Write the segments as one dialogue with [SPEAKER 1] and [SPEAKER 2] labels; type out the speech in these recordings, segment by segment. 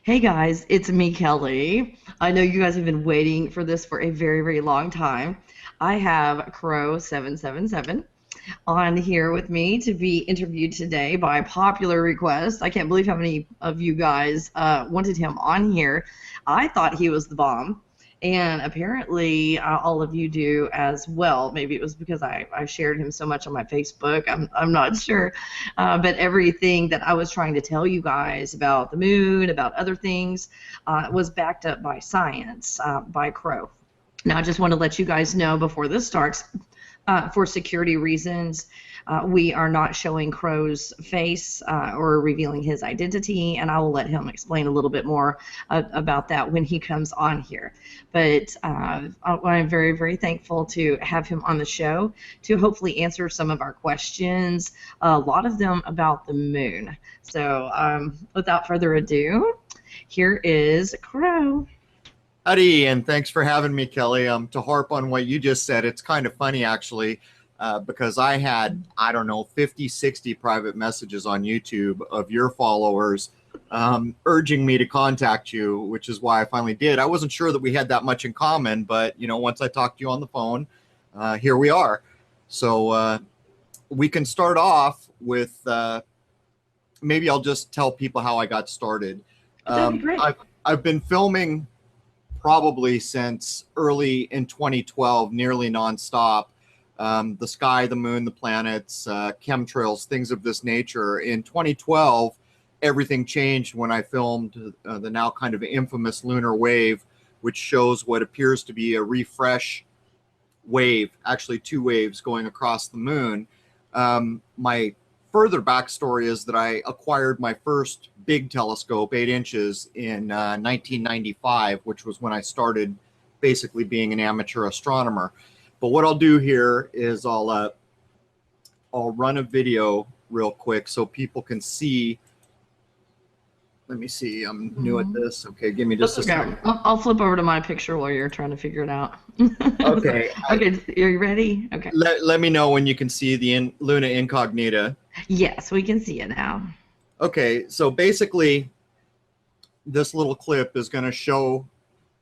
[SPEAKER 1] Hey guys, it's me, Kelly. I know you guys have been waiting for this for a very, very long time. I have Crrow777 on here with me to be interviewed today by popular request. I can't believe how many of you guys wanted him on here. I thought he was the bomb, and apparently all of you do as well. Maybe it was because I shared him so much on my Facebook. I'm not sure. But everything that I was trying to tell you guys about the moon, about other things, was backed up by science, by Crow. Now, I just want to let you guys know before this starts, for security reasons, we are not showing Crow's face or revealing his identity, and I will let him explain a little bit more about that when he comes on here. But I'm very, very thankful to have him on the show to hopefully answer some of our questions, a lot of them about the moon. So without further ado, here is Crow.
[SPEAKER 2] Howdy, and thanks for having me, Kelly. To harp on what you just said, it's kind of funny actually, because I had, I don't know, 50, 60 private messages on YouTube of your followers urging me to contact you, which is why I finally did. I wasn't sure that we had that much in common, but once I talked to you on the phone, here we are. So we can start off with maybe I'll just tell people how I got started.
[SPEAKER 1] That'd be great.
[SPEAKER 2] I've been filming probably since early in 2012, nearly nonstop. The sky, the moon, the planets, chemtrails, things of this nature. In 2012, everything changed when I filmed the now kind of infamous lunar wave, which shows what appears to be a refresh wave, actually two waves going across the moon. My further backstory is that I acquired my first big telescope, 8 inches, in 1995, which was when I started basically being an amateur astronomer. But what I'll do here is I'll run a video real quick so people can see. Let me see. I'm new at this. Okay, give me just a second.
[SPEAKER 1] I'll flip over to my picture while you're trying to figure it out.
[SPEAKER 2] Okay.
[SPEAKER 1] Okay, are you ready? Okay.
[SPEAKER 2] Let me know when you can see the Luna Incognita.
[SPEAKER 1] Yes, we can see it now.
[SPEAKER 2] Okay, so basically, this little clip is going to show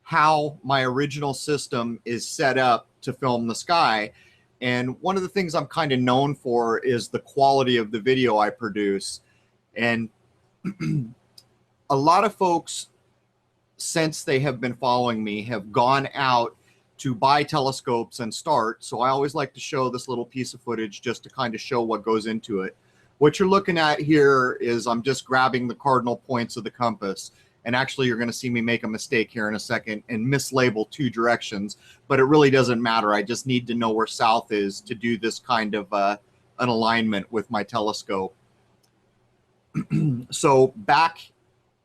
[SPEAKER 2] how my original system is set up to film the sky. And one of the things I'm kind of known for is the quality of the video I produce. And a lot of folks, since they have been following me, have gone out to buy telescopes and start. So I always like to show this little piece of footage just to kind of show what goes into it. What you're looking at here is I'm just grabbing the cardinal points of the compass. And actually, you're going to see me make a mistake here in a second and mislabel two directions. But it really doesn't matter. I just need to know where south is to do this kind of an alignment with my telescope. So back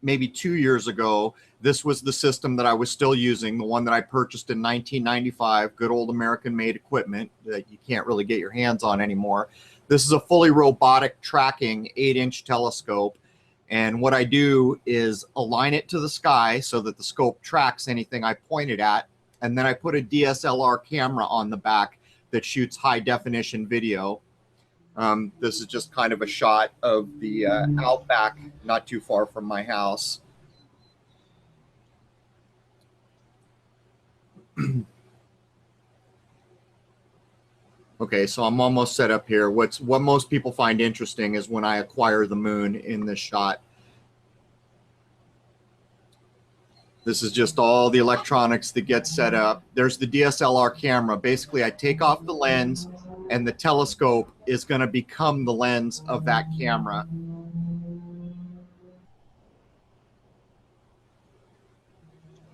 [SPEAKER 2] maybe 2 years ago, this was the system that I was still using, the one that I purchased in 1995, good old American-made equipment that you can't really get your hands on anymore. This is a fully robotic tracking 8-inch telescope. And what I do is align it to the sky so that the scope tracks anything I point it at. And then I put a DSLR camera on the back that shoots high definition video. This is just kind of a shot of the outback, not too far from my house. Okay, so I'm almost set up here. What most people find interesting is when I acquire the moon in this shot. This is just all the electronics that get set up. There's the DSLR camera. Basically, I take off the lens, and the telescope is going to become the lens of that camera.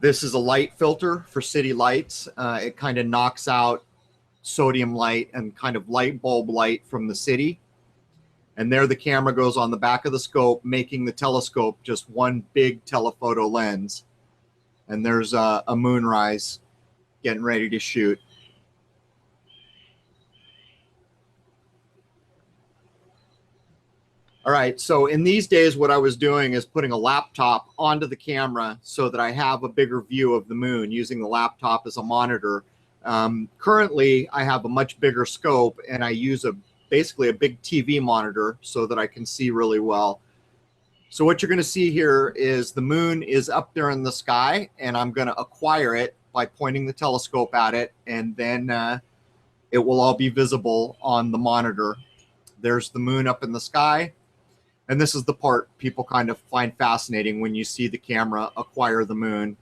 [SPEAKER 2] This is a light filter for city lights. It kind of knocks out sodium light and kind of light bulb light from the city. And there the camera goes on the back of the scope, making the telescope just one big telephoto lens. And there's a moonrise getting ready to shoot. All right, so in these days, what I was doing is putting a laptop onto the camera so that I have a bigger view of the moon, using the laptop as a monitor. Currently, I have a much bigger scope, and I use basically a big TV monitor so that I can see really well. So what you're going to see here is the moon is up there in the sky, and I'm going to acquire it by pointing the telescope at it, and then it will all be visible on the monitor. There's the moon up in the sky. And this is the part people kind of find fascinating when you see the camera acquire the moon.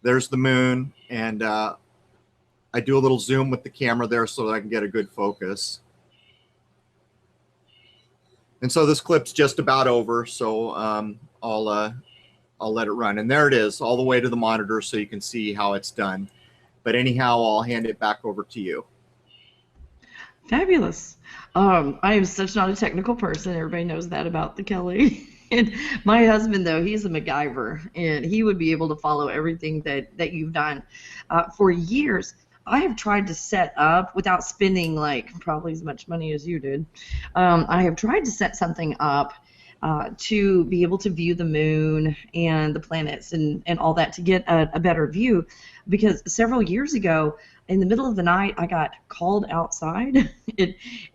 [SPEAKER 2] There's the moon, and I do a little zoom with the camera there so that I can get a good focus. And so this clip's just about over, so I'll let it run. And there it is, all the way to the monitor so you can see how it's done. But anyhow, I'll hand it back over to you.
[SPEAKER 1] Fabulous. I am such not a technical person. Everybody knows that about the Kelly. And my husband, though, he's a MacGyver, and he would be able to follow everything that you've done. For years, I have tried to set up, without spending like probably as much money as you did, I have tried to set something up to be able to view the moon and the planets and all that to get a better view, because several years ago, in the middle of the night, I got called outside,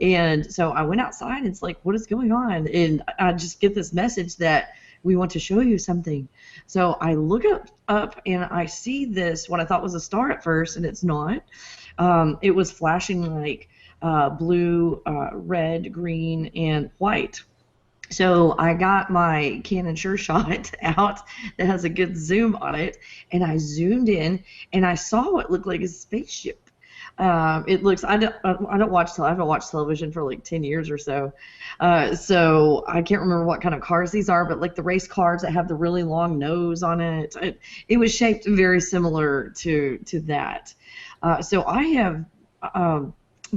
[SPEAKER 1] and so I went outside, and it's like, what is going on? And I just get this message that we want to show you something. So I look up and I see this, what I thought was a star at first, and it's not. It was flashing like blue, red, green, and white. So I got my Canon Sure Shot out that has a good zoom on it, and I zoomed in, and I saw what looked like a spaceship. It looks. I don't watch. I haven't watched television for like 10 years or so. So I can't remember what kind of cars these are, but like the race cars that have the really long nose on it. It was shaped very similar to that. So I have.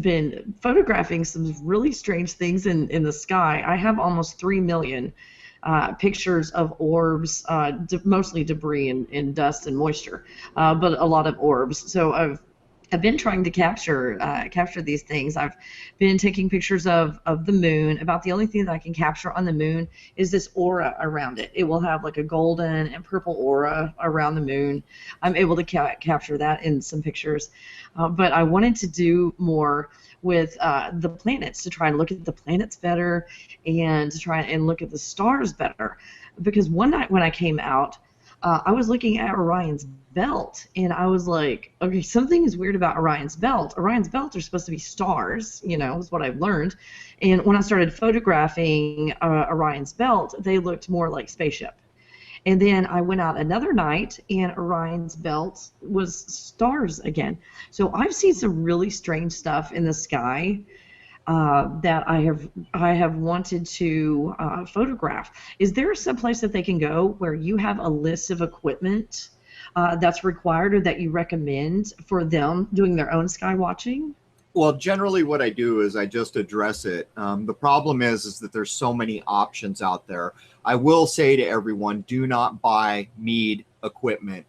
[SPEAKER 1] Been photographing some really strange things in the sky. I have almost 3 million pictures of orbs, mostly debris and dust and moisture, but a lot of orbs. So I've been trying to capture these things. I've been taking pictures of the moon. About the only thing that I can capture on the moon is this aura around it. It will have like a golden and purple aura around the moon. I'm able to capture that in some pictures. But I wanted to do more with the planets, to try and look at the planets better and to try and look at the stars better. Because one night when I came out, I was looking at Orion's belt, and I was like, okay, something is weird about Orion's belt. Orion's belt are supposed to be stars, is what I've learned. And when I started photographing Orion's belt, they looked more like spaceship. And then I went out another night, and Orion's belt was stars again. So I've seen some really strange stuff in the sky that I have wanted to photograph. Is there some place that they can go where you have a list of equipment that's required or that you recommend for them doing their own sky watching?
[SPEAKER 2] Well, generally what I do is I just address it. The problem is that there's so many options out there. I will say to everyone, do not buy Meade equipment.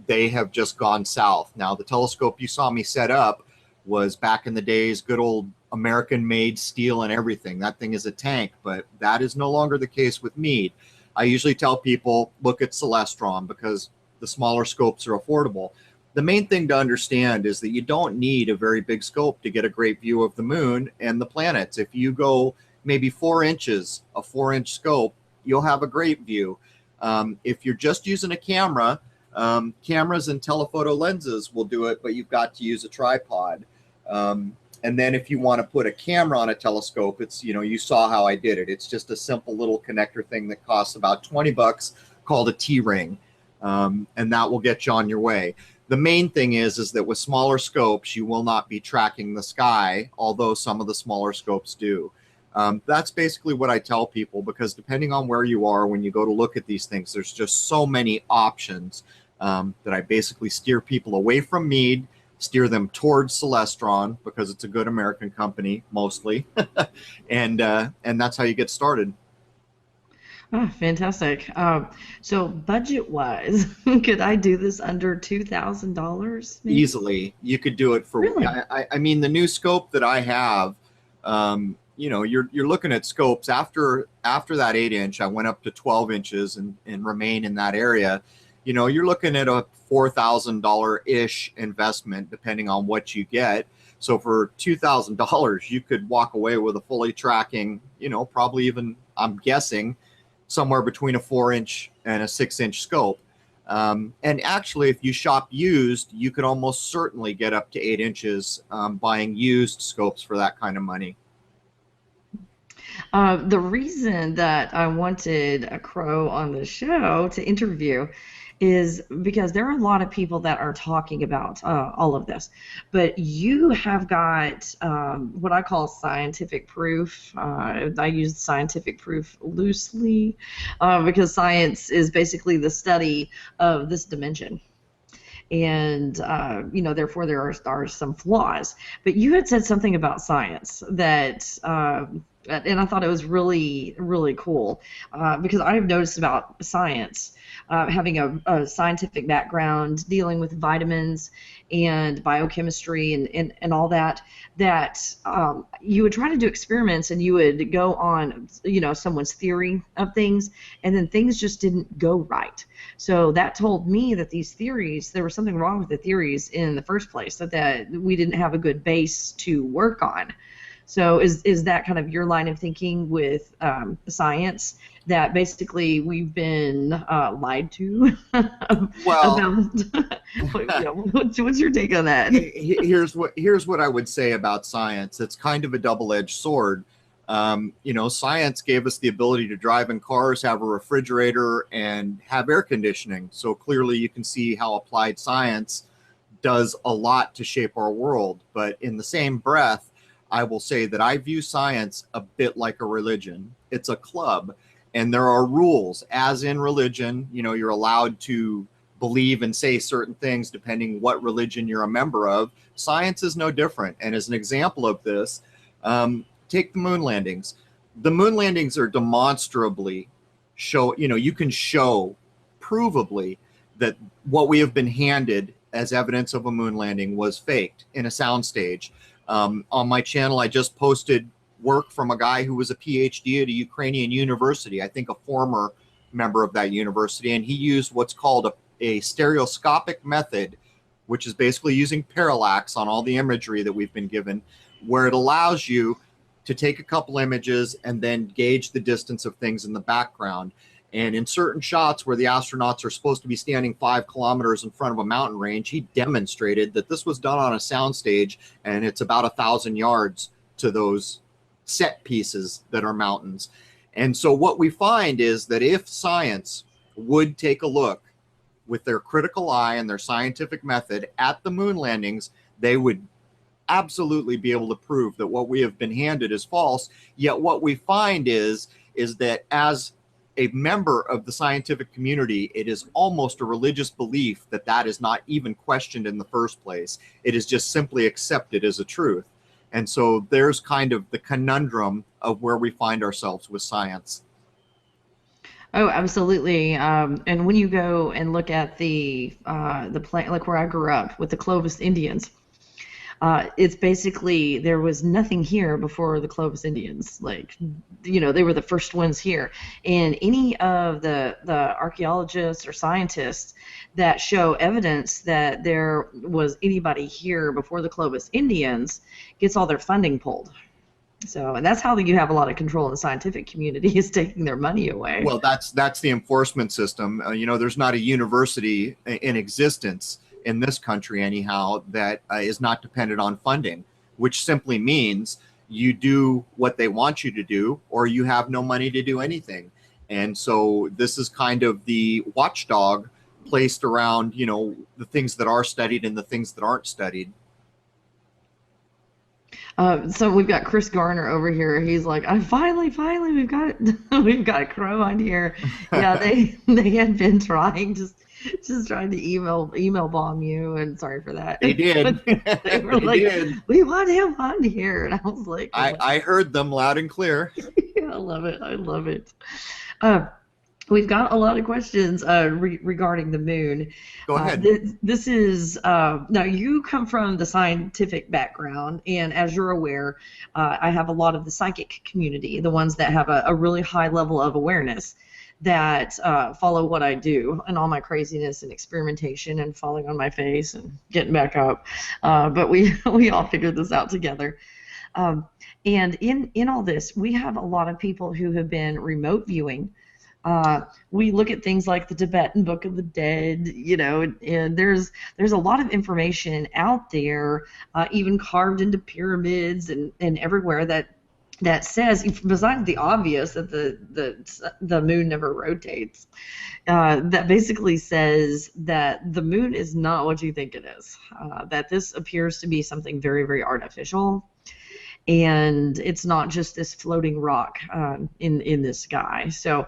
[SPEAKER 2] They have just gone south. Now, the telescope you saw me set up was back in the days, good old American-made steel and everything. That thing is a tank, but that is no longer the case with Meade. I usually tell people, look at Celestron, because the smaller scopes are affordable. The main thing to understand is that you don't need a very big scope to get a great view of the moon and the planets. If you go maybe 4 inches, a 4-inch scope, you'll have a great view. If you're just using a camera, cameras and telephoto lenses will do it, but you've got to use a tripod. And then if you want to put a camera on a telescope, it's, you saw how I did it. It's just a simple little connector thing that costs about 20 bucks called a T-ring. And that will get you on your way. The main thing is that with smaller scopes, you will not be tracking the sky, although some of the smaller scopes do. That's basically what I tell people, because depending on where you are when you go to look at these things, there's just so many options that I basically steer people away from Meade, steer them towards Celestron, because it's a good American company mostly, and that's how you get started.
[SPEAKER 1] Oh, fantastic. So budget-wise, could I do this under $2,000?
[SPEAKER 2] Easily, you could do it for.
[SPEAKER 1] Really?
[SPEAKER 2] I mean, the new scope that I have, you're looking at scopes after that 8-inch. I went up to 12 inches and remain in that area. You're looking at a $4,000 ish investment, depending on what you get. So for $2,000, you could walk away with a fully tracking, probably even, I'm guessing, somewhere between a 4-inch and a 6-inch scope. And actually, if you shop used, you could almost certainly get up to 8 inches buying used scopes for that kind of money.
[SPEAKER 1] The reason that I wanted a Crow on the show to interview is because there are a lot of people that are talking about all of this, but you have got what I call scientific proof. I use scientific proof loosely because science is basically the study of this dimension. And therefore there are some flaws. But you had said something about science that and I thought it was really, really cool because I've noticed about science, having a scientific background, dealing with vitamins and biochemistry and all that, that you would try to do experiments and you would go on, someone's theory of things, and then things just didn't go right. So that told me that these theories, there was something wrong with the theories in the first place, that we didn't have a good base to work on. So is that kind of your line of thinking with science, that basically we've been lied to
[SPEAKER 2] Well,
[SPEAKER 1] about? What's your take on that?
[SPEAKER 2] here's what I would say about science. It's kind of a double-edged sword. Science gave us the ability to drive in cars, have a refrigerator, and have air conditioning. So clearly you can see how applied science does a lot to shape our world. But in the same breath, I will say that I view science a bit like a religion. It's a club, and there are rules. As in religion, you're allowed to believe and say certain things depending what religion you're a member of. Science is no different. And as an example of this, take the moon landings. The moon landings are demonstrably you can show provably that what we have been handed as evidence of a moon landing was faked in a soundstage. On my channel, I just posted work from a guy who was a PhD at a Ukrainian university, I think a former member of that university, and he used what's called a stereoscopic method, which is basically using parallax on all the imagery that we've been given, where it allows you to take a couple images and then gauge the distance of things in the background. And in certain shots where the astronauts are supposed to be standing 5 kilometers in front of a mountain range, he demonstrated that this was done on a soundstage, and it's about 1,000 yards to those set pieces that are mountains. And so what we find is that if science would take a look with their critical eye and their scientific method at the moon landings, they would absolutely be able to prove that what we have been handed is false. Yet what we find is that as a member of the scientific community, it is almost a religious belief that that is not even questioned in the first place. It is just simply accepted as a truth. And so there's kind of the conundrum of where we find ourselves with science.
[SPEAKER 1] Oh, absolutely. And when you go and look at the plant, like where I grew up with the Clovis Indians, it's basically there was nothing here before the Clovis Indians. Like, they were the first ones here. And any of the archaeologists or scientists that show evidence that there was anybody here before the Clovis Indians gets all their funding pulled. So, and that's how you have a lot of control in the scientific community, is taking their money away.
[SPEAKER 2] Well, that's the enforcement system. There's not a university in existence in this country anyhow that is not dependent on funding, which simply means you do what they want you to do or you have no money to do anything. And so this is kind of the watchdog placed around, the things that are studied and the things that aren't studied.
[SPEAKER 1] So we've got Chris Garner over here. He's like, finally, we've got we've got a Crow on here. Yeah, they had been trying just trying to email bomb you, and sorry for that.
[SPEAKER 2] They did.
[SPEAKER 1] They were
[SPEAKER 2] They
[SPEAKER 1] like,
[SPEAKER 2] did.
[SPEAKER 1] we want him on here, and I was like,
[SPEAKER 2] I heard them loud and clear.
[SPEAKER 1] yeah, I love it. I love it. We've got a lot of questions regarding the moon.
[SPEAKER 2] Go ahead.
[SPEAKER 1] This is now you come from the scientific background, and as you're aware, I have a lot of the psychic community, the ones that have a really high level of awareness. that follow what I do and all my craziness and experimentation and falling on my face and getting back up. But we all figured this out together. Um, and in all this, we have a lot of people who have been remote viewing. We look at things like the Tibetan Book of the Dead, and there's a lot of information out there, even carved into pyramids and everywhere that says, besides the obvious that the moon never rotates, that basically says that the moon is not what you think it is. That this appears to be something very, very artificial, and it's not just this floating rock in the sky. So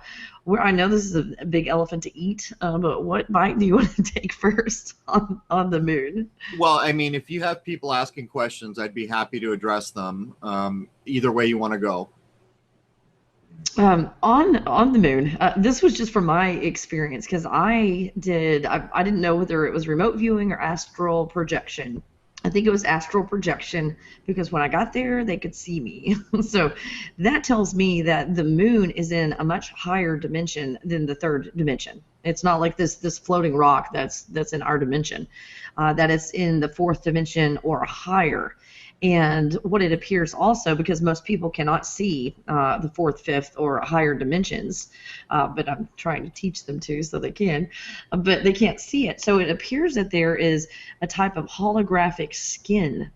[SPEAKER 1] I know this is a big elephant to eat, but what bite do you want to take first on the moon?
[SPEAKER 2] Well, I mean, if you have people asking questions, I'd be happy to address them. Either way you want to go.
[SPEAKER 1] On the moon, this was just from my experience, because I didn't know whether it was remote viewing or astral projection. I think it was astral projection, because when I got there, they could see me. So that tells me that the moon is in a much higher dimension than the third dimension. It's not like this floating rock that's in our dimension, that it's in the fourth dimension or higher. And what it appears also, because most people cannot see the fourth, fifth, or higher dimensions, but I'm trying to teach them to so they can, but they can't see it. So it appears that there is a type of holographic skin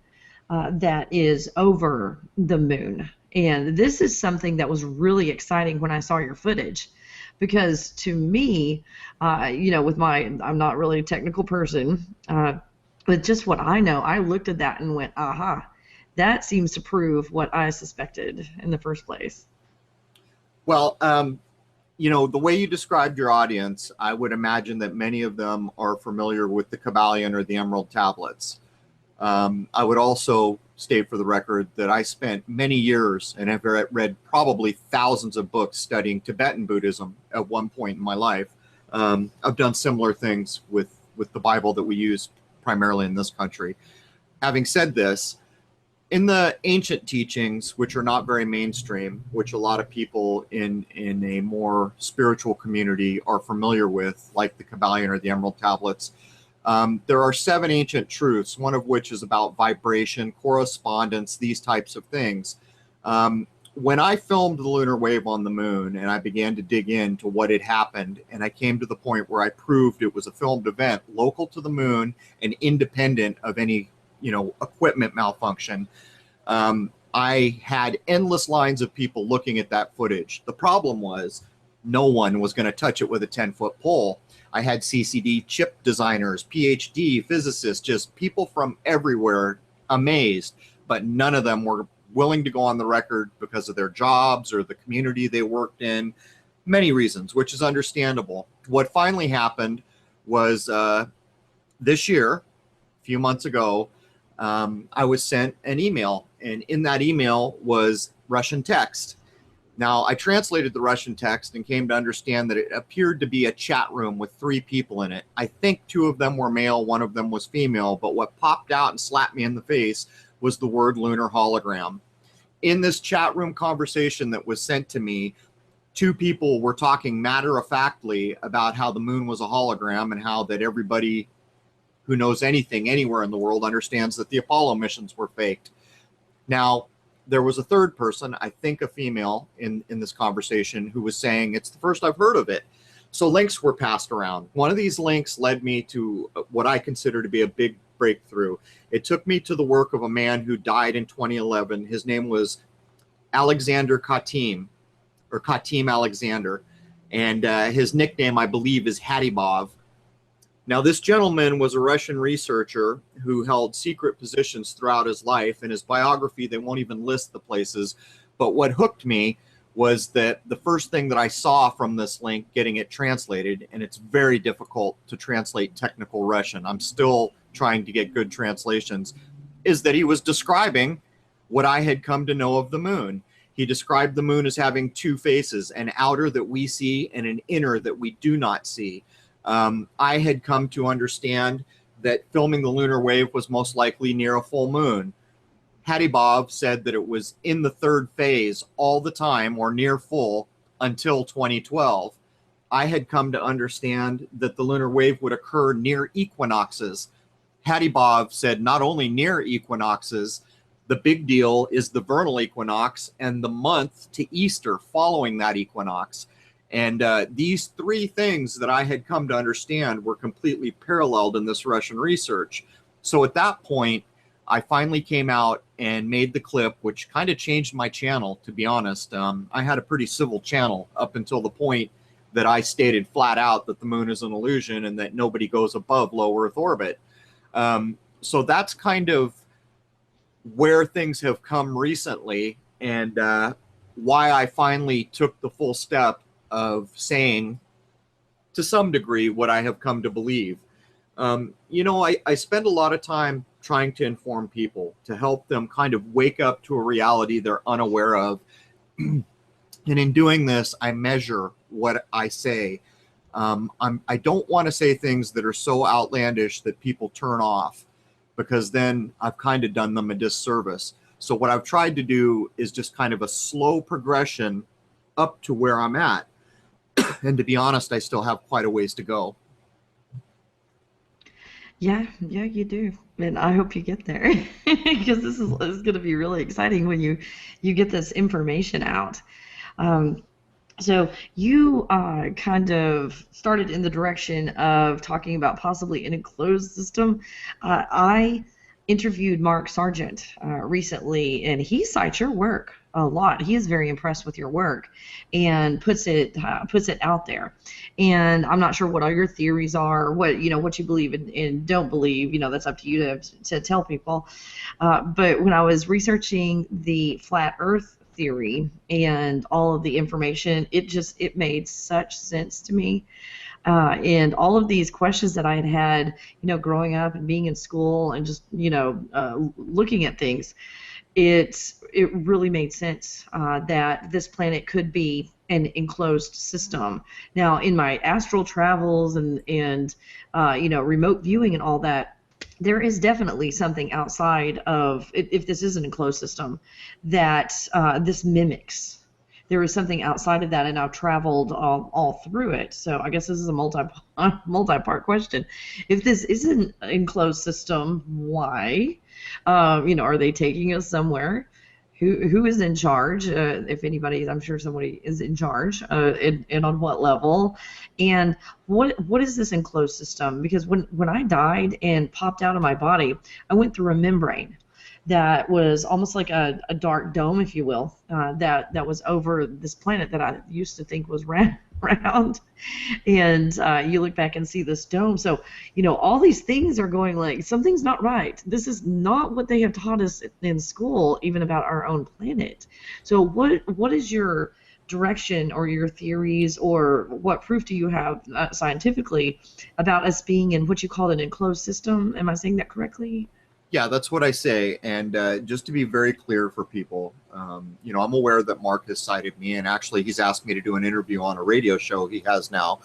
[SPEAKER 1] that is over the moon. And this is something that was really exciting when I saw your footage. Because to me, I'm not really a technical person, but just what I know, I looked at that and went, aha, that seems to prove what I suspected in the first place.
[SPEAKER 2] Well, the way you described your audience, I would imagine that many of them are familiar with the Kybalion or the Emerald Tablets. I would also state for the record that I spent many years and have read probably thousands of books studying Tibetan Buddhism at one point in my life. I've done similar things with the Bible that we use primarily in this country. Having said this, in the ancient teachings, which are not very mainstream, which a lot of people in a more spiritual community are familiar with, like the Kybalion or the Emerald Tablets, there are 7 ancient truths, one of which is about vibration, correspondence, these types of things. When I filmed the lunar wave on the moon and I began to dig into what had happened, and I came to the point where I proved it was a filmed event local to the moon and independent of any equipment malfunction, I had endless lines of people looking at that footage. The problem was no one was going to touch it with a 10-foot pole. I had CCD chip designers, PhD physicists, just people from everywhere amazed, but none of them were willing to go on the record because of their jobs or the community they worked in, many reasons, which is understandable. What finally happened was this year, a few months ago, I was sent an email, and in that email was Russian text. Now, I translated the Russian text and came to understand that it appeared to be a chat room with 3 people in it. I think 2 of them were male, 1 of them was female, but what popped out and slapped me in the face was the word lunar hologram. In this chat room conversation that was sent to me, 2 people were talking matter-of-factly about how the moon was a hologram and how that everybody who knows anything anywhere in the world understands that the Apollo missions were faked. Now, there was a third person, I think a female, in this conversation who was saying, it's the first I've heard of it. So links were passed around. One of these links led me to what I consider to be a big breakthrough. It took me to the work of a man who died in 2011. His name was Alexander Katim, or Katim Alexander. And his nickname, I believe, is Hadibov. Now, this gentleman was a Russian researcher who held secret positions throughout his life. In his biography, they won't even list the places. But what hooked me was that the first thing that I saw from this link, getting it translated, and it's very difficult to translate technical Russian, I'm still trying to get good translations, is that he was describing what I had come to know of the moon. He described the moon as having 2 faces, an outer that we see and an inner that we do not see. I had come to understand that filming the lunar wave was most likely near a full moon. Hadibov said that it was in the 3rd phase all the time, or near full, until 2012. I had come to understand that the lunar wave would occur near equinoxes. Hattie Bob said not only near equinoxes, the big deal is the vernal equinox and the month to Easter following that equinox. And these three things that I had come to understand were completely paralleled in this Russian research. So at that point, I finally came out and made the clip, which kind of changed my channel, to be honest. I had a pretty civil channel up until the point that I stated flat out that the moon is an illusion and that nobody goes above low Earth orbit. So that's kind of where things have come recently, and why I finally took the full step of saying, to some degree, what I have come to believe. You know, I spend a lot of time trying to inform people, to help them kind of wake up to a reality they're unaware of. And in doing this, I measure what I say. I don't want to say things that are so outlandish that people turn off, because then I've kind of done them a disservice. So what I've tried to do is just kind of a slow progression up to where I'm at. And to be honest, I still have quite a ways to go.
[SPEAKER 1] Yeah, yeah, you do. And I hope you get there because this is going to be really exciting when you get this information out. Um, so you kind of started in the direction of talking about possibly an enclosed system. I interviewed Mark Sargent recently, and he cites your work a lot. He is very impressed with your work and puts it out there. And I'm not sure what all your theories are, or what you believe and don't believe. That's up to you to tell people. But when I was researching the flat Earth theory and all of the information, it made such sense to me. And all of these questions that I had, growing up and being in school and just, looking at things, it really made sense that this planet could be an enclosed system. Now, in my astral travels and remote viewing and all that, there is definitely something outside of, if this is an enclosed system, that this mimics. There is something outside of that, and I've traveled all through it. So I guess this is a multi-part question. If this is an enclosed system, why? Are they taking us somewhere? Who is in charge? If anybody, I'm sure somebody is in charge, and on what level? And what is this enclosed system? Because when I died and popped out of my body, I went through a membrane that was almost like a dark dome, if you will, that was over this planet that I used to think was round. And you look back and see this dome. So, all these things are going like, something's not right. This is not what they have taught us in school, even about our own planet. So what is your direction or your theories, or what proof do you have scientifically about us being in what you call an enclosed system? Am I saying that correctly?
[SPEAKER 2] Yeah, that's what I say. And just to be very clear for people, I'm aware that Mark has cited me, and actually he's asked me to do an interview on a radio show he has now.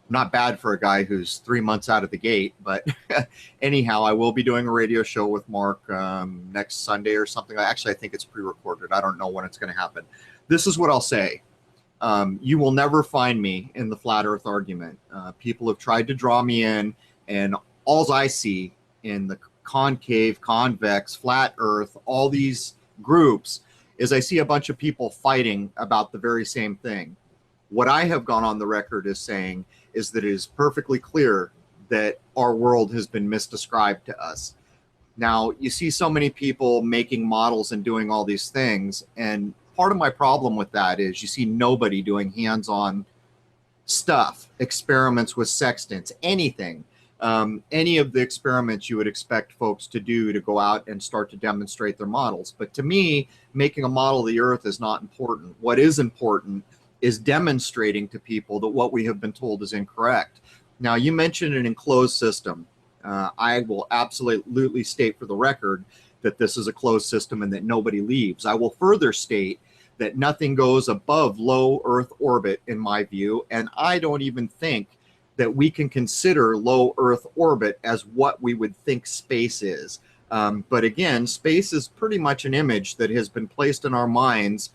[SPEAKER 2] Not bad for a guy who's 3 months out of the gate, but anyhow, I will be doing a radio show with Mark next Sunday or something. Actually, I think it's pre-recorded. I don't know when it's going to happen. This is what I'll say. You will never find me in the flat Earth argument. People have tried to draw me in, and all I see in the concave, convex, flat Earth, all these groups, is I see a bunch of people fighting about the very same thing. What I have gone on the record as saying is that it is perfectly clear that our world has been misdescribed to us. Now, you see so many people making models and doing all these things, and part of my problem with that is you see nobody doing hands-on stuff, experiments with sextants, anything. Any of the experiments you would expect folks to do to go out and start to demonstrate their models. But to me, making a model of the Earth is not important. What is important is demonstrating to people that what we have been told is incorrect. Now, you mentioned an enclosed system. I will absolutely state for the record that this is a closed system and that nobody leaves. I will further state that nothing goes above low Earth orbit in my view, and I don't even think that we can consider low Earth orbit as what we would think space is. But again, space is pretty much an image that has been placed in our minds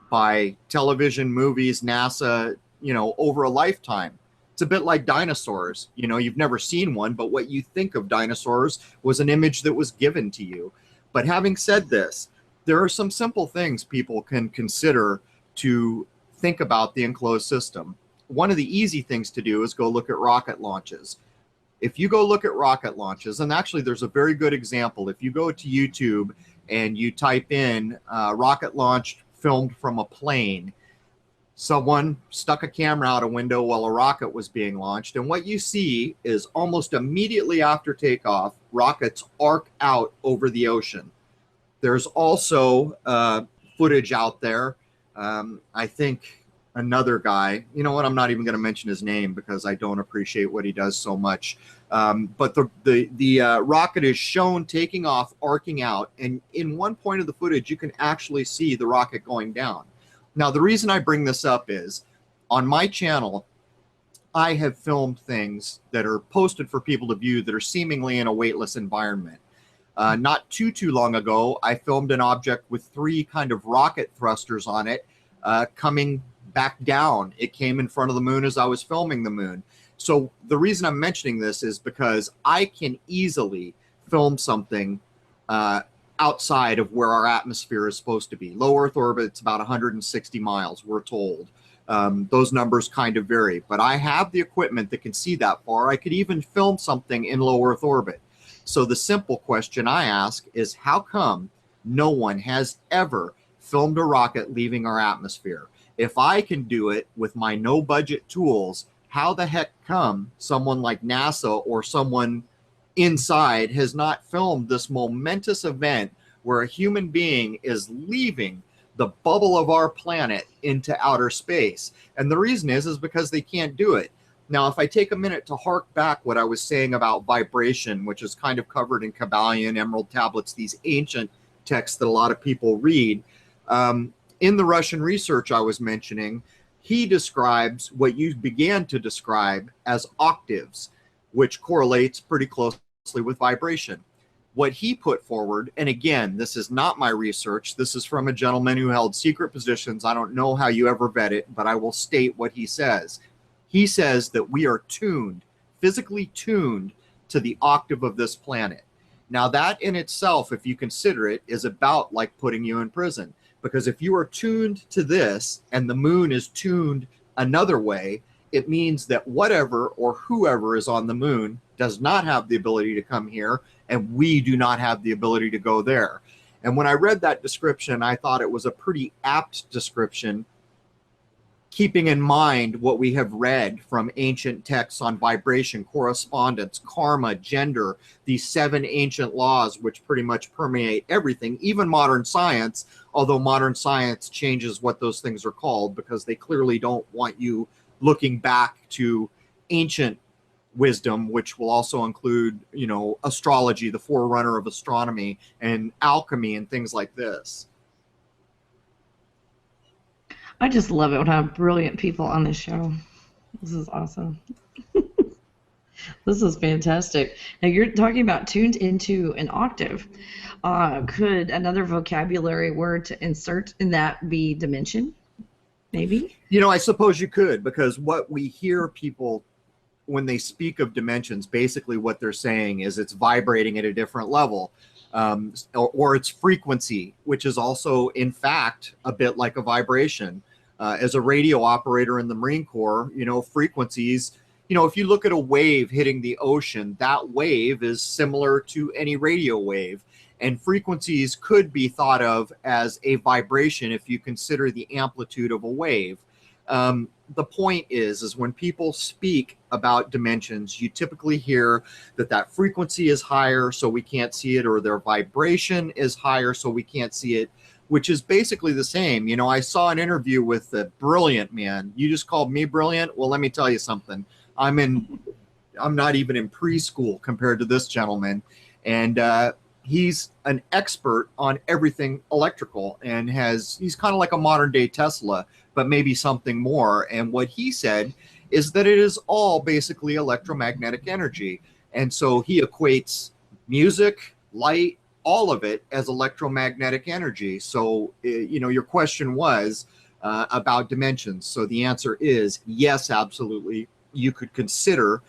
[SPEAKER 2] by television, movies, NASA, over a lifetime. It's a bit like dinosaurs. You've never seen one, but what you think of dinosaurs was an image that was given to you. But having said this, there are some simple things people can consider to think about the enclosed system. One of the easy things to do is go look at rocket launches. If you go look at rocket launches, and actually there's a very good example. If you go to YouTube and you type in rocket launch filmed from a plane, someone stuck a camera out a window while a rocket was being launched, and what you see is almost immediately after takeoff, rockets arc out over the ocean. There's also footage out there. I think another guy, you know what, I'm not even going to mention his name because I don't appreciate what he does so much. But the rocket is shown taking off, arcing out, and in one point of the footage, you can actually see the rocket going down. Now, the reason I bring this up is on my channel, I have filmed things that are posted for people to view that are seemingly in a weightless environment. Not too long ago, I filmed an object with 3 kind of rocket thrusters on it coming back down. It came in front of the moon as I was filming the moon. So the reason I'm mentioning this is because I can easily film something outside of where our atmosphere is supposed to be. Low Earth orbit, it's about 160 miles, we're told. Those numbers kind of vary, but I have the equipment that can see that far. I could even film something in low Earth orbit. So the simple question I ask is, how come no one has ever filmed a rocket leaving our atmosphere? If I can do it with my no-budget tools, how the heck come someone like NASA or someone inside has not filmed this momentous event where a human being is leaving the bubble of our planet into outer space? And the reason is because they can't do it. Now, if I take a minute to hark back what I was saying about vibration, which is kind of covered in Kabbalion, Emerald Tablets, these ancient texts that a lot of people read, in the Russian research I was mentioning, he describes what you began to describe as octaves, which correlates pretty closely with vibration. What he put forward, and again, this is not my research, this is from a gentleman who held secret positions. I don't know how you ever vet it, but I will state what he says. He says that we are tuned, physically tuned to the octave of this planet. Now that in itself, if you consider it, is about like putting you in prison. Because if you are tuned to this and the moon is tuned another way, it means that whatever or whoever is on the moon does not have the ability to come here, and we do not have the ability to go there. And when I read that description, I thought it was a pretty apt description, keeping in mind what we have read from ancient texts on vibration, correspondence, karma, gender, these 7 ancient laws which pretty much permeate everything, even modern science, although modern science changes what those things are called because they clearly don't want you looking back to ancient wisdom, which will also include, astrology, the forerunner of astronomy, and alchemy and things like this.
[SPEAKER 1] I just love it when I have brilliant people on this show. This is awesome. This is fantastic. Now you're talking about tuned into an octave. Could another vocabulary word to insert in that be dimension? Maybe?
[SPEAKER 2] I suppose you could, because what we hear people, when they speak of dimensions, basically what they're saying is it's vibrating at a different level. Or its frequency, which is also, in fact, a bit like a vibration. As a radio operator in the Marine Corps, frequencies, if you look at a wave hitting the ocean, that wave is similar to any radio wave. And frequencies could be thought of as a vibration if you consider the amplitude of a wave. The point is when people speak about dimensions, you typically hear that frequency is higher, so we can't see it, or their vibration is higher, so we can't see it, which is basically the same. I saw an interview with a brilliant man. You just called me brilliant? Well, let me tell you something. I'm not even in preschool compared to this gentleman. And he's an expert on everything electrical, and he's kind of like a modern day Tesla, but maybe something more. And what he said is that it is all basically electromagnetic energy. And so he equates music, light, all of it as electromagnetic energy. So, your question was, about dimensions. So the answer is yes, absolutely. You could consider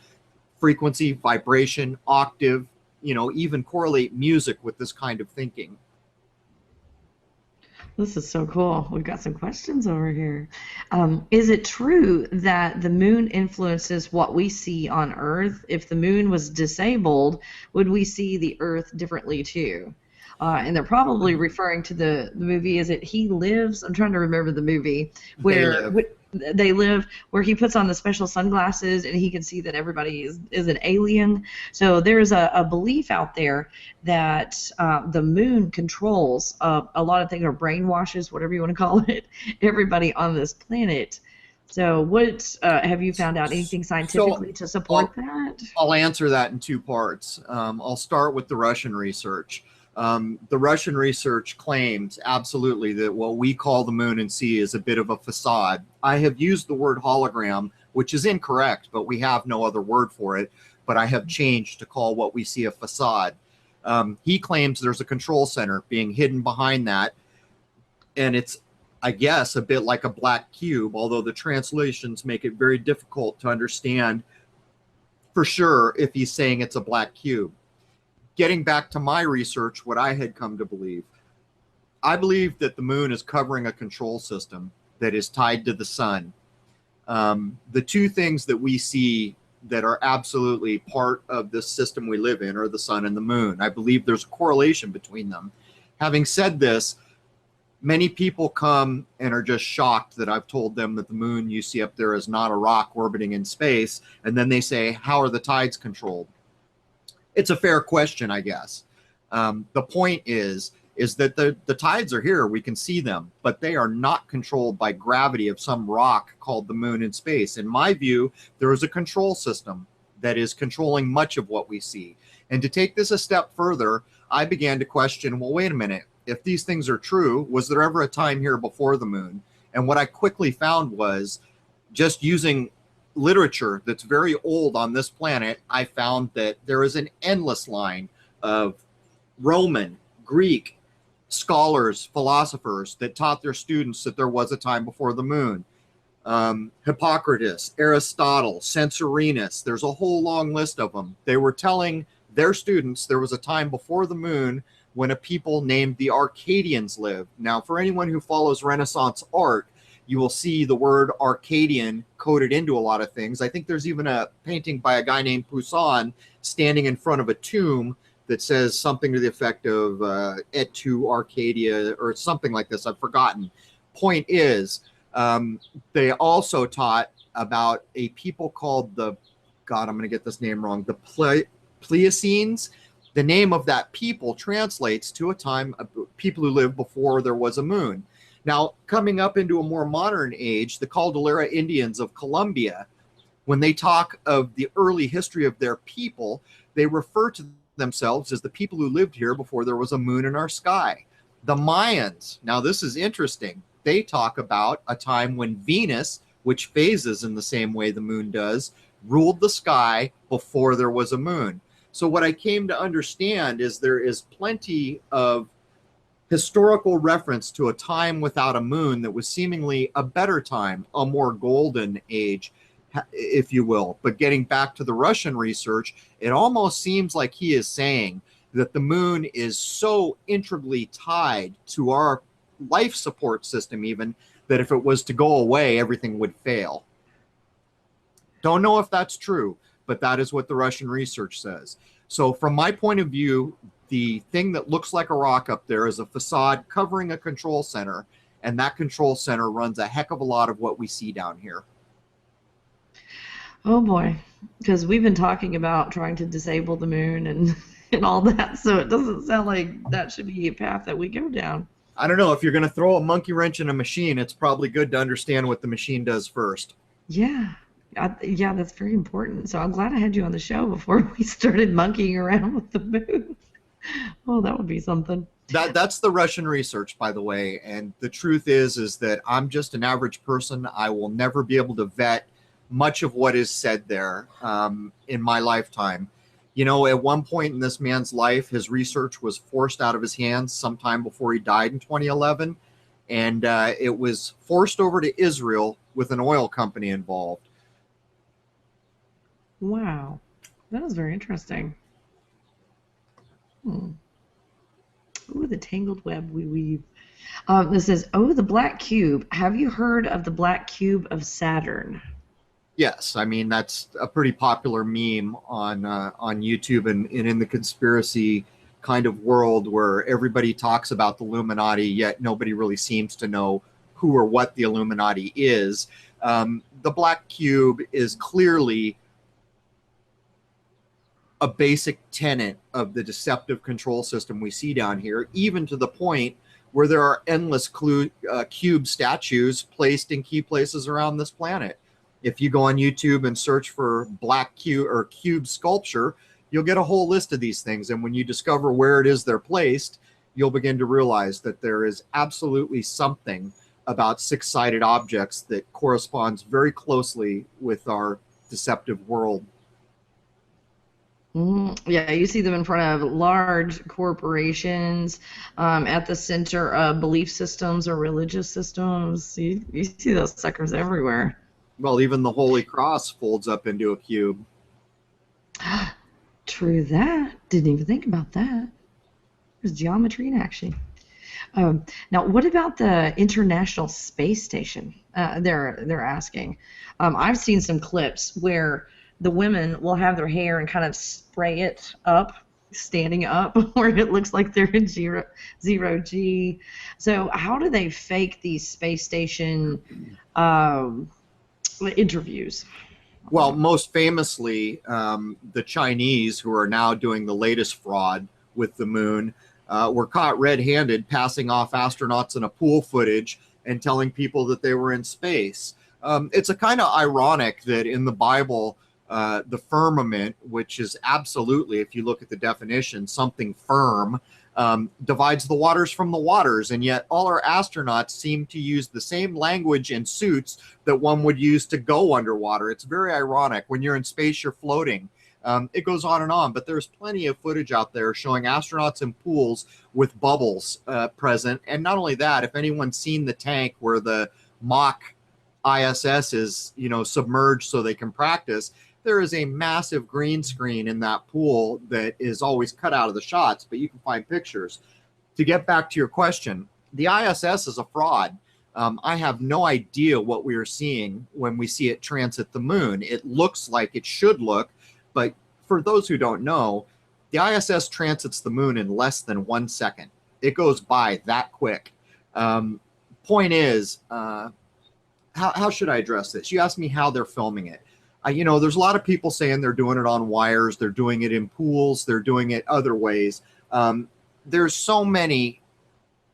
[SPEAKER 2] frequency, vibration, octave, even correlate music with this kind of thinking.
[SPEAKER 1] This is so cool. We've got some questions over here. Is it true that the moon influences what we see on Earth? If the moon was disabled, would we see the Earth differently too? And they're probably referring to the movie. Is it He Lives? I'm trying to remember the movie
[SPEAKER 2] They
[SPEAKER 1] where
[SPEAKER 2] live.
[SPEAKER 1] they live, where he puts on the special sunglasses and he can see that everybody is an alien. So there's a belief out there that the moon controls a lot of things, or brainwashes, whatever you want to call it, everybody on this planet. So what have you found out anything
[SPEAKER 2] So
[SPEAKER 1] scientifically to support
[SPEAKER 2] I'll,
[SPEAKER 1] that?
[SPEAKER 2] I'll answer that in two parts. I'll start with the Russian research. The Russian research claims absolutely that what we call the moon and sea is a bit of a facade. I have used the word hologram, which is incorrect, but we have no other word for it. But I have changed to call what we see a facade. He claims there's a control center being hidden behind that, and it's, I guess, a bit like a black cube, although the translations make it very difficult to understand for sure if he's saying it's a black cube. Getting back to my research, what I had come to believe, I believe that the moon is covering a control system that is tied to the sun. The two things that we see that are absolutely part of this system we live in are the sun and the moon. I believe there's a correlation between them. Having said this, many people come and are just shocked that I've told them that the moon you see up there is not a rock orbiting in space. And then they say, how are the tides controlled? It's a fair question, I guess. The point is that the tides are here. We can see them, but they are not controlled by gravity of some rock called the moon in space. In my view, there is a control system that is controlling much of what we see. And to take this a step further, I began to question, well, wait a minute. If these things are true, was there ever a time here before the moon? And what I quickly found was, just using literature that's very old on this planet, I found that there is an endless line of Roman, Greek scholars, philosophers that taught their students that there was a time before the moon. Hippocrates, Aristotle, Censorinus, there's a whole long list of them. They were telling their students there was a time before the moon when a people named the Arcadians lived. Now, for anyone who follows Renaissance art, you will see the word Arcadian coded into a lot of things. I think there's even a painting by a guy named Poussin standing in front of a tomb that says something to the effect of et tu Arcadia or something like this. I've forgotten. Point is, they also taught about a people called I'm going to get this name wrong, the Pleistocene. The name of that people translates to a time of people who lived before there was a moon. Now, coming up into a more modern age, the Caldera Indians of Colombia, when they talk of the early history of their people, they refer to themselves as the people who lived here before there was a moon in our sky. The Mayans, now this is interesting, they talk about a time when Venus, which phases in the same way the moon does, ruled the sky before there was a moon. So what I came to understand is there is plenty of historical reference to a time without a moon that was seemingly a better time, a more golden age, if you will. But getting back to the Russian research, it almost seems like he is saying that the moon is so integrally tied to our life support system, even, that if it was to go away, everything would fail. Don't know if that's true, but that is what the Russian research says. So from my point of view, the thing that looks like a rock up there is a facade covering a control center, and that control center runs a heck of a lot of what we see down here.
[SPEAKER 1] Oh boy, because we've been talking about trying to disable the moon and and all that, so it doesn't sound like that should be a path that we go down.
[SPEAKER 2] I don't know, if you're going to throw a monkey wrench in a machine, it's probably good to understand what the machine does first.
[SPEAKER 1] Yeah, yeah, that's very important. So I'm glad I had you on the show before we started monkeying around with the moon. Oh, that would be something.
[SPEAKER 2] That's the Russian research, by the way. And the truth is that I'm just an average person. I will never be able to vet much of what is said there in my lifetime. You know, at one point in this man's life, his research was forced out of his hands sometime before he died in 2011. and it was forced over to Israel with an oil company involved.
[SPEAKER 1] Wow. That is very interesting. Hmm. Ooh, the tangled web we weave. This says, "Oh, the black cube. Have you heard of the black cube of Saturn?"
[SPEAKER 2] Yes, I mean that's a pretty popular meme on YouTube and in the conspiracy kind of world where everybody talks about the Illuminati, yet nobody really seems to know who or what the Illuminati is. The black cube is clearly a basic tenet of the deceptive control system we see down here, even to the point where there are endless cube statues placed in key places around this planet. If you go on YouTube and search for black cube or cube sculpture, you'll get a whole list of these things. And when you discover where it is they're placed, you'll begin to realize that there is absolutely something about six-sided objects that corresponds very closely with our deceptive world.
[SPEAKER 1] Yeah, you see them in front of large corporations, at the center of belief systems or religious systems. You see those suckers everywhere.
[SPEAKER 2] Well, even the Holy Cross folds up into a cube.
[SPEAKER 1] True that. Didn't even think about that. There's geometry in action. Now, what about the International Space Station? They're asking. I've seen some clips where the women will have their hair and kind of spray it up, standing up, where it looks like they're in zero G. So how do they fake these space station interviews?
[SPEAKER 2] Well, most famously, the Chinese, who are now doing the latest fraud with the moon, were caught red-handed passing off astronauts in a pool footage and telling people that they were in space. It's a kind of ironic that in the Bible, the firmament, which is absolutely, if you look at the definition, something firm, divides the waters from the waters, and yet all our astronauts seem to use the same language and suits that one would use to go underwater. It's very ironic. When you're in space, you're floating. It goes on, but there's plenty of footage out there showing astronauts in pools with bubbles present. And not only that, if anyone's seen the tank where the mock ISS is, submerged so they can practice, there is a massive green screen in that pool that is always cut out of the shots, but you can find pictures. To get back to your question, the ISS is a fraud. I have no idea what we are seeing when we see it transit the moon. It looks like it should look, but for those who don't know, the ISS transits the moon in less than 1 second. It goes by that quick. Point is, how should I address this? You asked me how they're filming it. There's a lot of people saying they're doing it on wires, they're doing it in pools, they're doing it other ways. There's so many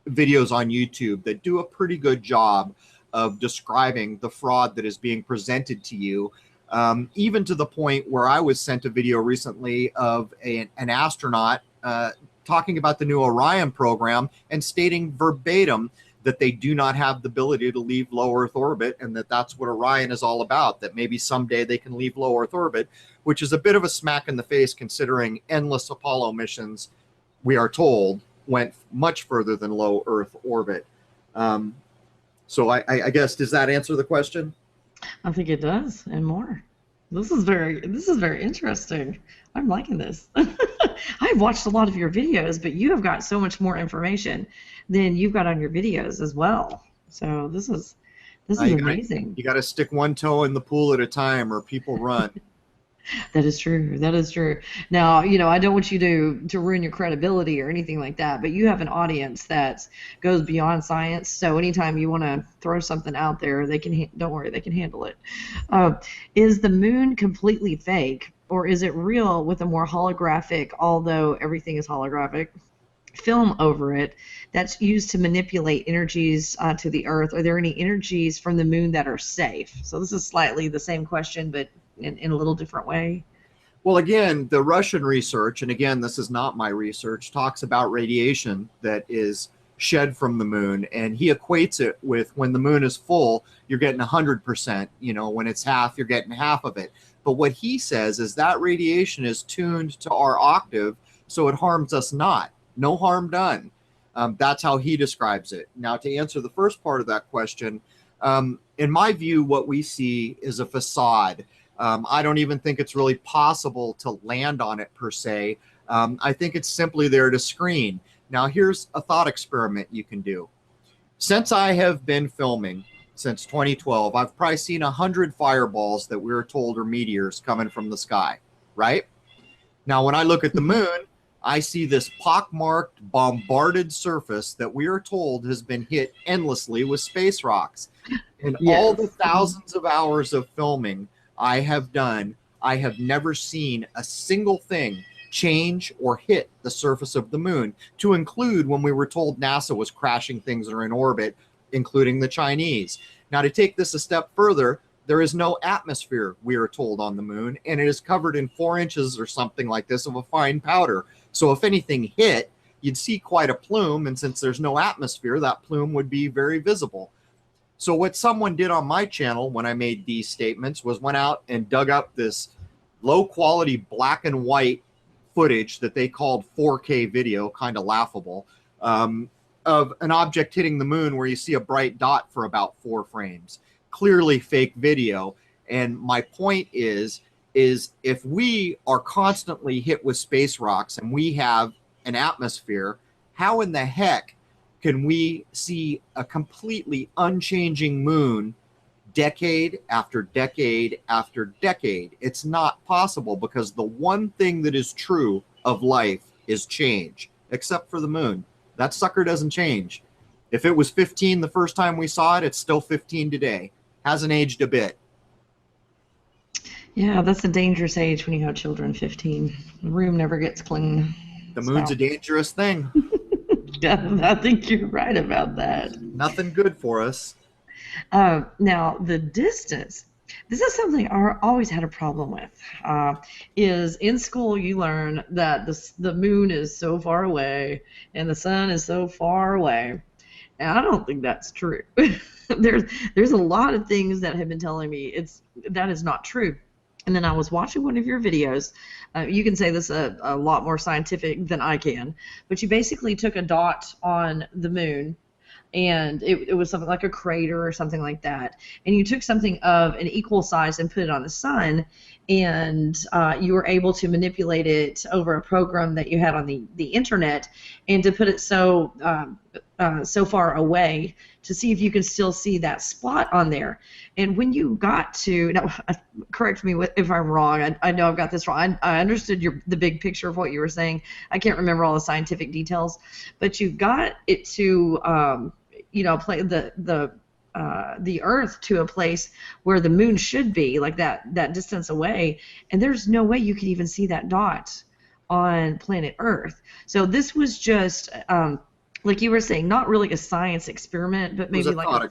[SPEAKER 2] videos on YouTube that do a pretty good job of describing the fraud that is being presented to you, even to the point where I was sent a video recently of an astronaut talking about the new Orion program and stating verbatim that they do not have the ability to leave low Earth orbit, and that's what Orion is all about, that maybe someday they can leave low Earth orbit, which is a bit of a smack in the face considering endless Apollo missions, we are told, went much further than low Earth orbit. So I guess, does that answer the question?
[SPEAKER 1] I think it does, and more. This is very interesting. I'm liking this. I've watched a lot of your videos, but you have got so much more information than you've got on your videos as well. So this is amazing.
[SPEAKER 2] You got to stick one toe in the pool at a time, or people run.
[SPEAKER 1] That is true. That is true. Now, I don't want you to ruin your credibility or anything like that, but you have an audience that goes beyond science. So anytime you want to throw something out there, they can. Don't worry, they can handle it. Is the moon completely fake, or is it real with a more holographic, although everything is holographic, film over it that's used to manipulate energies to the Earth? Are there any energies from the moon that are safe? So this is slightly the same question, but in a little different way.
[SPEAKER 2] Well, again, the Russian research, and again, this is not my research, talks about radiation that is shed from the moon, and he equates it with when the moon is full, you're getting 100%. When it's half, you're getting half of it. But what he says is that radiation is tuned to our octave, so it harms us not. No harm done. That's how he describes it. Now, to answer the first part of that question, in my view, what we see is a facade. I don't even think it's really possible to land on it per se. I think it's simply there to screen. Now, here's a thought experiment you can do. Since I have been filming since 2012, I've probably seen 100 fireballs that we were told are meteors coming from the sky, right? Now, when I look at the moon, I see this pockmarked, bombarded surface that we are told has been hit endlessly with space rocks. In all the thousands of hours of filming I have done, I have never seen a single thing change or hit the surface of the moon, to include when we were told NASA was crashing things that are in orbit, including the Chinese. Now, to take this a step further, there is no atmosphere, we are told, on the moon, and it is covered in 4 inches or something like this of a fine powder. So if anything hit, you'd see quite a plume, and since there's no atmosphere, that plume would be very visible. So what someone did on my channel when I made these statements was went out and dug up this low-quality black and white footage that they called 4K video, kind of laughable, of an object hitting the moon where you see a bright dot for about 4 frames. Clearly fake video. And my point is if we are constantly hit with space rocks and we have an atmosphere, how in the heck can we see a completely unchanging moon decade after decade after decade? It's not possible, because the one thing that is true of life is change, except for the moon. That sucker doesn't change. If it was 15 the first time we saw it, it's still 15 today. Hasn't aged a bit.
[SPEAKER 1] Yeah, that's a dangerous age when you have children. 15. The room never gets clean.
[SPEAKER 2] The moon's a dangerous thing.
[SPEAKER 1] Yeah, I think you're right about that.
[SPEAKER 2] Nothing good for us.
[SPEAKER 1] Now, the distance. This is something I always had a problem with. Is in school you learn that the moon is so far away and the sun is so far away. And I don't think that's true. There's a lot of things that have been telling me that is not true. And then I was watching one of your videos. You can say this a lot more scientific than I can, but you basically took a dot on the moon, and it was something like a crater or something like that, and you took something of an equal size and put it on the sun, and you were able to manipulate it over a program that you had on the internet, and to put it so far away to see if you can still see that spot on there. And when you got to, now correct me if I'm wrong, I know I've got this wrong. I understood the big picture of what you were saying. I can't remember all the scientific details, but you got it to play the Earth to a place where the moon should be, like that distance away, and there's no way you could even see that dot on planet Earth. So this was just like you were saying, not really a science experiment, but maybe like a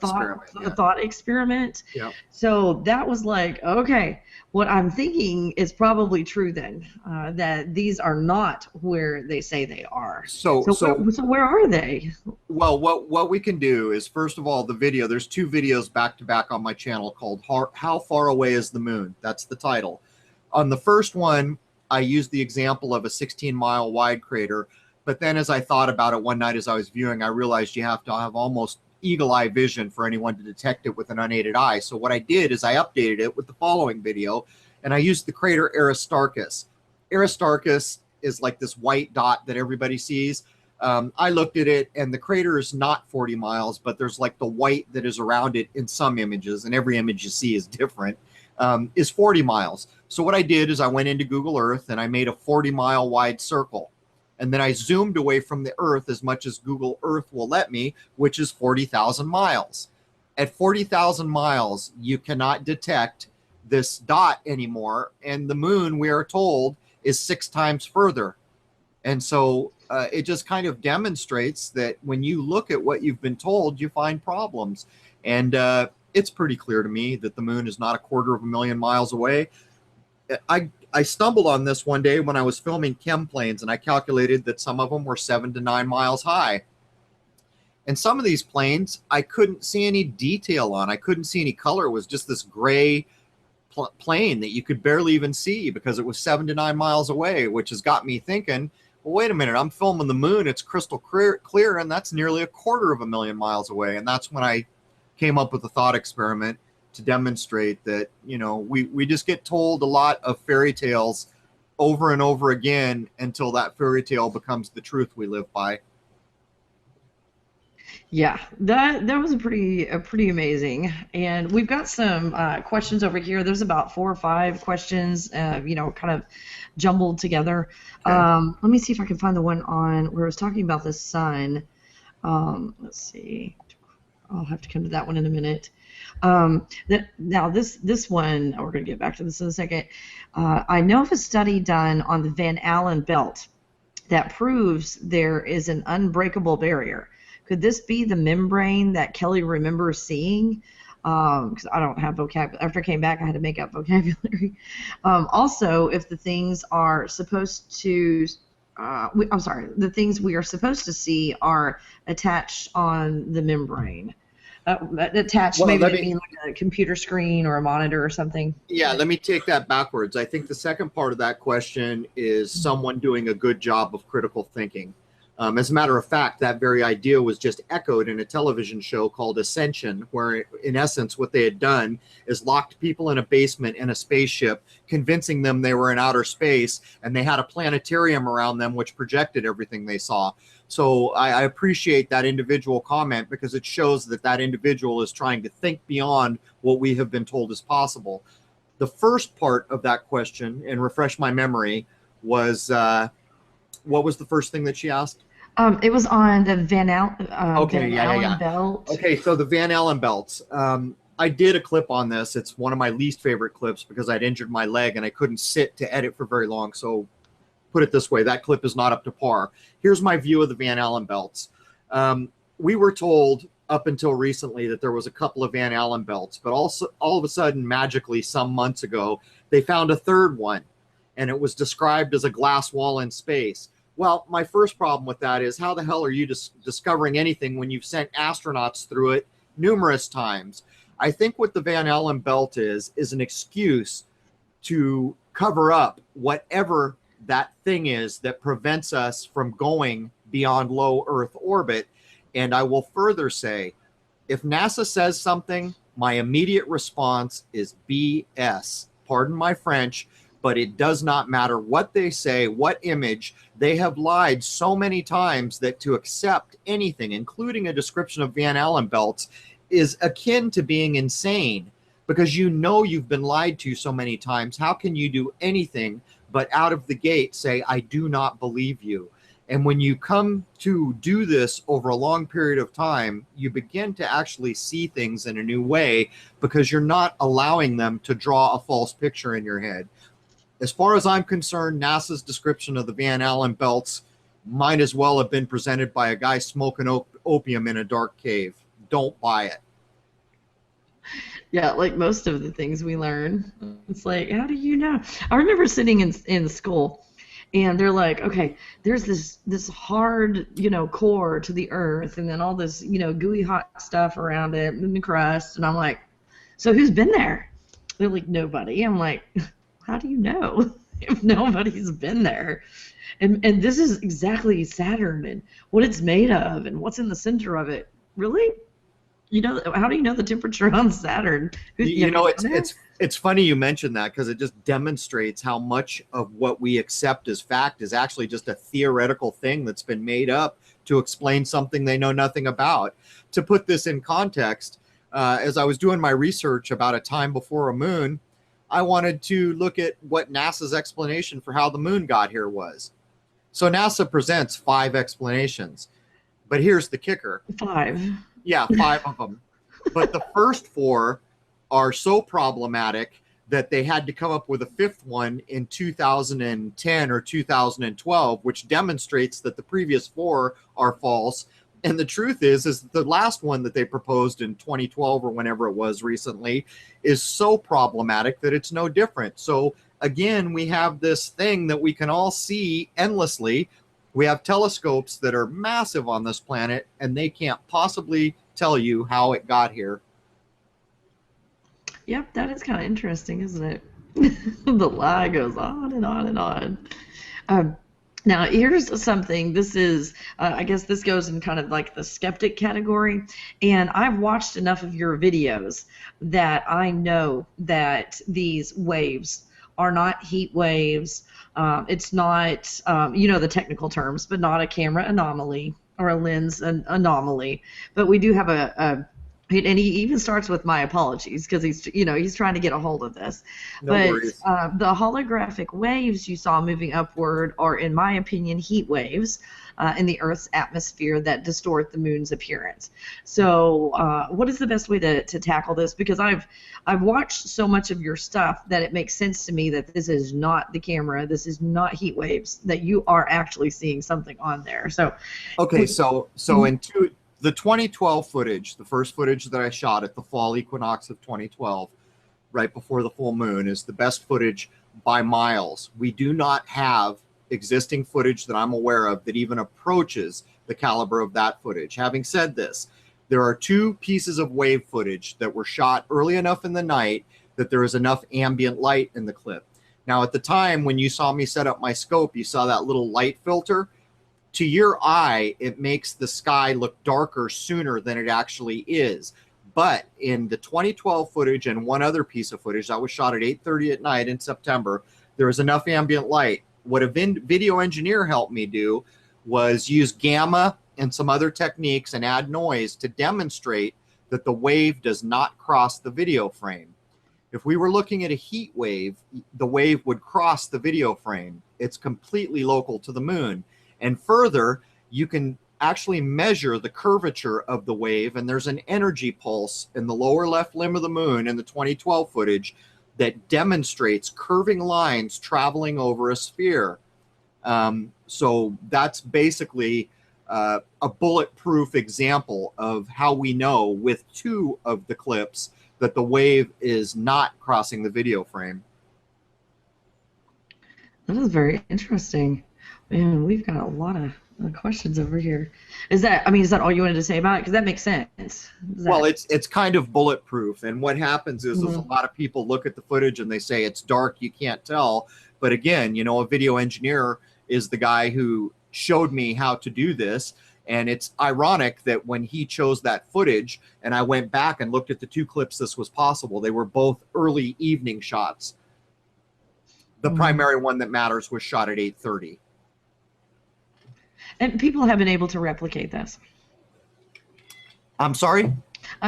[SPEAKER 1] thought experiment.
[SPEAKER 2] Yeah.
[SPEAKER 1] So that was like, okay, what I'm thinking is probably true then, that these are not where they say they are. So where are they?
[SPEAKER 2] Well, what we can do is, first of all, the video, there's 2 videos back to back on my channel called How Far Away is the Moon? That's the title. On the first one, I used the example of a 16-mile wide crater. But then as I thought about it one night as I was viewing, I realized you have to have almost eagle-eye vision for anyone to detect it with an unaided eye. So what I did is I updated it with the following video, and I used the crater Aristarchus. Aristarchus is like this white dot that everybody sees. I looked at it, and the crater is not 40 miles, but there's like the white that is around it in some images, and every image you see is different, is 40 miles. So what I did is I went into Google Earth, and I made a 40-mile wide circle. And then I zoomed away from the Earth as much as Google Earth will let me, which is 40,000 miles. At 40,000 miles, you cannot detect this dot anymore. And the moon, we are told, is 6 times further. And so it just kind of demonstrates that when you look at what you've been told, you find problems. And it's pretty clear to me that the moon is not 250,000 miles away. I stumbled on this one day when I was filming chem planes, and I calculated that some of them were 7 to 9 miles high. And some of these planes, I couldn't see any detail on. I couldn't see any color. It was just this gray plane that you could barely even see because it was 7 to 9 miles away, which has got me thinking, well, wait a minute, I'm filming the moon. It's crystal clear, and that's nearly 250,000 miles away. And that's when I came up with the thought experiment to demonstrate that, we just get told a lot of fairy tales over and over again until that fairy tale becomes the truth we live by.
[SPEAKER 1] Yeah, that was pretty amazing. And we've got some questions over here. There's about 4 or 5 questions, kind of jumbled together.
[SPEAKER 2] Okay.
[SPEAKER 1] Let me see if I can find the one on where I was talking about the sun. Let's see. I'll have to come to that one in a minute. Now this one, we're going to get back to this in a second. I know of a study done on the Van Allen belt that proves there is an unbreakable barrier. Could this be the membrane that Kelli remembers seeing? Because I don't have vocabulary. After I came back, I had to make up vocabulary. Also, if the things are supposed to, the things we are supposed to see are attached on the membrane. Attached,
[SPEAKER 2] Well,
[SPEAKER 1] maybe
[SPEAKER 2] let
[SPEAKER 1] they
[SPEAKER 2] me
[SPEAKER 1] mean like a computer screen or a monitor or something.
[SPEAKER 2] Yeah, let me take that backwards. I think the second part of that question is someone doing a good job of critical thinking. As a matter of fact, that very idea was just echoed in a television show called Ascension, where, in essence, what they had done is locked people in a basement in a spaceship, convincing them they were in outer space, and they had a planetarium around them which projected everything they saw. So I appreciate that individual comment because it shows that that individual is trying to think beyond what we have been told is possible. The first part of that question, and refresh my memory, was what was the first thing that she asked?
[SPEAKER 1] It was on the
[SPEAKER 2] Okay,
[SPEAKER 1] Van
[SPEAKER 2] yeah, yeah,
[SPEAKER 1] Allen
[SPEAKER 2] yeah.
[SPEAKER 1] belt.
[SPEAKER 2] Okay, so the Van Allen belts. I did a clip on this. It's one of my least favorite clips because I'd injured my leg and I couldn't sit to edit for very long. So put it this way, that clip is not up to par. Here's my view of the Van Allen belts. We were told up until recently that there was a couple of Van Allen belts, but also all of a sudden, magically, some months ago, they found a third one, and it was described as a glass wall in space. Well, my first problem with that is how the hell are you discovering anything when you've sent astronauts through it numerous times? I think what the Van Allen belt is an excuse to cover up whatever that thing is that prevents us from going beyond low Earth orbit. And I will further say, if NASA says something, my immediate response is BS. Pardon my French, but it does not matter what they say, what image. They have lied so many times that to accept anything, including a description of Van Allen belts, is akin to being insane because you've been lied to so many times. How can you do anything but out of the gate say, I do not believe you? And when you come to do this over a long period of time, you begin to actually see things in a new way because you're not allowing them to draw a false picture in your head. As far as I'm concerned, NASA's description of the Van Allen belts might as well have been presented by a guy smoking opium in a dark cave. Don't buy it.
[SPEAKER 1] Yeah, like most of the things we learn, it's like, how do you know? I remember sitting in school, and they're like, okay, there's this hard, core to the Earth, and then all this, gooey hot stuff around it, and the crust, and I'm like, so who's been there? They're like, nobody. I'm like, how do you know if nobody's been there? And this is exactly Saturn and what it's made of and what's in the center of it. Really? How do you know the temperature on Saturn?
[SPEAKER 2] It's funny you mentioned that because it just demonstrates how much of what we accept as fact is actually just a theoretical thing that's been made up to explain something they know nothing about. To put this in context, as I was doing my research about a time before a moon, I wanted to look at what NASA's explanation for how the moon got here was. So NASA presents 5 explanations, but here's the kicker.
[SPEAKER 1] 5.
[SPEAKER 2] Yeah, 5 of them. But the first 4 are so problematic that they had to come up with a 5th one in 2010 or 2012, which demonstrates that the previous 4 are false. And the truth is the last one that they proposed in 2012 or whenever it was recently is so problematic that it's no different. So again, we have this thing that we can all see endlessly. We have telescopes that are massive on this planet, and they can't possibly tell you how it got here.
[SPEAKER 1] Yep, that is kind of interesting, isn't it? The lie goes on and on and on. Now, here's something. This is, I guess this goes in kind of like the skeptic category. And I've watched enough of your videos that I know that these waves are not heat waves. It's not, you know, the technical terms, but not a camera anomaly or a lens anomaly. But we do have and he even starts with my apologies because he's, you know, he's trying to get a hold of this.
[SPEAKER 2] No
[SPEAKER 1] But
[SPEAKER 2] worries.
[SPEAKER 1] the holographic waves you saw moving upward are, in my opinion, heat waves in the Earth's atmosphere that distort the moon's appearance. So, what is the best way to tackle this? Because I've watched so much of your stuff that it makes sense to me that this is not the camera, this is not heat waves, that you are actually seeing something on there. So,
[SPEAKER 2] Okay, so the 2012 footage, the first footage that I shot at the fall equinox of 2012, right before the full moon, is the best footage by miles. We do not have existing footage that I'm aware of that even approaches the caliber of that footage. Having said this, there are two pieces of wave footage that were shot early enough in the night that there is enough ambient light in the clip. Now, at the time when you saw me set up my scope, you saw that little light filter. To your eye, it makes the sky look darker sooner than it actually is. But in the 2012 footage and one other piece of footage that was shot at 8:30 at night in September, there was enough ambient light. What a video engineer helped me do was use gamma and some other techniques and add noise to demonstrate that the wave does not cross the video frame. If we were looking at a heat wave, the wave would cross the video frame. It's completely local to the moon. And further, you can actually measure the curvature of the wave, and there's an energy pulse in the lower left limb of the moon in the 2012 footage that demonstrates curving lines traveling over a sphere. So that's basically a bulletproof example of how we know with two of the clips that the wave is not crossing the video frame.
[SPEAKER 1] that is very interesting. Man, we've got a lot of questions over here. Is that, I mean, is that all you wanted to say about it? Because that makes sense.
[SPEAKER 2] Well, it's kind of bulletproof. And what happens is a lot of people look at the footage and they say it's dark, you can't tell. But again, you know, a video engineer is the guy who showed me how to do this. And it's ironic that when he chose that footage and I went back and looked at the two clips this was possible, they were both early evening shots. The primary one that matters was shot at 8:30.
[SPEAKER 1] And people have been able to replicate this.
[SPEAKER 2] I'm sorry?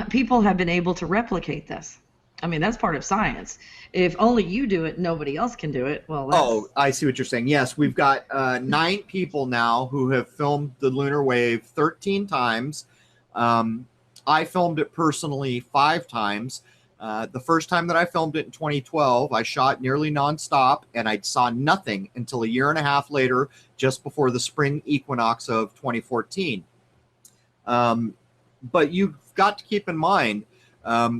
[SPEAKER 1] People have been able to replicate this. I mean, that's part of science. If only you do it, nobody else can do it. Well,
[SPEAKER 2] oh, I see what you're saying. Yes, we've got 9 people now who have filmed the lunar wave 13 times. I filmed it personally 5 times. The first time that I filmed it in 2012, I shot nearly nonstop, and I saw nothing until a year and a half later, just before the spring equinox of 2014. But you've got to keep in mind,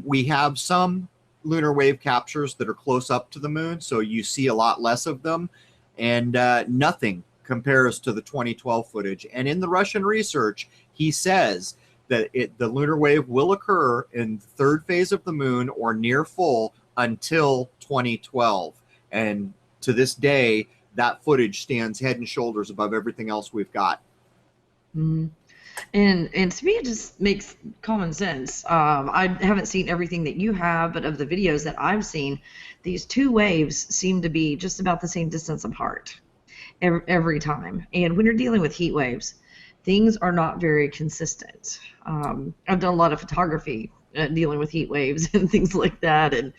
[SPEAKER 2] we have some lunar wave captures that are close up to the moon, so you see a lot less of them, and nothing compares to the 2012 footage. And in the Russian research, he says that the lunar wave will occur in the third phase of the moon or near full until 2012. And to this day, that footage stands head and shoulders above everything else we've got.
[SPEAKER 1] And to me, it just makes common sense. I haven't seen everything that you have, but of the videos that I've seen, these two waves seem to be just about the same distance apart every time. And when you're dealing with heat waves, things are not very consistent. I've done a lot of photography dealing with heat waves and things like that, and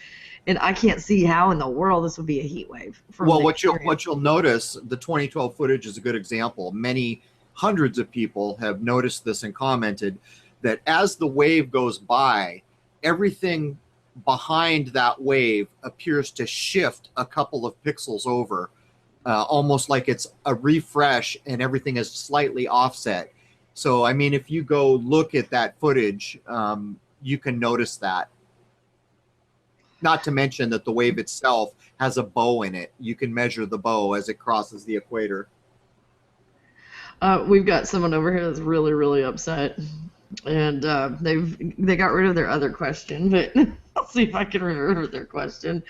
[SPEAKER 1] I can't see how in the world this would be a heat wave.
[SPEAKER 2] Well, what you'll notice, the 2012 footage is a good example. Many hundreds of people have noticed this and commented that as the wave goes by, everything behind that wave appears to shift a couple of pixels over, almost like it's a refresh and everything is slightly offset. So, I mean, if you go look at that footage, you can notice that. Not to mention that the wave itself has a bow in it. You can measure the bow as it crosses the equator.
[SPEAKER 1] We've got someone over here that's really, really upset, and they got rid of their other question, but I'll see if I can remember their question.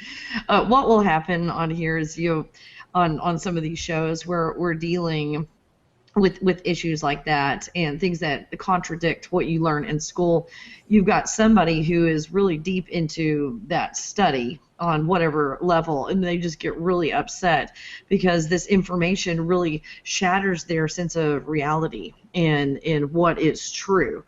[SPEAKER 1] What will happen on here is on some of these shows where we're dealing with issues like that and things that contradict what you learn in school. You've got somebody who is really deep into that study on whatever level, and they just get really upset because this information really shatters their sense of reality and what is true.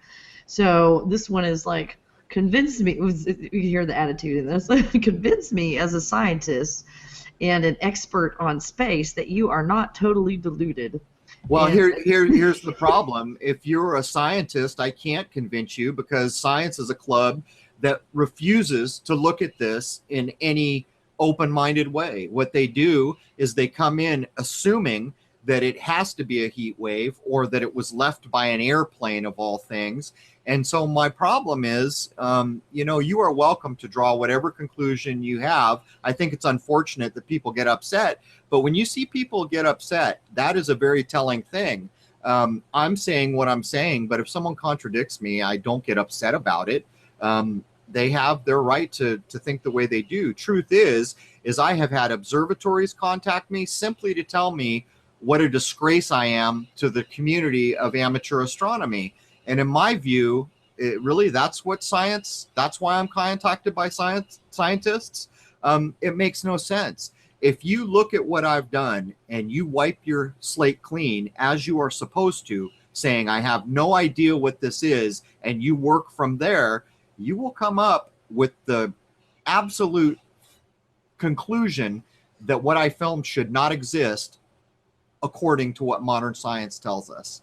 [SPEAKER 1] So this one is like, convince me, you hear the attitude in this, convince me as a scientist and an expert on space that you are not totally deluded.
[SPEAKER 2] Well,
[SPEAKER 1] And
[SPEAKER 2] here's the problem. If you're a scientist, I can't convince you because science is a club that refuses to look at this in any open-minded way. What they do is they come in assuming that it has to be a heat wave or that it was left by an airplane of all things. And so my problem is, you are welcome to draw whatever conclusion you have. I think it's unfortunate that people get upset, but when you see people get upset, that is a very telling thing. I'm saying what I'm saying, but if someone contradicts me, I don't get upset about it. They have their right to think the way they do. Truth is I have had observatories contact me simply to tell me what a disgrace I am to the community of amateur astronomy. And in my view, that's what science, that's why I'm contacted by scientists. It makes no sense. If you look at what I've done and you wipe your slate clean as you are supposed to, saying I have no idea what this is, and you work from there, you will come up with the absolute conclusion that what I filmed should not exist according to what modern science tells us.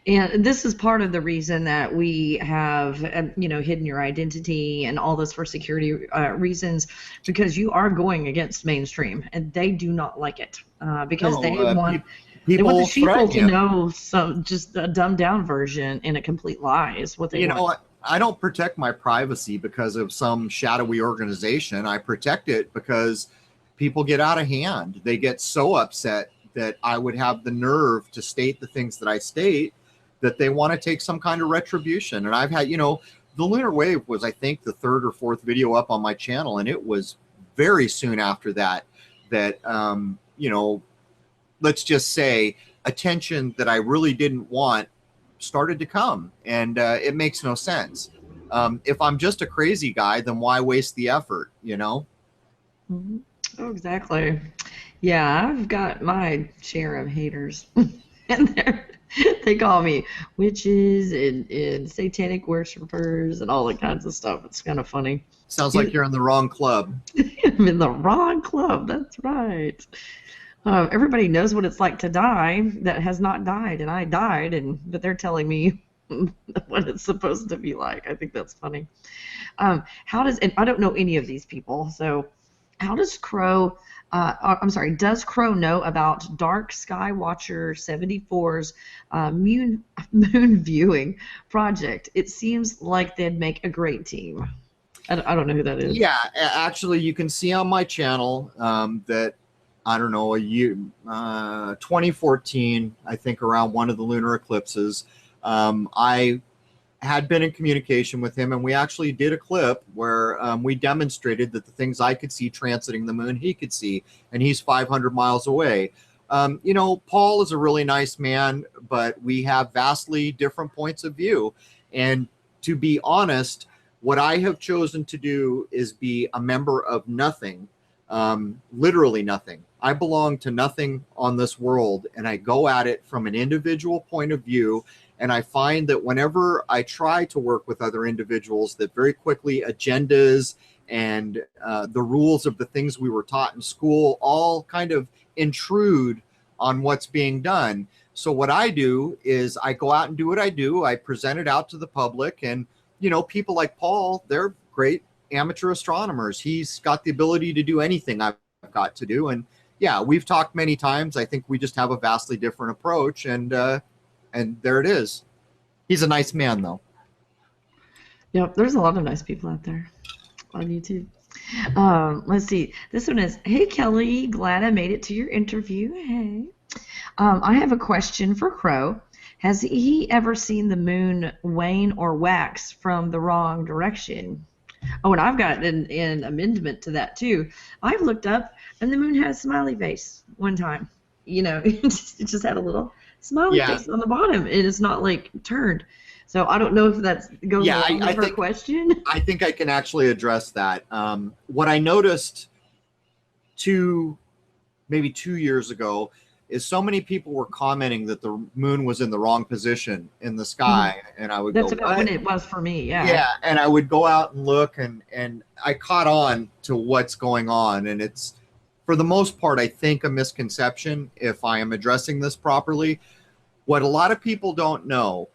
[SPEAKER 1] And this is part of the reason that we have, hidden your identity and all this for security reasons, because you are going against mainstream, and they do not like it because they want the sheeple to know some just a dumbed down version and a complete lie is what they want.
[SPEAKER 2] I don't protect my privacy because of some shadowy organization. I protect it because people get out of hand. They get so upset that I would have the nerve to state the things that I state that they want to take some kind of retribution. And I've had, the lunar wave was, I think, the third or fourth video up on my channel. And it was very soon after that, let's just say attention that I really didn't want started to come. And it makes no sense. If I'm just a crazy guy, then why waste the effort,
[SPEAKER 1] Mm-hmm. Oh, exactly. Yeah, I've got my share of haters. And they call me witches and satanic worshipers and all that kinds of stuff. It's kind of funny.
[SPEAKER 2] Sounds like you're in the wrong club.
[SPEAKER 1] I'm in the wrong club. That's right. Everybody knows what it's like to die that has not died, and I died, but they're telling me what it's supposed to be like. I think that's funny. And I don't know any of these people, so how does Crow... does Crow know about Dark Sky Watcher 74's moon viewing project? It seems like they'd make a great team. I don't know who that is.
[SPEAKER 2] Yeah, actually, you can see on my channel that, I don't know, 2014, I think around one of the lunar eclipses, I had been in communication with him, and we actually did a clip where we demonstrated that the things I could see transiting the moon, he could see, and he's 500 miles away. Paul is a really nice man, but we have vastly different points of view. And to be honest, what I have chosen to do is be a member of nothing, literally nothing. I belong to nothing on this world, and I go at it from an individual point of view. And I find that whenever I try to work with other individuals, that very quickly agendas and the rules of the things we were taught in school all kind of intrude on what's being done. So what I do is I go out and do what I do. I present it out to the public. And, people like Paul, they're great amateur astronomers. He's got the ability to do anything I've got to do. And yeah, we've talked many times. I think we just have a vastly different approach. And there it is. He's a nice man, though.
[SPEAKER 1] Yep, there's a lot of nice people out there on YouTube. Let's see. This one is, hey, Kelly, glad I made it to your interview. Hey. I have a question for Crow. Has he ever seen the moon wane or wax from the wrong direction? Oh, and I've got an amendment to that too. I've looked up and the moon has a smiley face one time. It just had a little smiley
[SPEAKER 2] Yeah,
[SPEAKER 1] face on the bottom, and it's not like turned. So I don't know if that goes
[SPEAKER 2] yeah.
[SPEAKER 1] along with her question.
[SPEAKER 2] I think I can actually address that. What I noticed two maybe 2 years ago is so many people were commenting that the moon was in the wrong position in the
[SPEAKER 1] Mhm.
[SPEAKER 2] sky, and I would go,
[SPEAKER 1] That's about when
[SPEAKER 2] what?
[SPEAKER 1] it was for me. Yeah.
[SPEAKER 2] Yeah, and I would go out and look, and I caught on to what's going on, and it's for the most part, I think, a misconception if I am addressing this properly. What a lot of people don't know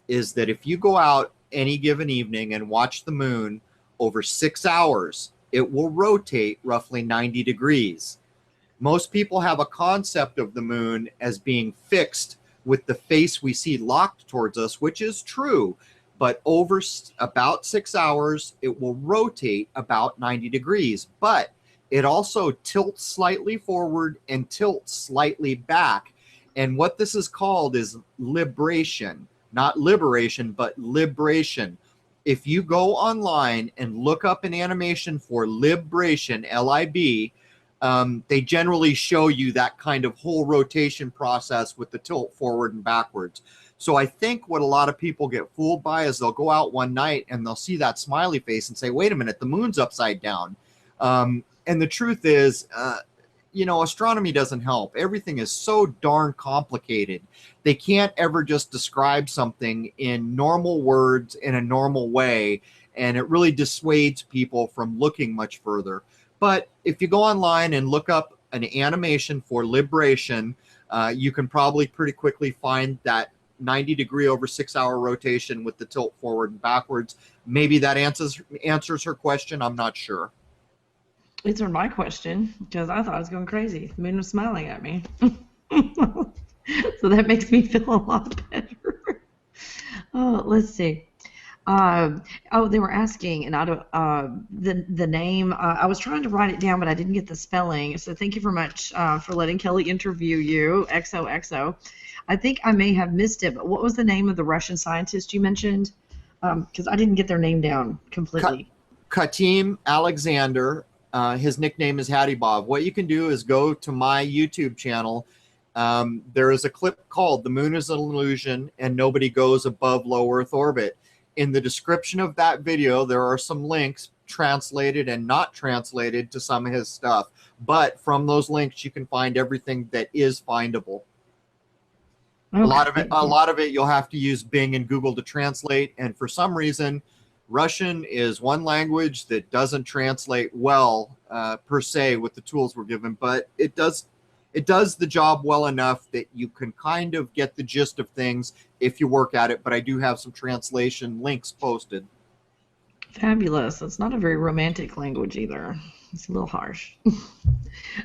[SPEAKER 2] is that if you go out any given evening and watch the moon over 6 hours, it will rotate roughly 90 degrees. Most people have a concept of the moon as being fixed with the face we see locked towards us, which is true. But over about 6 hours, it will rotate about 90 degrees. But it also tilts slightly forward and tilts slightly back. And what this is called is libration, not liberation, but libration. If you go online and look up an animation for libration, L-I-B, they generally show you that kind of whole rotation process with the tilt forward and backwards. So I think what a lot of people get fooled by is they'll go out one night and they'll see that smiley face and say, wait a minute, the moon's upside down. And the truth is, astronomy doesn't help. Everything is so darn complicated. They can't ever just describe something in normal words in a normal way. And it really dissuades people from looking much further. But if you go online and look up an animation for libration, you can probably pretty quickly find that 90-degree over 6 hour rotation with the tilt forward and backwards. Maybe that answers her question. I'm not sure.
[SPEAKER 1] Answered my question because I thought I was going crazy. The moon was smiling at me. So that makes me feel a lot better. Oh, let's see. They were asking, and I don't the name. I was trying to write it down, but I didn't get the spelling. So thank you very much for letting Kelli interview you. XOXO. I think I may have missed it, but what was the name of the Russian scientist you mentioned? Because I didn't get their name down completely.
[SPEAKER 2] Katim Alexander. His nickname is Hattie Bob. What you can do is go to my YouTube channel. There is a clip called "The Moon is an Illusion and Nobody Goes Above Low Earth Orbit." In the description of that video, there are some links translated and not translated to some of his stuff. But from those links, you can find everything that is findable.
[SPEAKER 1] Okay,
[SPEAKER 2] A lot of it, you'll have to use Bing and Google to translate. And for some reason, Russian is one language that doesn't translate well per se with the tools we're given, but it does the job well enough that you can kind of get the gist of things if you work at it. But I do have some translation links posted.
[SPEAKER 1] fabulous. It's not a very romantic language either. It's a little harsh. The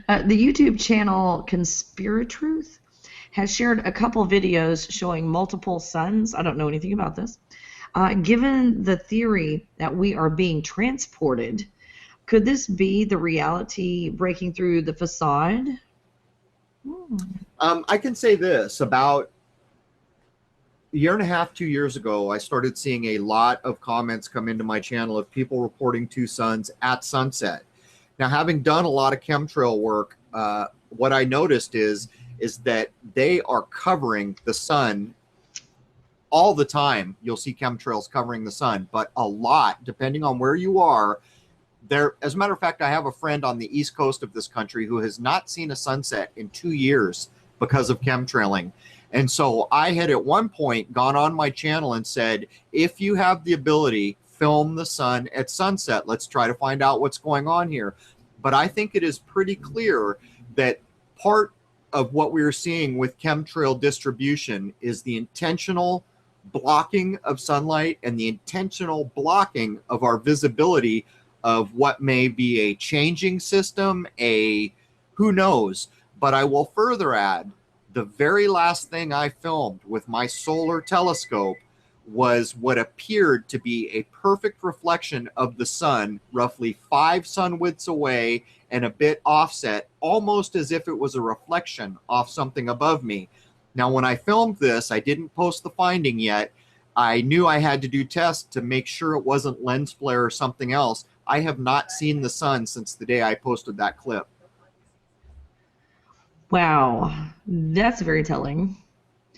[SPEAKER 1] YouTube channel Conspiratruth has shared a couple videos showing multiple suns. I don't know anything about this. Given the theory that we are being transported, could this be the reality breaking through the facade?
[SPEAKER 2] I can say this about a year and a half, 2 years ago, I started seeing a lot of comments come into my channel of people reporting two suns at sunset. Now, having done a lot of chemtrail work, what I noticed is that they are covering the sun all the time. You'll see chemtrails covering the sun, but a lot, depending on where you are. There, as a matter of fact, I have a friend on the east coast of this country who has not seen a sunset in 2 years because of chemtrailing. And so I had at one point gone on my channel and said, if you have the ability, film the sun at sunset. Let's try to find out what's going on here. But I think it is pretty clear that part of what we're seeing with chemtrail distribution is the intentional blocking of sunlight and the intentional blocking of our visibility of what may be a changing system, who knows. But I will further add, the very last thing I filmed with my solar telescope was what appeared to be a perfect reflection of the sun, roughly 5 sun widths away and a bit offset, almost as if it was a reflection off something above me. Now, when I filmed this, I didn't post the finding yet. I knew I had to do tests to make sure it wasn't lens flare or something else. I have not seen the sun since the day I posted that clip.
[SPEAKER 1] Wow, that's very telling.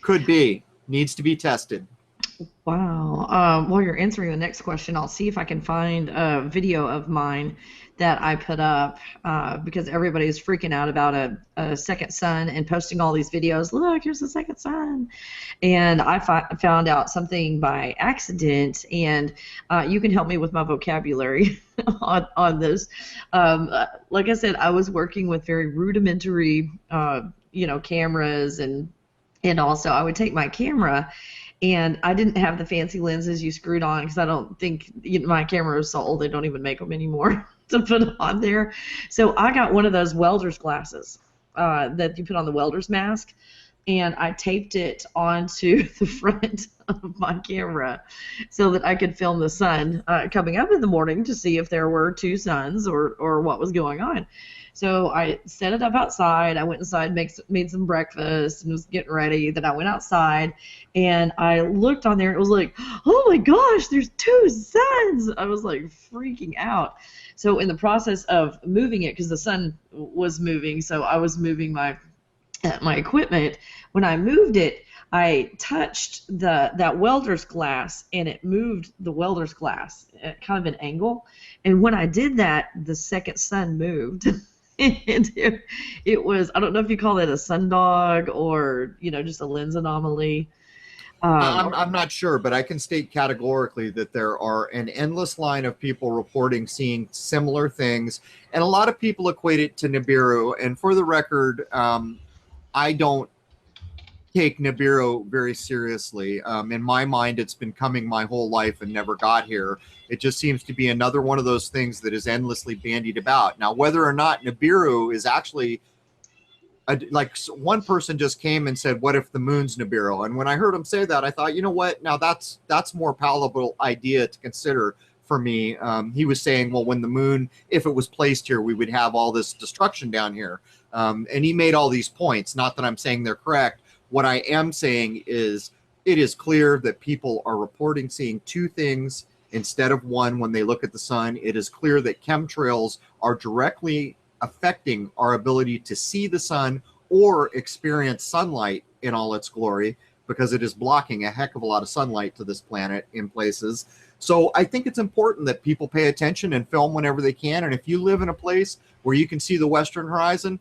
[SPEAKER 2] Could be. Needs to be tested.
[SPEAKER 1] Wow. While you're answering the next question, I'll see if I can find a video of mine that I put up because everybody's freaking out about a second sun and posting all these videos. Look, here's the second sun. And I found out something by accident, and you can help me with my vocabulary on this. Like I said, I was working with very rudimentary, cameras, and also I would take my camera, and I didn't have the fancy lenses you screwed on because I don't think my camera is so old they don't even make them anymore to put on there. So I got one of those welder's glasses that you put on the welder's mask, and I taped it onto the front of my camera so that I could film the sun coming up in the morning to see if there were two suns or what was going on. So I set it up outside. I went inside, made some breakfast, and was getting ready. Then I went outside, and I looked on there. And it was like, oh my gosh, there's two suns. I was like freaking out. So in the process of moving it, because the sun was moving, so I was moving my equipment. When I moved it, I touched that welder's glass, and it moved the welder's glass at kind of an angle. And when I did that, the second sun moved. And it was, I don't know if you call it a sundog or just a lens anomaly.
[SPEAKER 2] I'm not sure, but I can state categorically that there are an endless line of people reporting seeing similar things, and a lot of people equate it to Nibiru. And for the record, I don't take Nibiru very seriously. In my mind, it's been coming my whole life and never got here. It just seems to be another one of those things that is endlessly bandied about. Now, whether or not Nibiru is actually, like one person just came and said, what if the moon's Nibiru? And when I heard him say that, I thought, you know what? Now that's more palatable idea to consider for me. He was saying, well, when the moon, if it was placed here, we would have all this destruction down here. And he made all these points. Not that I'm saying they're correct. What I am saying is it is clear that people are reporting seeing two things instead of one when they look at the sun. It is clear that chemtrails are directly affecting our ability to see the sun or experience sunlight in all its glory, because it is blocking a heck of a lot of sunlight to this planet in places. So I think it's important that people pay attention and film whenever they can. And if you live in a place where you can see the western horizon,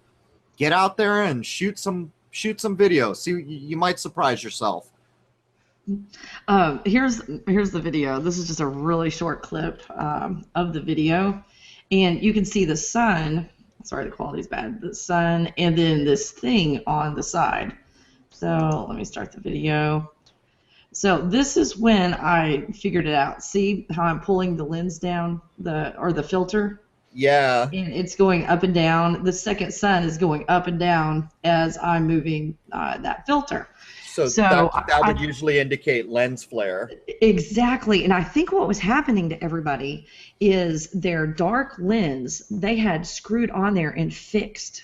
[SPEAKER 2] get out there and shoot some video. See, you might surprise yourself.
[SPEAKER 1] Here's the video. This is just a really short clip of the video, and you can see the sun. Sorry, the quality's bad. The sun, and then this thing on the side. So let me start the video. So this is when I figured it out. See how I'm pulling the lens down, the filter?
[SPEAKER 2] Yeah.
[SPEAKER 1] And it's going up and down. The second sun is going up and down as I'm moving that filter.
[SPEAKER 2] So that would usually indicate lens flare.
[SPEAKER 1] Exactly. And I think what was happening to everybody is their dark lens, they had screwed on there and fixed.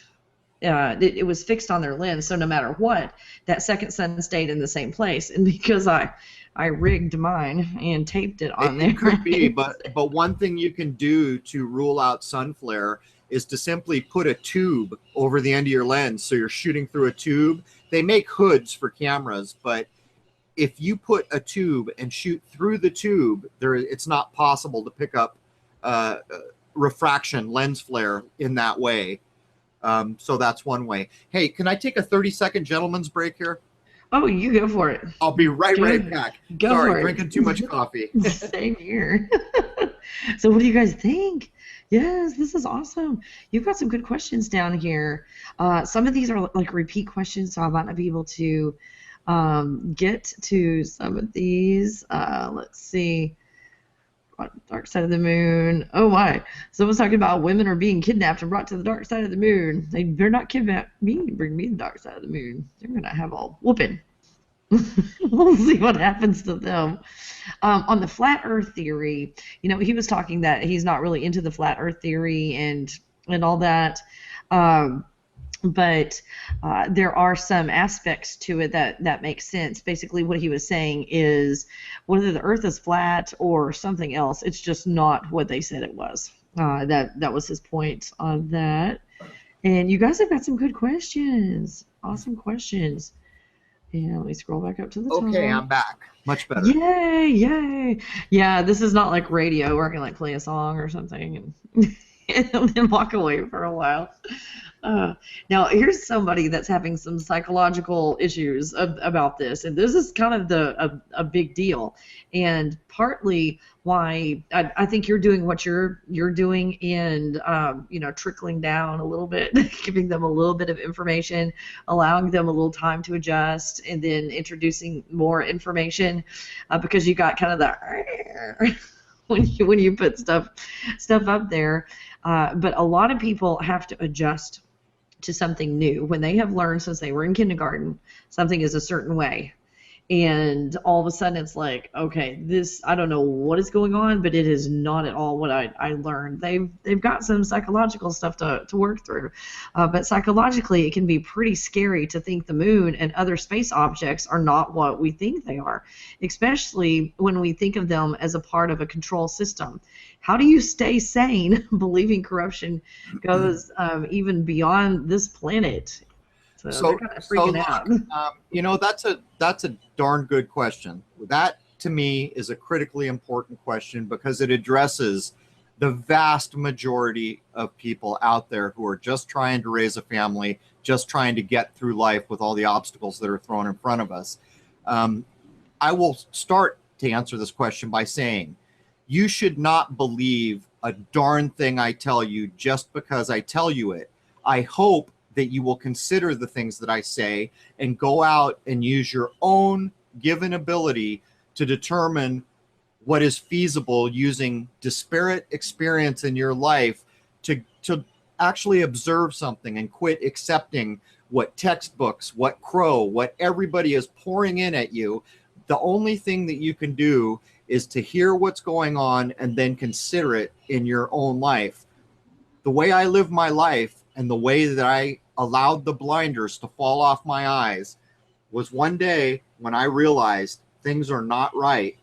[SPEAKER 1] It was fixed on their lens, so no matter what, that second sun stayed in the same place. And because I rigged mine and taped it on there.
[SPEAKER 2] It could be, but one thing you can do to rule out sun flare is to simply put a tube over the end of your lens, so you're shooting through a tube. They make hoods for cameras, but if you put a tube and shoot through the tube, it's not possible to pick up refraction, lens flare in that way. So that's one way. Hey, can I take a 30-second gentleman's break here?
[SPEAKER 1] Oh, you go for it.
[SPEAKER 2] I'll be right back. Sorry, drinking too much coffee.
[SPEAKER 1] Same here. So what do you guys think? Yes, this is awesome. You've got some good questions down here. Some of these are like repeat questions, so I might not be able to get to some of these. Let's see. Dark side of the moon. Oh my. Someone's talking about women are being kidnapped and brought to the dark side of the moon. They better not kidnap me and bring me to the dark side of the moon. They're going to have a whooping. We'll see what happens to them. On the flat earth theory, he was talking that he's not really into the flat earth theory and all that. but there are some aspects to it that make sense. Basically, what he was saying is whether the Earth is flat or something else, it's just not what they said it was. That was his point on that. And you guys have got some good questions. Awesome questions. And let me scroll back up to the
[SPEAKER 2] Okay,
[SPEAKER 1] top.
[SPEAKER 2] I'm back. Much better.
[SPEAKER 1] Yay, yay. Yeah, this is not like radio where I can like play a song or something and then walk away for a while. Uh, Now, here's somebody that's having some psychological issues about this, and this is kind of a big deal, and partly why I think you're doing what you're doing, and trickling down a little bit, giving them a little bit of information, allowing them a little time to adjust, and then introducing more information, because you got kind of the when you put stuff up there, but a lot of people have to adjust to something new when they have learned since they were in kindergarten something is a certain way, and all of a sudden it's like, okay, this, I don't know what is going on, but it is not at all what I learned. They've got some psychological stuff to work through, but psychologically it can be pretty scary to think the moon and other space objects are not what we think they are, especially when we think of them as a part of a control system. How do you stay sane believing corruption goes even beyond this planet? So they're
[SPEAKER 2] So,
[SPEAKER 1] kind of
[SPEAKER 2] so
[SPEAKER 1] freaking
[SPEAKER 2] look,
[SPEAKER 1] out.
[SPEAKER 2] that's a darn good question. That to me is a critically important question because it addresses the vast majority of people out there who are just trying to raise a family, just trying to get through life with all the obstacles that are thrown in front of us. Um, I will start to answer this question by saying you should not believe a darn thing I tell you just because I tell you it. I hope that you will consider the things that I say and go out and use your own given ability to determine what is feasible using disparate experience in your life to actually observe something and quit accepting what textbooks, what Crow, what everybody is pouring in at you. The only thing that you can do is to hear what's going on and then consider it in your own life. The way I live my life and the way that I allowed the blinders to fall off my eyes was one day when I realized things are not right.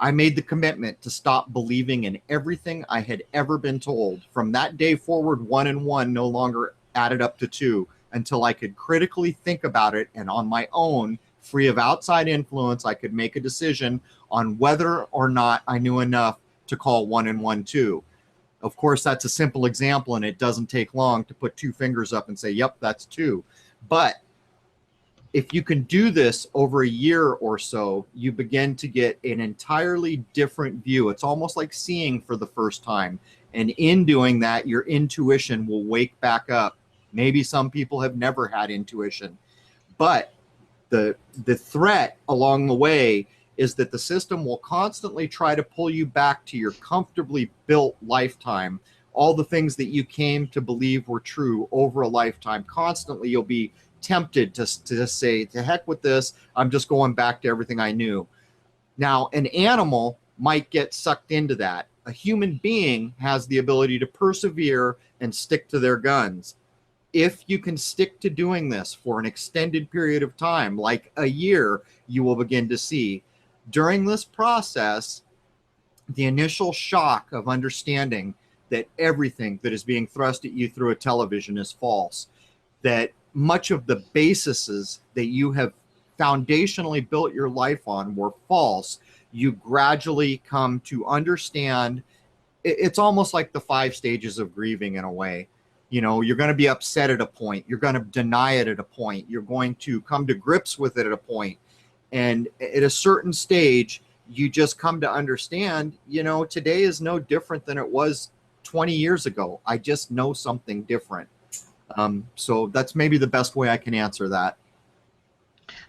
[SPEAKER 2] I made the commitment to stop believing in everything I had ever been told. From that day forward, 1 and 1 no longer added up to 2 until I could critically think about it, and on my own, free of outside influence, I could make a decision on whether or not I knew enough to call 1 and 1 2. Of course, that's a simple example, and it doesn't take long to put 2 fingers up and say, yep, that's 2. But if you can do this over a year or so, you begin to get an entirely different view. It's almost like seeing for the first time. And in doing that, your intuition will wake back up. Maybe some people have never had intuition. But the threat along the way is that the system will constantly try to pull you back to your comfortably built lifetime. All the things that you came to believe were true over a lifetime. Constantly, you'll be tempted to say, to heck with this, I'm just going back to everything I knew. Now, an animal might get sucked into that. A human being has the ability to persevere and stick to their guns. If you can stick to doing this for an extended period of time, like a year, you will begin to see. During this process, the initial shock of understanding that everything that is being thrust at you through a television is false, that much of the bases that you have foundationally built your life on were false, you gradually come to understand. It's almost like the 5 stages of grieving in a way. You know, you're going to be upset at a point. You're going to deny it at a point. You're going to come to grips with it at a point. And at a certain stage, you just come to understand, you know, today is no different than it was 20 years ago. I just know something different. So that's maybe the best way I can answer that.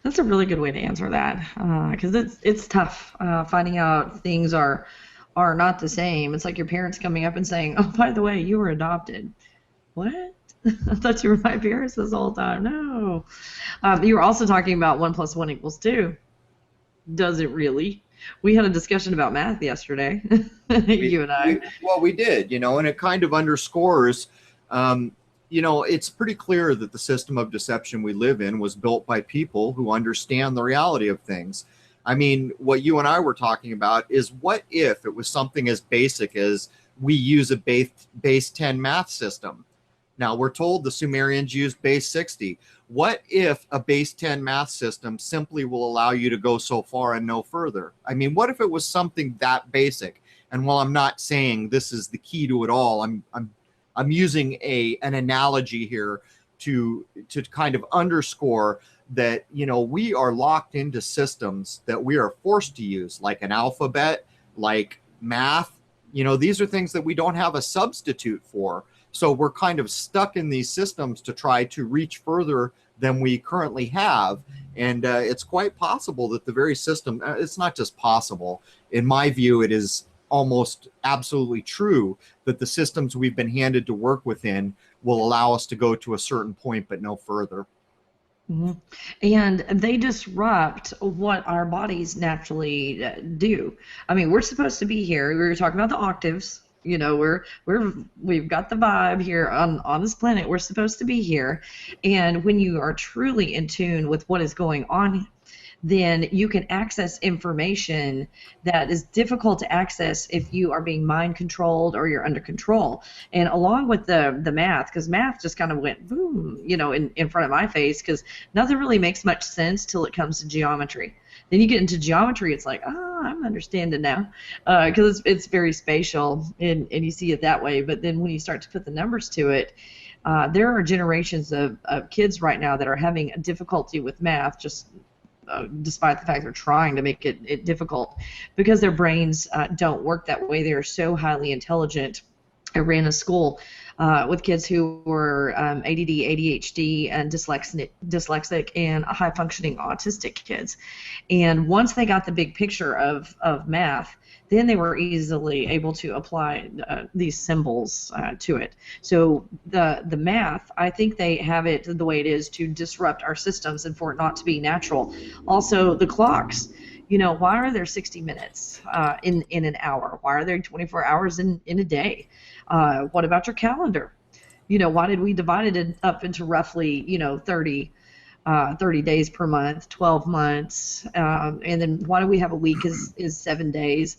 [SPEAKER 1] That's a really good way to answer that, because it's tough finding out things are not the same. It's like your parents coming up and saying, "Oh, by the way, you were adopted." What? I thought you were my parents this whole time. No. You were also talking about 1 + 1 = 2. Does it really? We had a discussion about math yesterday, you and I.
[SPEAKER 2] We did, you know, and it kind of underscores it's pretty clear that the system of deception we live in was built by people who understand the reality of things. I mean, what you and I were talking about is, what if it was something as basic as we use a base 10 math system? Now, we're told the Sumerians used base 60. What if a base 10 math system simply will allow you to go so far and no further? I mean, what if it was something that basic? And while I'm not saying this is the key to it all, I'm using an analogy here to kind of underscore that, we are locked into systems that we are forced to use, like an alphabet, like math. These are things that we don't have a substitute for. So we're kind of stuck in these systems to try to reach further than we currently have. And it's quite possible that the very system, it's not just possible. In my view, it is almost absolutely true that the systems we've been handed to work within will allow us to go to a certain point, but no further.
[SPEAKER 1] Mm-hmm. And they disrupt what our bodies naturally do. I mean, we're supposed to be here. We were talking about the octaves. We've got the vibe here on this planet. We're supposed to be here. And when you are truly in tune with what is going on, then you can access information that is difficult to access if you are being mind controlled or you're under control. And along with the math, because math just kind of went boom, in front of my face, because nothing really makes much sense till it comes to geometry. Then you get into geometry, it's like, I'm understanding now, because it's very spatial, and you see it that way. But then when you start to put the numbers to it, there are generations of kids right now that are having a difficulty with math, just despite the fact they're trying to make it difficult, because their brains don't work that way. They are so highly intelligent. I ran a school with kids who were ADD, ADHD, and dyslexic and high-functioning autistic kids. And once they got the big picture of math, then they were easily able to apply these symbols to it. So the math, I think they have it the way it is to disrupt our systems and for it not to be natural. Also, the clocks. Why are there 60 minutes in an hour? Why are there 24 hours in a day? What about your calendar? Why did we divide it up into roughly, 30 days per month, 12 months, and then why do we have a week is 7 days?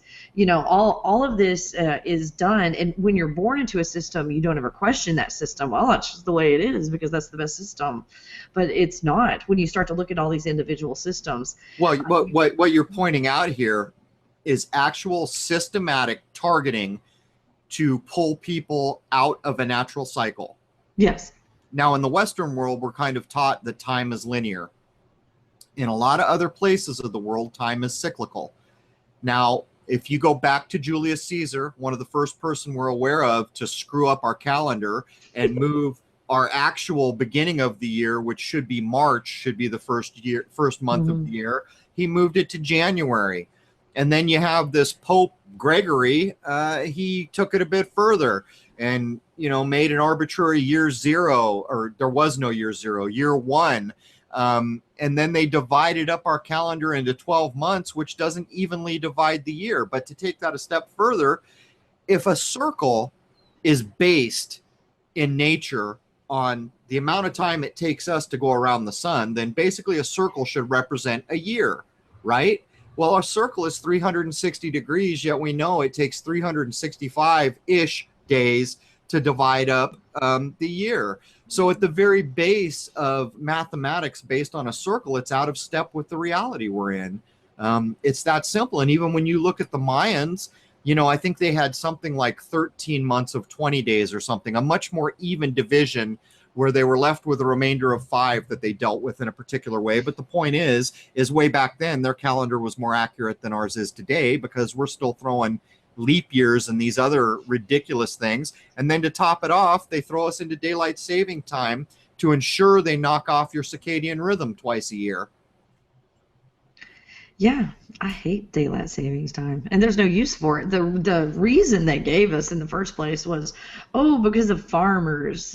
[SPEAKER 1] All of this is done, and when you're born into a system, you don't ever question that system. Well, that's just the way it is because that's the best system, but it's not when you start to look at all these individual systems.
[SPEAKER 2] Well, what you're pointing out here is actual systematic targeting to pull people out of a natural cycle.
[SPEAKER 1] Yes.
[SPEAKER 2] Now, in the Western world, we're kind of taught that time is linear. In a lot of other places of the world, time is cyclical. Now, if you go back to Julius Caesar, one of the first person we're aware of to screw up our calendar and move our actual beginning of the year, which should be March, should be the first month of the year, he moved it to January. And then you have this Pope Gregory, he took it a bit further and made an arbitrary year zero, or there was no year zero, year one. And then they divided up our calendar into 12 months, which doesn't evenly divide the year. But to take that a step further, if a circle is based in nature on the amount of time it takes us to go around the sun, then basically a circle should represent a year, right? Well, our circle is 360 degrees, yet we know it takes 365-ish days to divide up the year. So at the very base of mathematics based on a circle, it's out of step with the reality we're in. It's that simple. And even when you look at the Mayans, I think they had something like 13 months of 20 days or something, a much more even division where they were left with a remainder of 5 that they dealt with in a particular way. But the point is way back then, their calendar was more accurate than ours is today because we're still throwing leap years and these other ridiculous things. And then to top it off, they throw us into daylight saving time to ensure they knock off your circadian rhythm twice a year.
[SPEAKER 1] Yeah, I hate daylight savings time, and there's no use for it. The reason they gave us in the first place was, because of farmers,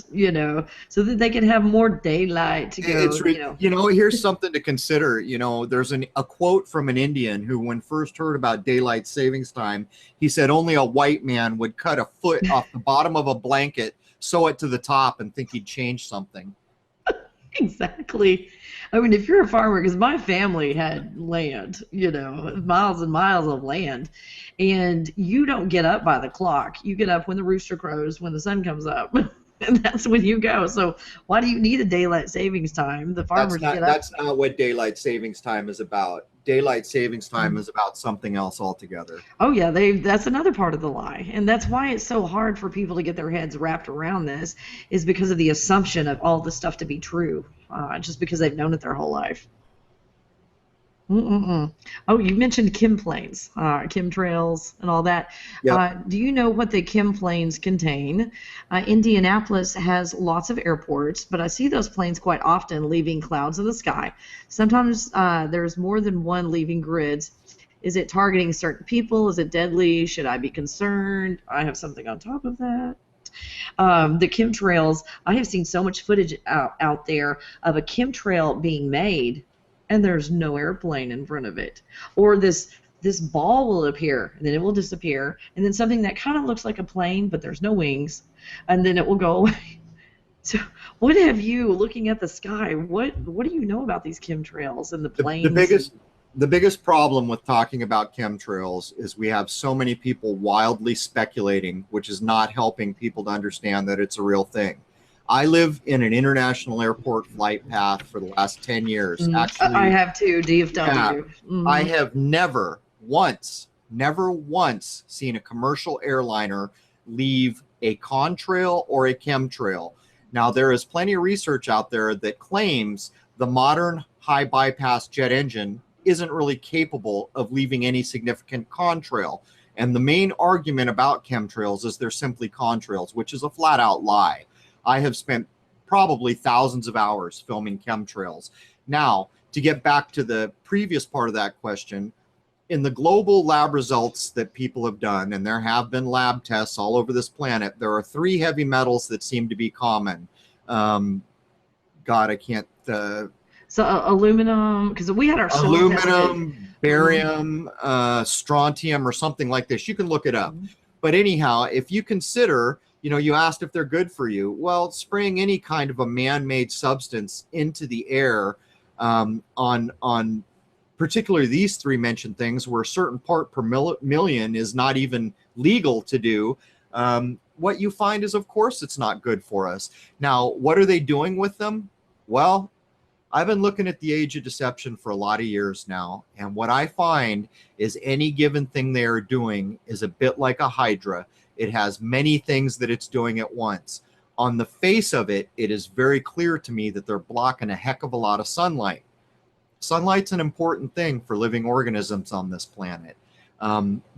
[SPEAKER 1] so that they could have more daylight to go.
[SPEAKER 2] Here's something to consider. There's a quote from an Indian who, when first heard about daylight savings time, he said only a white man would cut a foot off the bottom of a blanket sew it to the top and think he'd change something.
[SPEAKER 1] Exactly. I mean, if you're a farmer, because my family had land, miles and miles of land, and you don't get up by the clock. You get up when the rooster crows, when the sun comes up, and that's when you go. So why do you need a daylight savings time? The
[SPEAKER 2] That's
[SPEAKER 1] farmers
[SPEAKER 2] not
[SPEAKER 1] get up.
[SPEAKER 2] that's not what daylight savings time is about. Daylight savings time is about something else altogether.
[SPEAKER 1] Oh yeah, that's another part of the lie. And that's why it's so hard for people to get their heads wrapped around this, is because of the assumption of all this stuff to be true, just because they've known it their whole life. Mm-mm-mm. Oh, you mentioned chemplanes, chemtrails, and all that.
[SPEAKER 2] Yep.
[SPEAKER 1] Do you know what the chemplanes contain? Indianapolis has lots of airports, but I see those planes quite often leaving clouds in the sky. Sometimes there's more than one leaving grids. Is it targeting certain people? Is it deadly? Should I be concerned? I have something on top of that. The chemtrails, I have seen so much footage out there of a chemtrail being made, and there's no airplane in front of it. Or this ball will appear, and then it will disappear, and then something that kind of looks like a plane, but there's no wings, and then it will go away. So what have you, looking at the sky, what do you know about these chemtrails and the planes?
[SPEAKER 2] The biggest problem with talking about chemtrails is we have so many people wildly speculating, which is not helping people to understand that it's a real thing. I live in an international airport flight path for the last 10 years. Actually,
[SPEAKER 1] I have too, DFW.
[SPEAKER 2] Yeah,
[SPEAKER 1] Mm-hmm.
[SPEAKER 2] I have never once seen a commercial airliner leave a contrail or a chemtrail. Now, there is plenty of research out there that claims the modern high bypass jet engine isn't really capable of leaving any significant contrail. And the main argument about chemtrails is they're simply contrails, which is a flat out lie. I have spent probably thousands of hours filming chemtrails. Now, to get back to the previous part of that question, in the global lab results that people have done, and there have been lab tests all over this planet, there are 3 heavy metals that seem to be common. God, I can't...
[SPEAKER 1] So aluminum, because we had our
[SPEAKER 2] aluminum, barium, strontium, or something like this. You can look it up. But anyhow, if you consider, you asked if they're good for you. Well, spraying any kind of a man-made substance into the air on particularly these 3 mentioned things, where a certain part per million is not even legal to do, what you find is, of course, it's not good for us. Now, what are they doing with them? Well, I've been looking at the age of deception for a lot of years now, and what I find is any given thing they are doing is a bit like a hydra. It has many things that it's doing at once. On the face of it, it is very clear to me that they're blocking a heck of a lot of sunlight. Sunlight's an important thing for living organisms on this planet.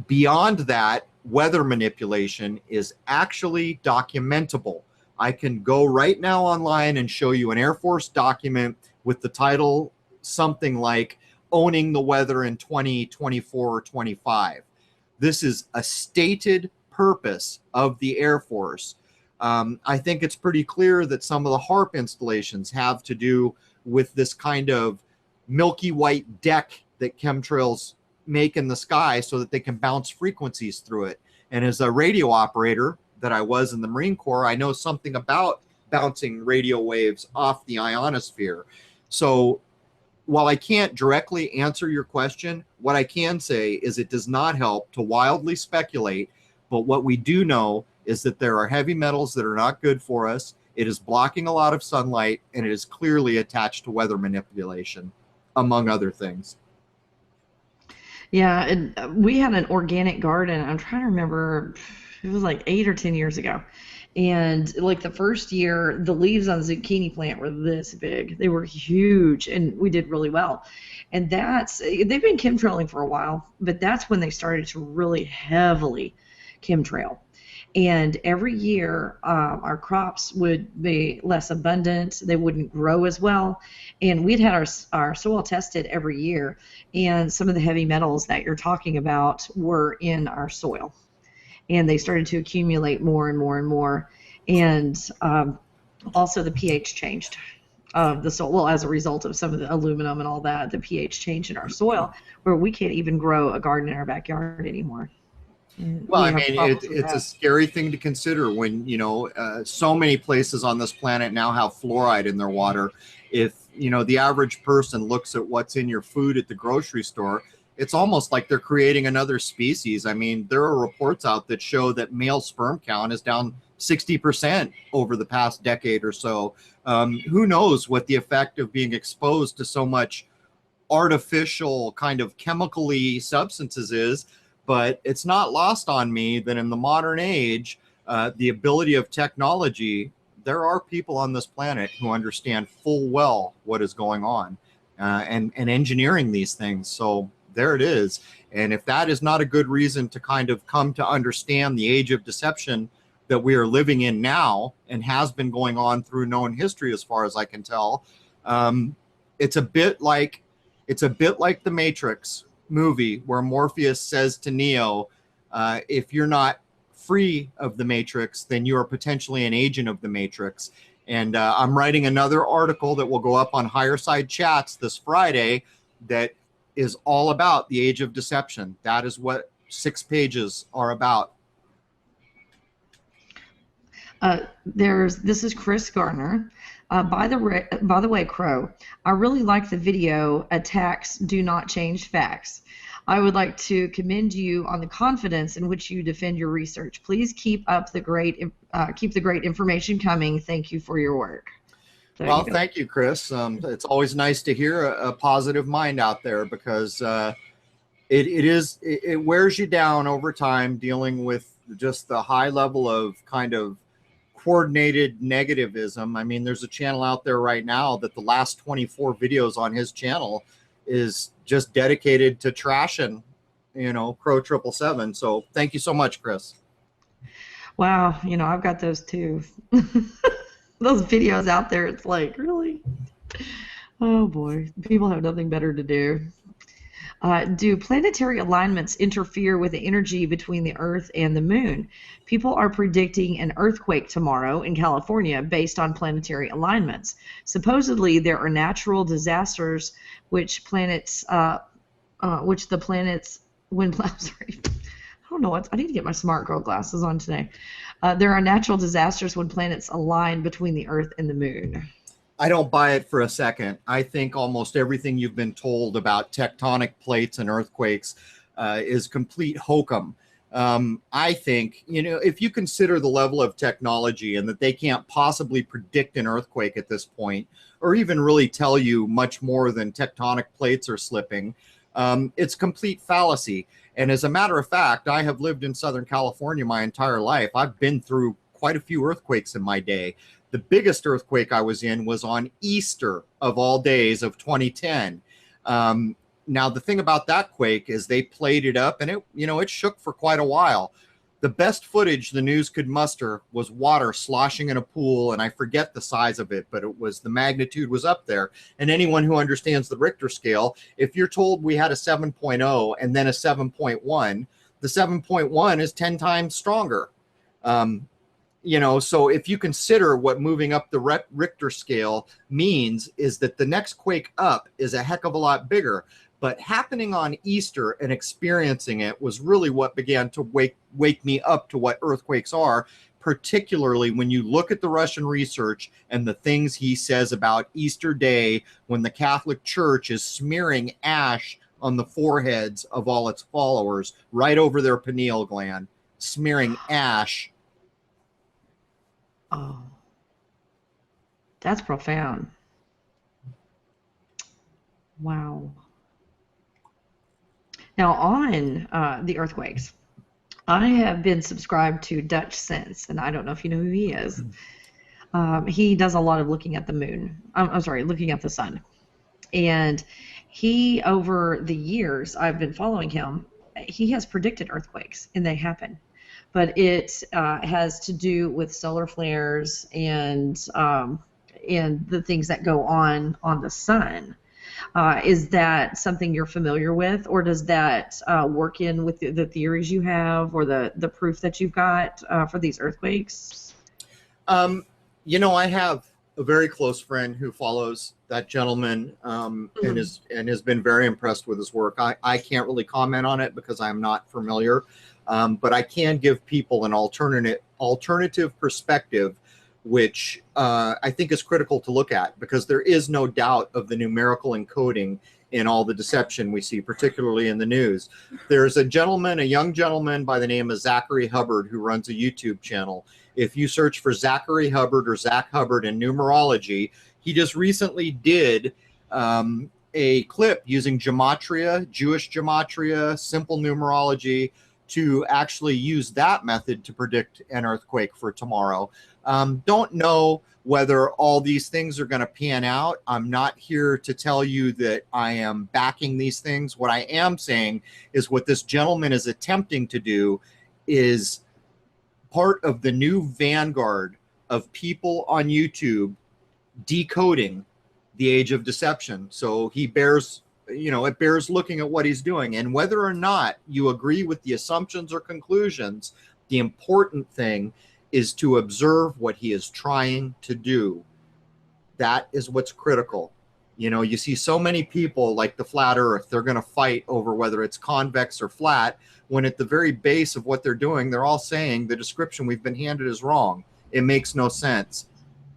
[SPEAKER 2] Beyond that, weather manipulation is actually documentable. I can go right now online and show you an Air Force document with the title something like Owning the Weather in 2024 or 25. This is a stated purpose of the Air Force. I think it's pretty clear that some of the HARP installations have to do with this kind of milky white deck that chemtrails make in the sky so that they can bounce frequencies through it. And as a radio operator that I was in the Marine Corps, I know something about bouncing radio waves off the ionosphere. So while I can't directly answer your question, what I can say is it does not help to wildly speculate. But what we do know is that there are heavy metals that are not good for us. It is blocking a lot of sunlight, and it is clearly attached to weather manipulation, among other things.
[SPEAKER 1] Yeah, and we had an organic garden. I'm trying to remember, it was like 8 or 10 years ago. And like the first year, the leaves on the zucchini plant were this big. They were huge, and we did really well. And they've been chemtrailing for a while, but that's when they started to really heavily chemtrail. And every year, our crops would be less abundant. They wouldn't grow as well. And we'd had our soil tested every year, and some of the heavy metals that you're talking about were in our soil. And they started to accumulate more and more and more. And also the pH changed of the soil. Well, as a result of some of the aluminum and all that, the pH changed in our soil, where we can't even grow a garden in our backyard anymore. And
[SPEAKER 2] Well,
[SPEAKER 1] we
[SPEAKER 2] I
[SPEAKER 1] have
[SPEAKER 2] mean,
[SPEAKER 1] problems with
[SPEAKER 2] it's a
[SPEAKER 1] that.
[SPEAKER 2] scary thing to consider when, so many places on this planet now have fluoride in their water. If, the average person looks at what's in your food at the grocery store, it's almost like they're creating another species. I mean, there are reports out that show that male sperm count is down 60% over the past decade or so. Who knows what the effect of being exposed to so much artificial kind of chemically substances is, but it's not lost on me that in the modern age, the ability of technology, there are people on this planet who understand full well what is going on, and engineering these things. So there it is. And if that is not a good reason to kind of come to understand the age of deception that we are living in now and has been going on through known history, as far as I can tell, um, it's a bit like the Matrix movie where Morpheus says to Neo, if you're not free of the Matrix, then you are potentially an agent of the Matrix. And I'm writing another article that will go up on Higher Side Chats this Friday that is all about the age of deception. That is what 6 pages are about.
[SPEAKER 1] This is Chris Garner. By the way, Crow, I really like the video "Attacks Do Not Change Facts." I would like to commend you on the confidence in which you defend your research. Please keep the great information coming. Thank you for your work. There you
[SPEAKER 2] Well,
[SPEAKER 1] go.
[SPEAKER 2] thank you, Chris. It's always nice to hear a positive mind out there, because it wears you down over time dealing with just the high level of kind of coordinated negativism. I mean, there's a channel out there right now that the last 24 videos on his channel is just dedicated to trashing, Crrow777. So thank you so much, Chris.
[SPEAKER 1] Wow, I've got those too. Those videos out there, it's like, really? Oh boy, people have nothing better to do. Do planetary alignments interfere with the energy between the Earth and the Moon? People are predicting an earthquake tomorrow in California based on planetary alignments. Supposedly, there are natural disasters which the planets when I'm sorry. I don't know what I need to get my smart girl glasses on today. There are natural disasters when planets align between the Earth and the Moon.
[SPEAKER 2] I don't buy it for a second. I think almost everything you've been told about tectonic plates and earthquakes is complete hokum. I think, if you consider the level of technology and that they can't possibly predict an earthquake at this point, or even really tell you much more than tectonic plates are slipping, it's complete fallacy. And as a matter of fact, I have lived in Southern California my entire life. I've been through quite a few earthquakes in my day. The biggest earthquake I was in was on Easter of all days of 2010. Now, the thing about that quake is they played it up and it shook for quite a while. The best footage the news could muster was water sloshing in a pool, and I forget the size of it, but the magnitude was up there. And anyone who understands the Richter scale, if you're told we had a 7.0 and then a 7.1, the 7.1 is 10 times stronger. So if you consider what moving up the Richter scale means, is that the next quake up is a heck of a lot bigger. But happening on Easter and experiencing it was really what began to wake me up to what earthquakes are, particularly when you look at the Russian research and the things he says about Easter Day, when the Catholic Church is smearing ash on the foreheads of all its followers, right over their pineal gland, smearing ash.
[SPEAKER 1] Oh, that's profound. Wow. Now, on the earthquakes, I have been subscribed to Dutch Sense, and I don't know if you know who he is. He does a lot of looking at the moon. I'm sorry, looking at the sun. And he, over the years I've been following him, he has predicted earthquakes, and they happen. But it has to do with solar flares and the things that go on the sun. Is that something you're familiar with, or does that work in with the theories you have, or the proof that you've got for these earthquakes?
[SPEAKER 2] I have a very close friend who follows that gentleman, and has been very impressed with his work. I can't really comment on it because I'm not familiar. But I can give people an alternative perspective, which I think is critical to look at, because there is no doubt of the numerical encoding in all the deception we see, particularly in the news. There's a young gentleman by the name of Zachary Hubbard, who runs a YouTube channel. If you search for Zachary Hubbard or Zach Hubbard in numerology, he just recently did a clip using gematria, Jewish gematria, simple numerology, to actually use that method to predict an earthquake for tomorrow. Don't know whether all these things are going to pan out. I'm not here to tell you that I am backing these things. What I am saying is what this gentleman is attempting to do is part of the new vanguard of people on YouTube decoding the age of deception. So he bears, it bears looking at what he's doing. And whether or not you agree with the assumptions or conclusions, the important thing is to observe what he is trying to do. That is what's critical. You see so many people like the flat earth, they're going to fight over whether it's convex or flat, when at the very base of what they're doing, they're all saying the description we've been handed is wrong. It makes no sense.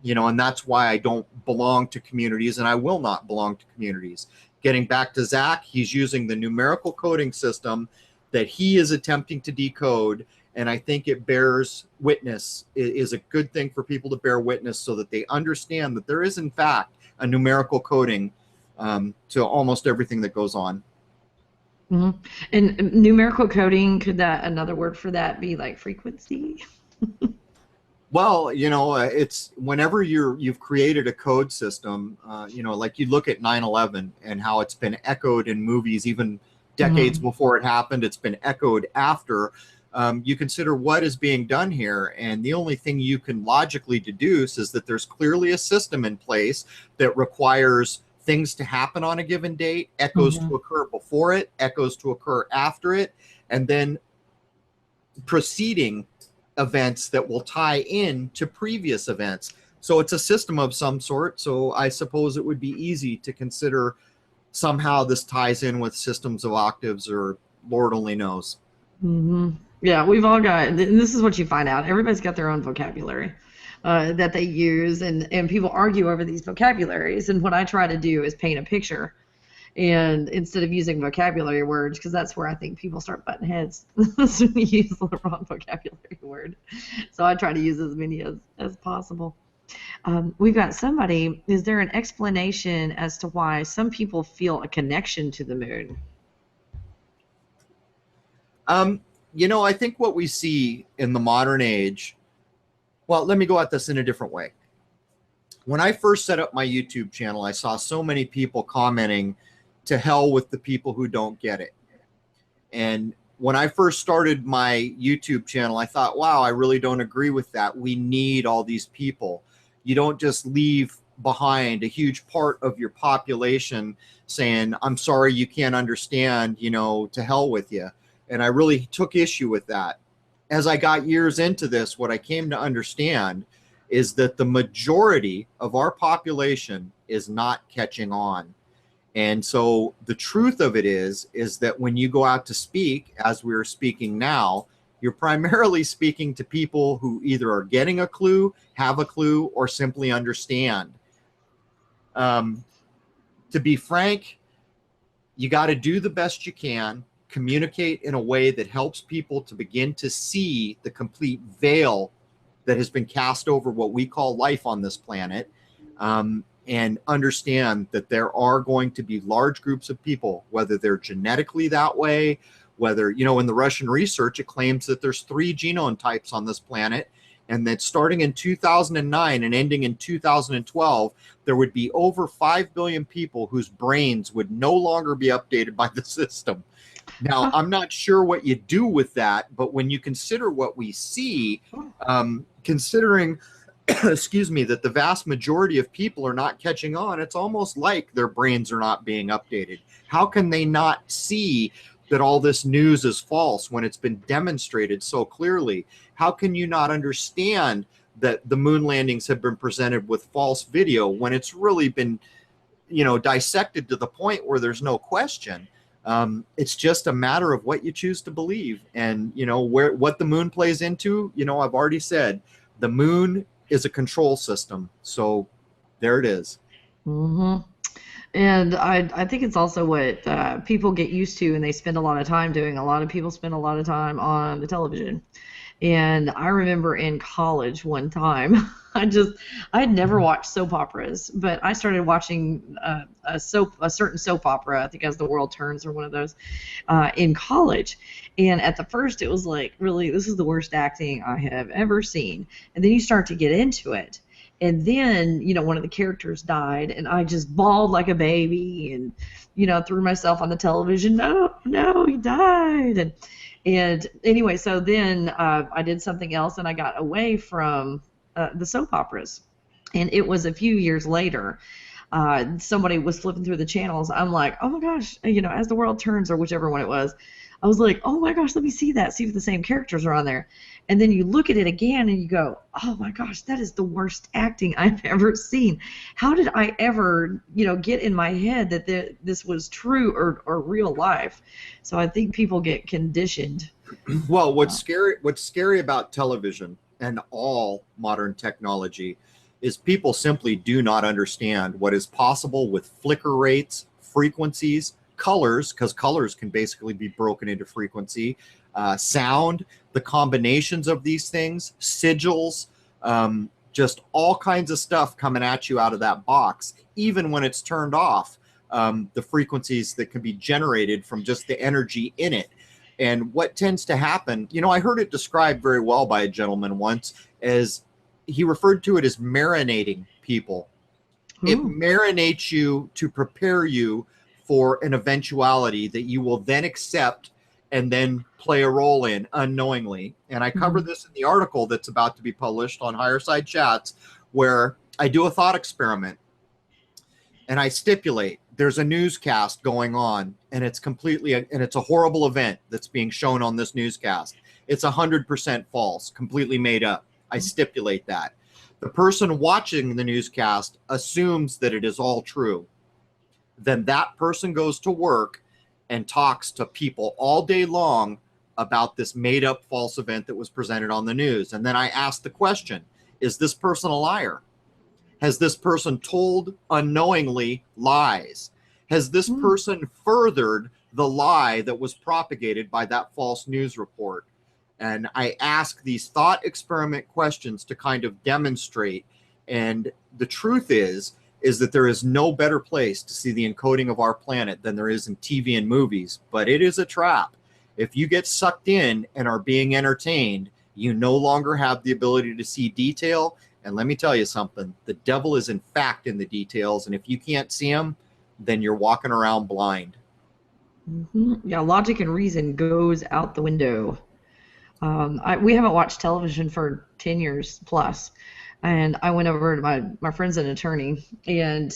[SPEAKER 2] And that's why I don't belong to communities, and I will not belong to communities. Getting back to Zach, he's using the numerical coding system that he is attempting to decode, and I think it bears witness. It is a good thing for people to bear witness so that they understand that there is, in fact, a numerical coding to almost everything that goes on.
[SPEAKER 1] Mm-hmm. And numerical coding, could that, another word for that be like frequency?
[SPEAKER 2] Well, it's whenever you've created a code system, like you look at 9/11 and how it's been echoed in movies, even decades before it happened. It's been echoed after. You consider what is being done here, and the only thing you can logically deduce is that there's clearly a system in place that requires things to happen on a given date, echoes to occur before it, echoes to occur after it, and then preceding events that will tie in to previous events. So it's a system of some sort. So I suppose it would be easy to consider somehow this ties in with systems of octaves, or Lord only knows.
[SPEAKER 1] Yeah, we've all got, and this is what you find out. Everybody's got their own vocabulary that they use, and people argue over these vocabularies. And what I try to do is paint a picture, and instead of using vocabulary words, because that's where I think people start butting heads, so you use the wrong vocabulary word. So I try to use as many as possible. We've got somebody, is there an explanation as to why some people feel a connection to the moon?
[SPEAKER 2] I think what we see in the modern age, well, let me go at this in a different way. When I first set up my YouTube channel, I saw so many people commenting, to hell with the people who don't get it. And when I first started my YouTube channel, I thought, wow, I really don't agree with that. We need all these people. You don't just leave behind a huge part of your population saying, I'm sorry, you can't understand, to hell with you. And I really took issue with that. As I got years into this, what I came to understand is that the majority of our population is not catching on. And so the truth of it is that when you go out to speak, as we're speaking now, you're primarily speaking to people who either are getting a clue, have a clue, or simply understand. To be frank, you got to do the best you can, communicate in a way that helps people to begin to see the complete veil that has been cast over what we call life on this planet. And understand that there are going to be large groups of people, whether they're genetically that way, whether, in the Russian research, it claims that there's 3 genome types on this planet, and that starting in 2009 and ending in 2012, there would be over 5 billion people whose brains would no longer be updated by the system. Now, I'm not sure what you do with that, but when you consider what we see, considering excuse me, that the vast majority of people are not catching on, it's almost like their brains are not being updated. How can they not see that all this news is false when it's been demonstrated so clearly? How can you not understand that the moon landings have been presented with false video when it's really been, dissected to the point where there's no question? It's just a matter of what you choose to believe. And, what the moon plays into, I've already said, the moon is a control system. So there it is.
[SPEAKER 1] Hmm. And I think it's also what people get used to and they spend a lot of time doing. A lot of people spend a lot of time on the television. And I remember in college one time, I had never watched soap operas, but I started watching a certain soap opera, I think As the World Turns or one of those, in college. And at the first, it was like, really, this is the worst acting I have ever seen. And then you start to get into it. And then, one of the characters died, and I just bawled like a baby and, threw myself on the television. No, no, he died. And anyway, so then I did something else, and I got away from the soap operas. And it was a few years later. Somebody was flipping through the channels. I'm like, oh my gosh, As the World Turns, or whichever one it was. I was like, oh my gosh, let me see that, see if the same characters are on there. And then you look at it again and you go, oh my gosh, that is the worst acting I've ever seen. How did I ever, get in my head that this was true or real life? So I think people get conditioned.
[SPEAKER 2] Well, what's scary about television and all modern technology is people simply do not understand what is possible with flicker rates, frequencies, colors, because colors can basically be broken into frequency, sound, the combinations of these things, sigils, just all kinds of stuff coming at you out of that box, even when it's turned off, the frequencies that can be generated from just the energy in it. And what tends to happen, I heard it described very well by a gentleman once, as he referred to it as marinating people. It
[SPEAKER 1] Ooh.
[SPEAKER 2] marinates you to prepare you for an eventuality that you will then accept and then play a role in unknowingly. And I cover this in the article that's about to be published on Higher Side Chats, where I do a thought experiment and I stipulate there's a newscast going on, and it's a horrible event that's being shown on this newscast. It's 100% false, completely made up. I stipulate that. The person watching the newscast assumes that it is all true. Then that person goes to work and talks to people all day long about this made up false event that was presented on the news. And then I ask the question, is this person a liar? Has this person told unknowingly lies? Has this person furthered the lie that was propagated by that false news report? And I ask these thought experiment questions to kind of demonstrate. And the truth is that there is no better place to see the encoding of our planet than there is in TV and movies. But it is a trap. If you get sucked in and are being entertained, you no longer have the ability to see detail. And let me tell you something, the devil is in fact in the details. And if you can't see them, then you're walking around blind.
[SPEAKER 1] Yeah, logic and reason goes out the window. We haven't watched television for 10 years plus. And I went over to my friend's an attorney, and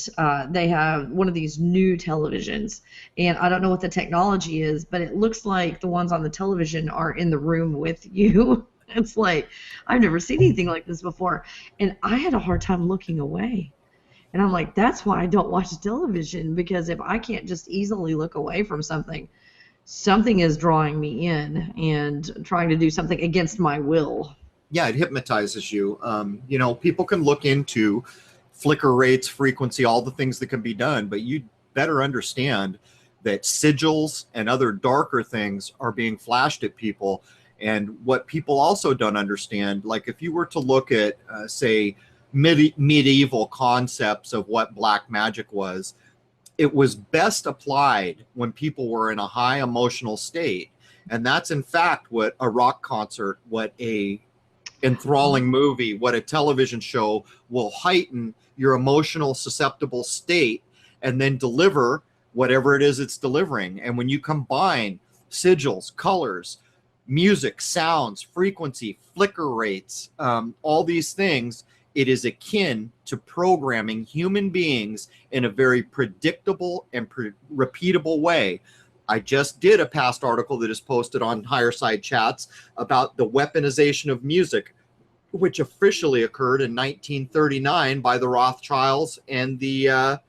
[SPEAKER 1] they have one of these new televisions. And I don't know what the technology is, but it looks like the ones on the television are in the room with you. It's like, I've never seen anything like this before. And I had a hard time looking away. And I'm like, that's why I don't watch television, because if I can't just easily look away from something, something is drawing me in and trying to do something against my will.
[SPEAKER 2] Yeah, it hypnotizes you. People can look into flicker rates, frequency, all the things that can be done, but you better understand that sigils and other darker things are being flashed at people. And what people also don't understand, like if you were to look at, say, medieval concepts of what black magic was, it was best applied when people were in a high emotional state. And that's in fact what a rock concert, what a enthralling movie, what a television show will heighten your emotional susceptible state and then deliver whatever it is it's delivering. And when you combine sigils, colors, music, sounds, frequency, flicker rates, all these things, it is akin to programming human beings in a very predictable and repeatable way. I just did a past article that is posted on Higher Side Chats about the weaponization of music, which officially occurred in 1939 by the Rothschilds and the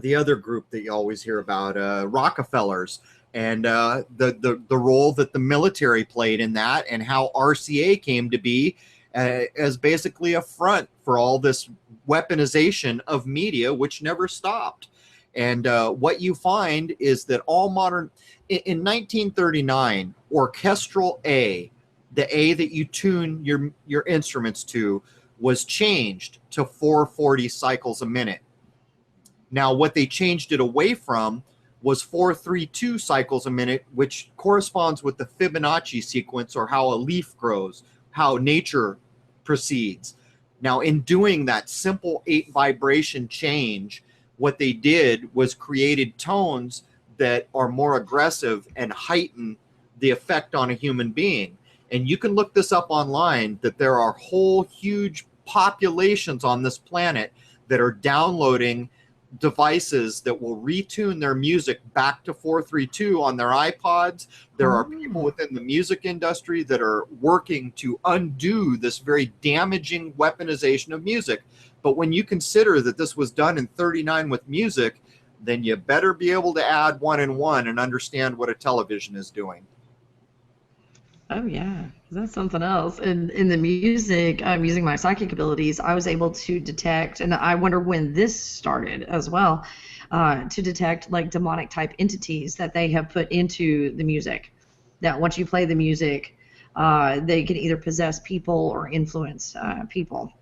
[SPEAKER 2] the other group that you always hear about, Rockefellers, and the role that the military played in that, and how RCA came to be as basically a front for all this weaponization of media, which never stopped. And what you find is that all modern, in 1939, orchestral A, the A that you tune your instruments to, was changed to 440 cycles a minute. Now, what they changed it away from was 432 cycles a minute, which corresponds with the Fibonacci sequence, or how a leaf grows, how nature proceeds. Now, in doing that simple 8 vibration change, what they did was created tones that are more aggressive and heighten the effect on a human being. And you can look this up online, that there are whole huge populations on this planet that are downloading devices that will retune their music back to 432 on their iPods. There are people within the music industry that are working to undo this very damaging weaponization of music. But when you consider that this was done in 39 with music, then you better be able to add 1 and 1 and understand what a television is doing.
[SPEAKER 1] Oh yeah, that's something else. And in the music, using my psychic abilities, I was able to detect, and I wonder when this started as well, to detect like demonic type entities that they have put into the music. That once you play the music, they can either possess people or influence people.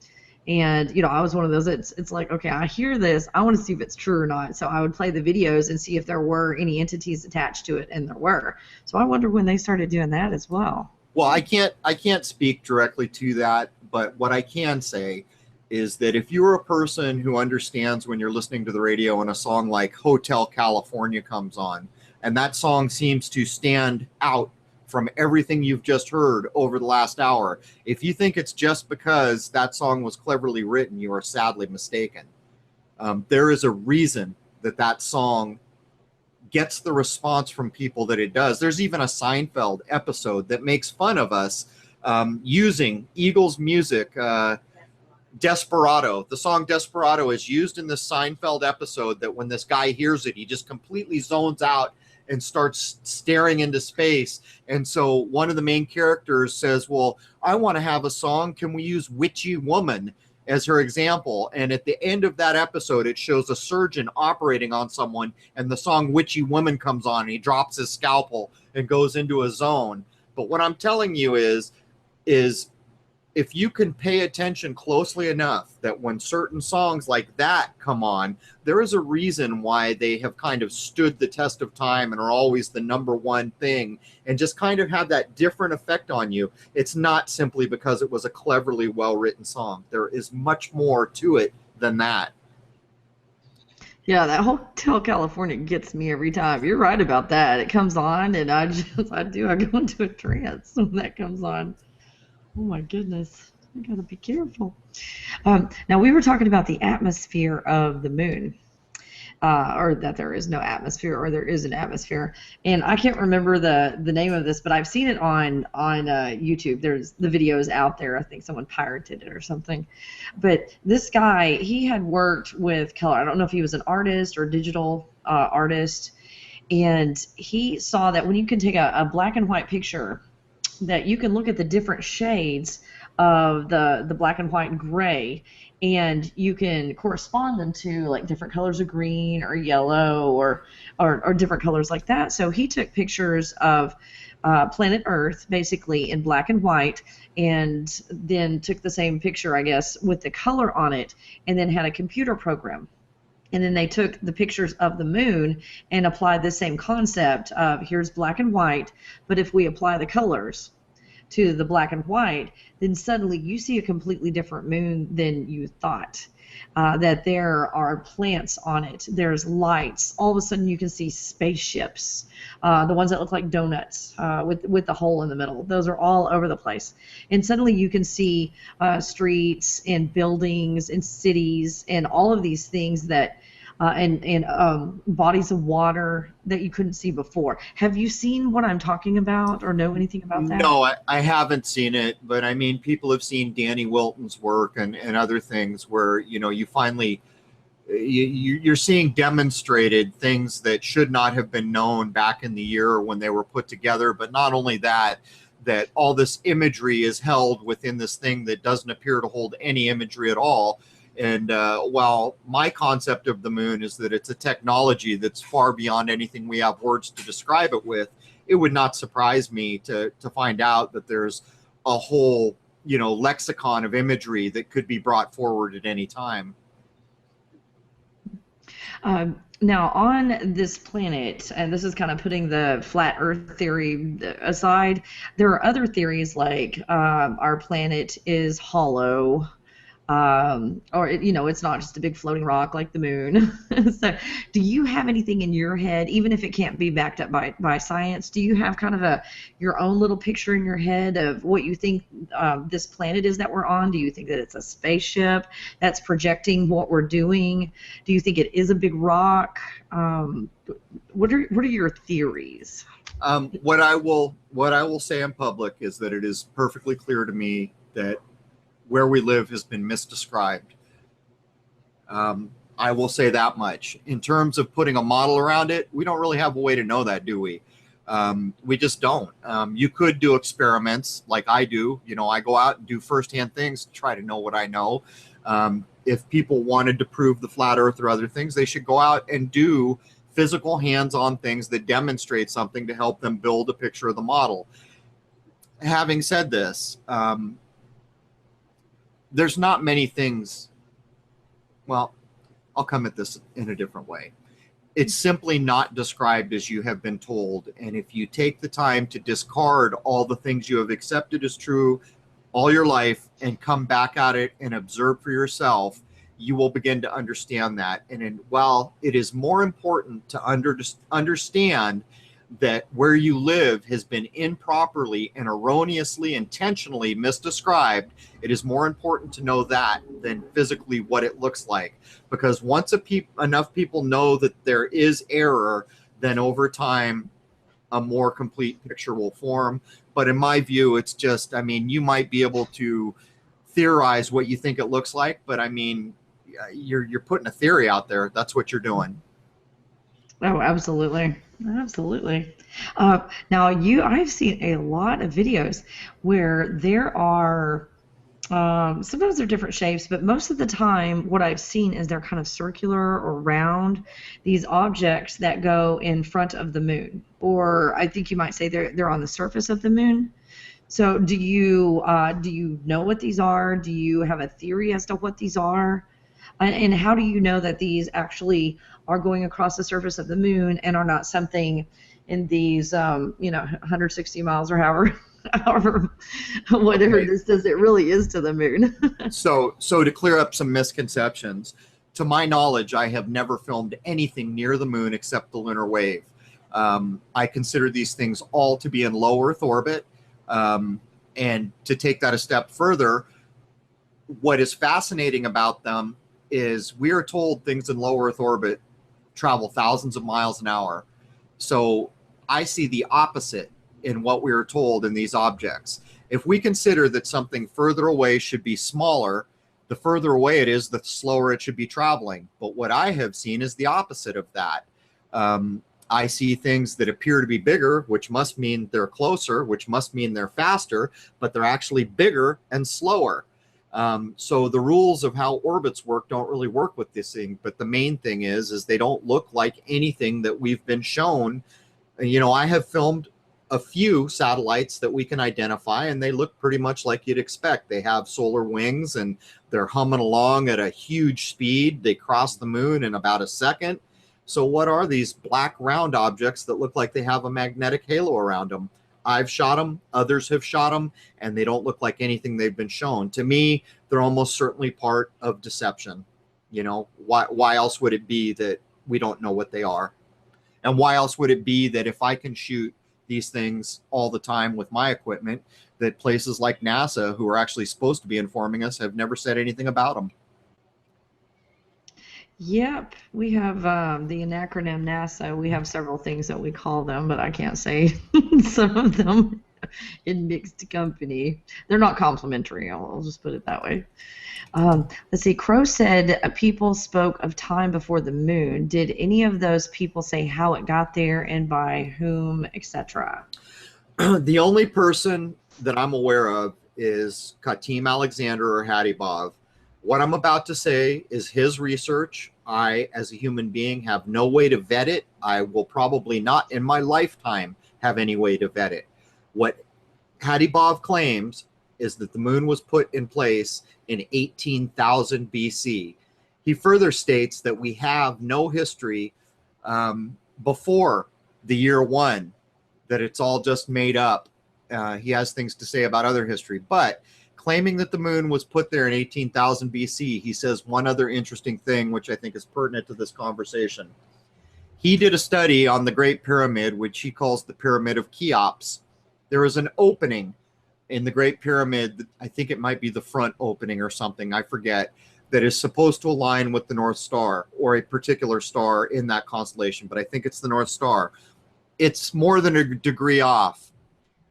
[SPEAKER 1] And I was one of those. It's like, okay, I hear this, I want to see if it's true or not. So I would play the videos and see if there were any entities attached to it, and there were. So I wonder when they started doing that as well.
[SPEAKER 2] Well, I can't speak directly to that, but what I can say is that if you're a person who understands when you're listening to the radio and a song like Hotel California comes on, and that song seems to stand out from everything you've just heard over the last hour, if you think it's just because that song was cleverly written, you are sadly mistaken. There is a reason that that song gets the response from people that it does. There's even a Seinfeld episode that makes fun of us using Eagles music. Desperado, the song Desperado is used in this Seinfeld episode, that when this guy hears it, he just completely zones out and starts staring into space. And so one of the main characters says, well, I want to have a song. Can we use Witchy Woman as her example? And at the end of that episode, it shows a surgeon operating on someone, and the song Witchy Woman comes on, and he drops his scalpel and goes into a zone. But what I'm telling you is if you can pay attention closely enough, that when certain songs like that come on, there is a reason why they have kind of stood the test of time and are always the number one thing, and just kind of have that different effect on you. It's not simply because it was a cleverly well-written song. There is much more to it than that.
[SPEAKER 1] Yeah, that Hotel California gets me every time. You're right about that. It comes on, and I go into a trance when that comes on. Oh my goodness, I gotta be careful. Now we were talking about the atmosphere of the moon, or that there is no atmosphere, or there is an atmosphere, and I can't remember the name of this, but I've seen it on YouTube. There's the videos out there. I think someone pirated it or something. But this guy, he had worked with color. I don't know if he was an artist or digital artist, and he saw that when you can take a black and white picture, that you can look at the different shades of the black and white and gray, and you can correspond them to like different colors of green or yellow or different colors like that. So he took pictures of planet Earth basically in black and white, and then took the same picture, I guess, with the color on it, and then had a computer program. And then they took the pictures of the moon and applied the same concept of, here's black and white, but if we apply the colors to the black and white, then suddenly you see a completely different moon than you thought. That there are plants on it, there's lights, all of a sudden you can see spaceships, the ones that look like donuts with the hole in the middle. Those are all over the place. And suddenly you can see streets and buildings and cities and all of these things that and bodies of water that you couldn't see before. Have you seen what I'm talking about, or know anything about that?
[SPEAKER 2] No, I haven't seen it, but I mean, people have seen Danny Wilton's work and other things where, you finally, you're seeing demonstrated things that should not have been known back in the year when they were put together. But not only that, that all this imagery is held within this thing that doesn't appear to hold any imagery at all. And while my concept of the moon is that it's a technology that's far beyond anything we have words to describe it with, it would not surprise me to find out that there's a whole, lexicon of imagery that could be brought forward at any time.
[SPEAKER 1] Now, on this planet, and this is kind of putting the flat Earth theory aside, there are other theories like our planet is hollow, or it's not just a big floating rock like the moon. So, do you have anything in your head, even if it can't be backed up by science? Do you have kind of your own little picture in your head of what you think this planet is that we're on? Do you think that it's a spaceship that's projecting what we're doing? Do you think it is a big rock? What are your theories?
[SPEAKER 2] What I will say in public is that it is perfectly clear to me that where we live has been misdescribed. I will say that much. In terms of putting a model around it, we don't really have a way to know that, do we? We just don't. You could do experiments like I do. I go out and do firsthand things to try to know what I know. If people wanted to prove the flat Earth or other things, they should go out and do physical hands-on things that demonstrate something to help them build a picture of the model. Having said this, there's not many things. Well, I'll come at this in a different way. It's simply not described as you have been told. And if you take the time to discard all the things you have accepted as true all your life and come back at it and observe for yourself, you will begin to understand that. And while it is more important to understand that where you live has been improperly and erroneously, intentionally misdescribed, it is more important to know that than physically what it looks like. Because once enough people know that there is error, then over time, a more complete picture will form. But in my view, it's just, you might be able to theorize what you think it looks like, but you're putting a theory out there. That's what you're doing.
[SPEAKER 1] Oh, absolutely. Absolutely. Now, I've seen a lot of videos where there are, sometimes they're different shapes, but most of the time what I've seen is they're kind of circular or round, these objects that go in front of the moon. Or I think you might say they're on the surface of the moon. So do you know what these are? Do you have a theory as to what these are? And how do you know that these actually are going across the surface of the moon and are not something in these, 160 miles or however, whatever distance it really is to the moon?
[SPEAKER 2] So to clear up some misconceptions, to my knowledge, I have never filmed anything near the moon except the lunar wave. I consider these things all to be in low Earth orbit. And to take that a step further, what is fascinating about them is we are told things in low Earth orbit travel thousands of miles an hour. So I see the opposite in what we are told in these objects. If we consider that something further away should be smaller, the further away it is, the slower it should be traveling. But what I have seen is the opposite of that. I see things that appear to be bigger, which must mean they're closer, which must mean they're faster, but they're actually bigger and slower. So the rules of how orbits work don't really work with this thing. But the main thing is they don't look like anything that we've been shown. I have filmed a few satellites that we can identify, and they look pretty much like you'd expect. They have solar wings, and they're humming along at a huge speed. They cross the moon in about a second. So what are these black round objects that look like they have a magnetic halo around them? I've shot them, others have shot them, and they don't look like anything they've been shown. To me, they're almost certainly part of deception. Why else would it be that we don't know what they are? And why else would it be that if I can shoot these things all the time with my equipment, that places like NASA, who are actually supposed to be informing us, have never said anything about them?
[SPEAKER 1] Yep, we have the acronym NASA. We have several things that we call them, but I can't say some of them. in mixed company. They're not complimentary. I'll just put it that way. Let's see. Crow said people spoke of time before the moon. Did any of those people say how it got there and by whom, etc.?
[SPEAKER 2] The only person that I'm aware of is Katim Alexander or Hadibov. What I'm about to say is his research. I, as a human being, have no way to vet it. I will probably not in my lifetime have any way to vet it. What Hadibov claims is that the moon was put in place in 18,000 BC. He further states that we have no history before the year one, that it's all just made up. He has things to say about other history, but claiming that the moon was put there in 18,000 BC, he says one other interesting thing, which I think is pertinent to this conversation. He did a study on the Great Pyramid, which he calls the Pyramid of Cheops. There is an opening in the Great Pyramid, I think it might be the front opening or something, I forget, that is supposed to align with the North Star or a particular star in that constellation, but I think it's the North Star. It's more than a degree off.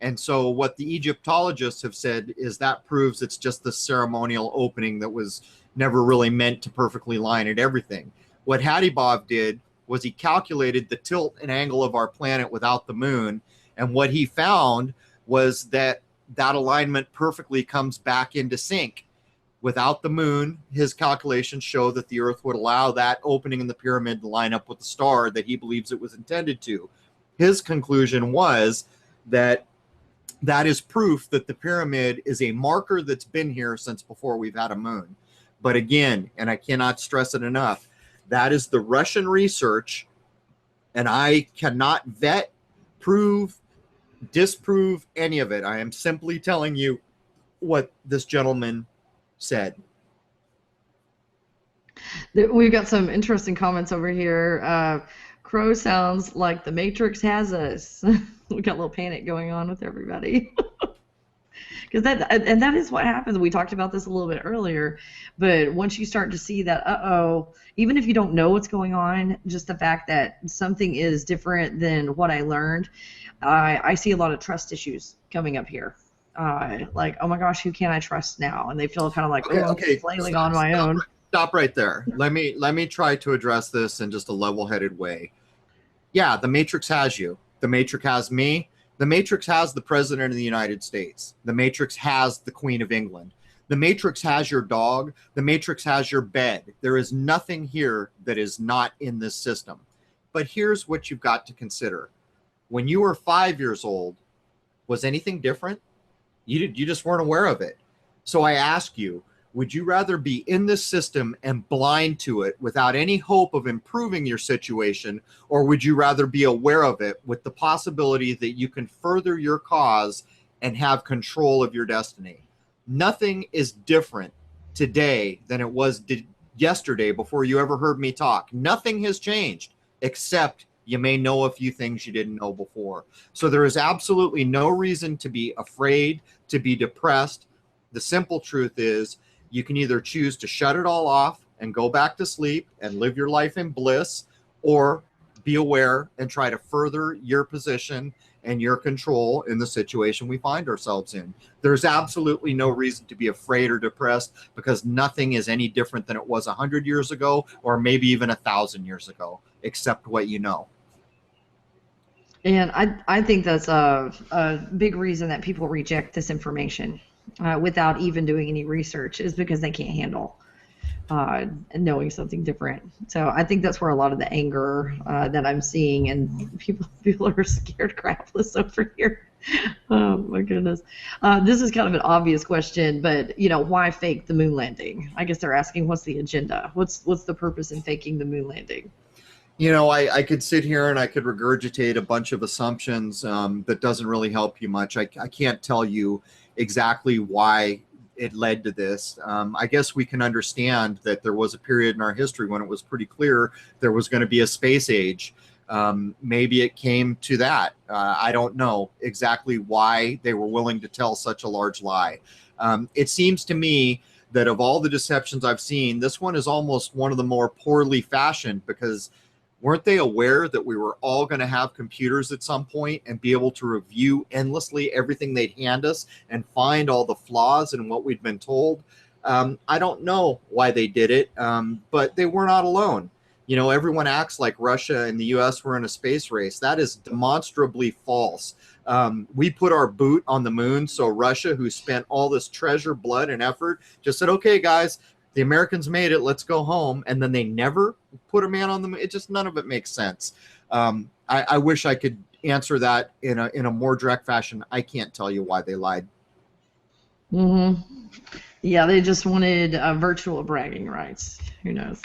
[SPEAKER 2] And so what the Egyptologists have said is that proves it's just the ceremonial opening that was never really meant to perfectly line at everything. What Hadibov did was he calculated the tilt and angle of our planet without the moon, and what he found was that that alignment perfectly comes back into sync. Without the moon, his calculations show that the Earth would allow that opening in the pyramid to line up with the star that he believes it was intended to. His conclusion was that that is proof that the pyramid is a marker that's been here since before we've had a moon. But again, and I cannot stress it enough, that is the Russian research, and I cannot vet, prove, disprove any of it. I am simply telling you what this gentleman said.
[SPEAKER 1] We've got some interesting comments over here. Crow sounds like the Matrix has us. We got a little panic going on with everybody. Because that is what happens. We talked about this a little bit earlier, but once you start to see that, even if you don't know what's going on, just the fact that something is different than what I learned, I see a lot of trust issues coming up here. Like, oh my gosh, who can I trust now? And they feel kind of like, I'm flailing on my own.
[SPEAKER 2] Stop right there. Let me try to address this in just a level-headed way. Yeah, the Matrix has you. The Matrix has me. The Matrix has the President of the United States. The Matrix has the Queen of England. The Matrix has your dog. The Matrix has your bed. There is nothing here that is not in this system. But here's what you've got to consider. When you were 5 years old, was anything different? You just weren't aware of it. So I ask you, would you rather be in this system and blind to it without any hope of improving your situation, or would you rather be aware of it with the possibility that you can further your cause and have control of your destiny? Nothing is different today than it was yesterday before you ever heard me talk. Nothing has changed, except you may know a few things you didn't know before. So there is absolutely no reason to be afraid, to be depressed. The simple truth is, you can either choose to shut it all off and go back to sleep and live your life in bliss, or be aware and try to further your position and your control in the situation we find ourselves in. There's absolutely no reason to be afraid or depressed, because nothing is any different than it was 100 years ago, or maybe even 1,000 years ago, except what you know.
[SPEAKER 1] And I think that's a big reason that people reject this information without even doing any research, is because they can't handle knowing something different. So I think that's where a lot of the anger that I'm seeing, and people are scared crapless over here. Oh my goodness. This is kind of an obvious question, but why fake the moon landing? I guess they're asking, what's the agenda? What's the purpose in faking the moon landing?
[SPEAKER 2] I could sit here and I could regurgitate a bunch of assumptions that doesn't really help you much. I can't tell you exactly why it led to this. I guess we can understand that there was a period in our history when it was pretty clear there was going to be a space age. Maybe it came to that. I don't know exactly why they were willing to tell such a large lie. It seems to me that of all the deceptions I've seen, this one is almost one of the more poorly fashioned, because Weren't they aware that we were all going to have computers at some point and be able to review endlessly everything they'd hand us and find all the flaws in what we'd been told? I don't know why they did it, but they were not alone. You know, everyone acts like Russia and the US were in a space race. That is demonstrably false. We put our boot on the moon, so Russia, who spent all this treasure, blood, and effort, just said, okay, guys, the Americans made it, let's go home. And then they never put a man on the moon. It just, none of it makes sense. I wish I could answer that in a more direct fashion. I can't tell you why they lied.
[SPEAKER 1] Mm-hmm. Yeah, they just wanted virtual bragging rights. Who knows?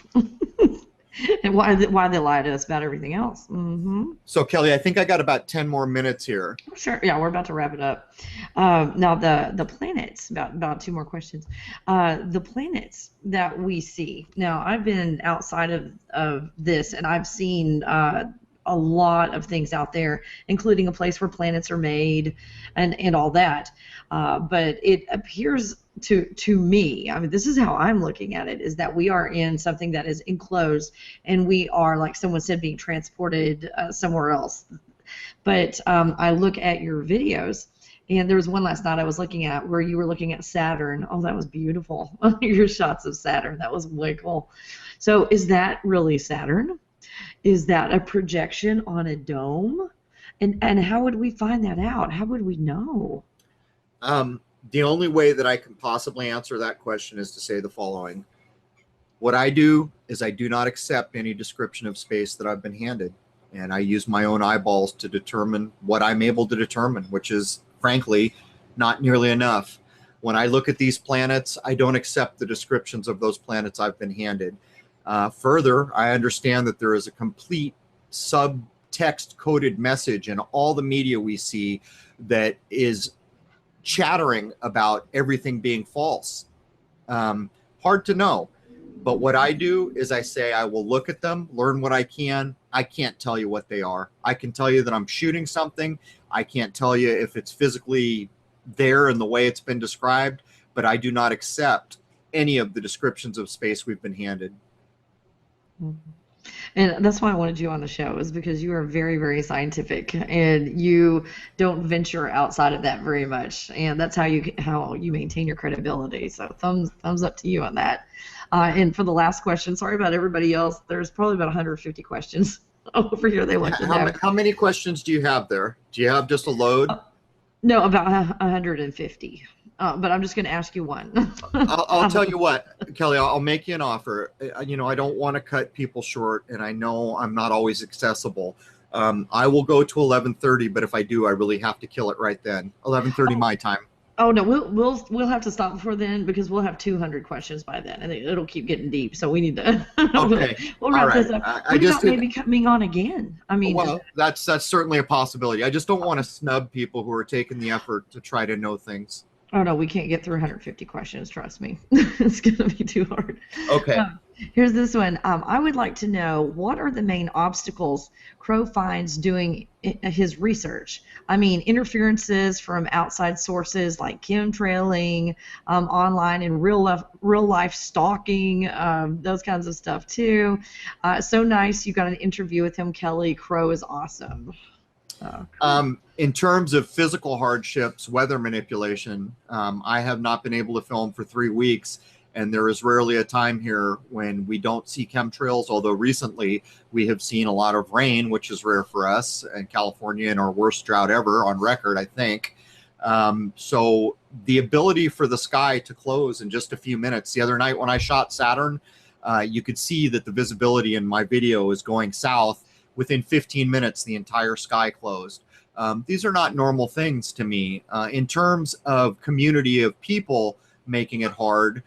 [SPEAKER 1] And why they lie to us about everything else. Mm-hmm.
[SPEAKER 2] So, Kelly, I think I got about 10 more minutes here.
[SPEAKER 1] Sure. Yeah, we're about to wrap it up. Now, the planets, about 2 more questions. The planets that we see. Now, I've been outside of this, and I've seen a lot of things out there, including a place where planets are made and all that. But it appears to me, I mean, this is how I'm looking at it, is that we are in something that is enclosed, and we are, like someone said, being transported somewhere else. But I look at your videos, and there was one last night I was looking at where you were looking at Saturn. Oh, that was beautiful. Your shots of Saturn, that was way cool. So is that really Saturn? Is that a projection on a dome? And how would we find that out? How would we know?
[SPEAKER 2] The only way that I can possibly answer that question is to say the following. What I do is I do not accept any description of space that I've been handed. And I use my own eyeballs to determine what I'm able to determine, which is, frankly, not nearly enough. When I look at these planets, I don't accept the descriptions of those planets I've been handed. Further, I understand that there is a complete subtext-coded message in all the media we see that is chattering about everything being false. Hard to know. But what I do is I say I will look at them, learn what I can. I can't tell you what they are. I can tell you that I'm shooting something. I can't tell you if it's physically there in the way it's been described, but I do not accept any of the descriptions of space we've been handed.
[SPEAKER 1] Mm-hmm. And that's why I wanted you on the show, is because you are very, very scientific, and you don't venture outside of that very much, and that's how you maintain your credibility. So thumbs up to you on that. And for the last question, sorry about everybody else. There's probably about 150 questions over here they want to know.
[SPEAKER 2] How many questions do you have there? Do you have just a load?
[SPEAKER 1] No, about 150. But I'm just going to ask you one.
[SPEAKER 2] I'll tell you what, Kelly, I'll make you an offer. You know, I don't want to cut people short, and I know I'm not always accessible. I will go to 11:30, but if I do, I really have to kill it right then. 11:30 my time.
[SPEAKER 1] Oh no, we'll have to stop before then, because we'll have 200 questions by then, and it'll keep getting deep. So we need to.
[SPEAKER 2] Okay.
[SPEAKER 1] We'll wrap this up. What about maybe coming on again? I mean,
[SPEAKER 2] well, that's certainly a possibility. I just don't want to snub people who are taking the effort to try to know things.
[SPEAKER 1] Oh no, we can't get through 150 questions. Trust me, it's gonna be too hard.
[SPEAKER 2] Okay.
[SPEAKER 1] Here's this one. I would like to know, what are the main obstacles Crow finds doing his research? I mean, interferences from outside sources like chemtrailing, online and real life stalking, those kinds of stuff too. So nice you got an interview with him, Kelly. Crow is awesome.
[SPEAKER 2] In terms of physical hardships, weather manipulation, I have not been able to film for 3 weeks, and there is rarely a time here when we don't see chemtrails, although recently we have seen a lot of rain, which is rare for us in California, in our worst drought ever on record, I think. So the ability for the sky to close in just a few minutes. The other night when I shot Saturn, you could see that the visibility in my video is going south. Within 15 minutes, the entire sky closed. These are not normal things to me. In terms of community of people making it hard,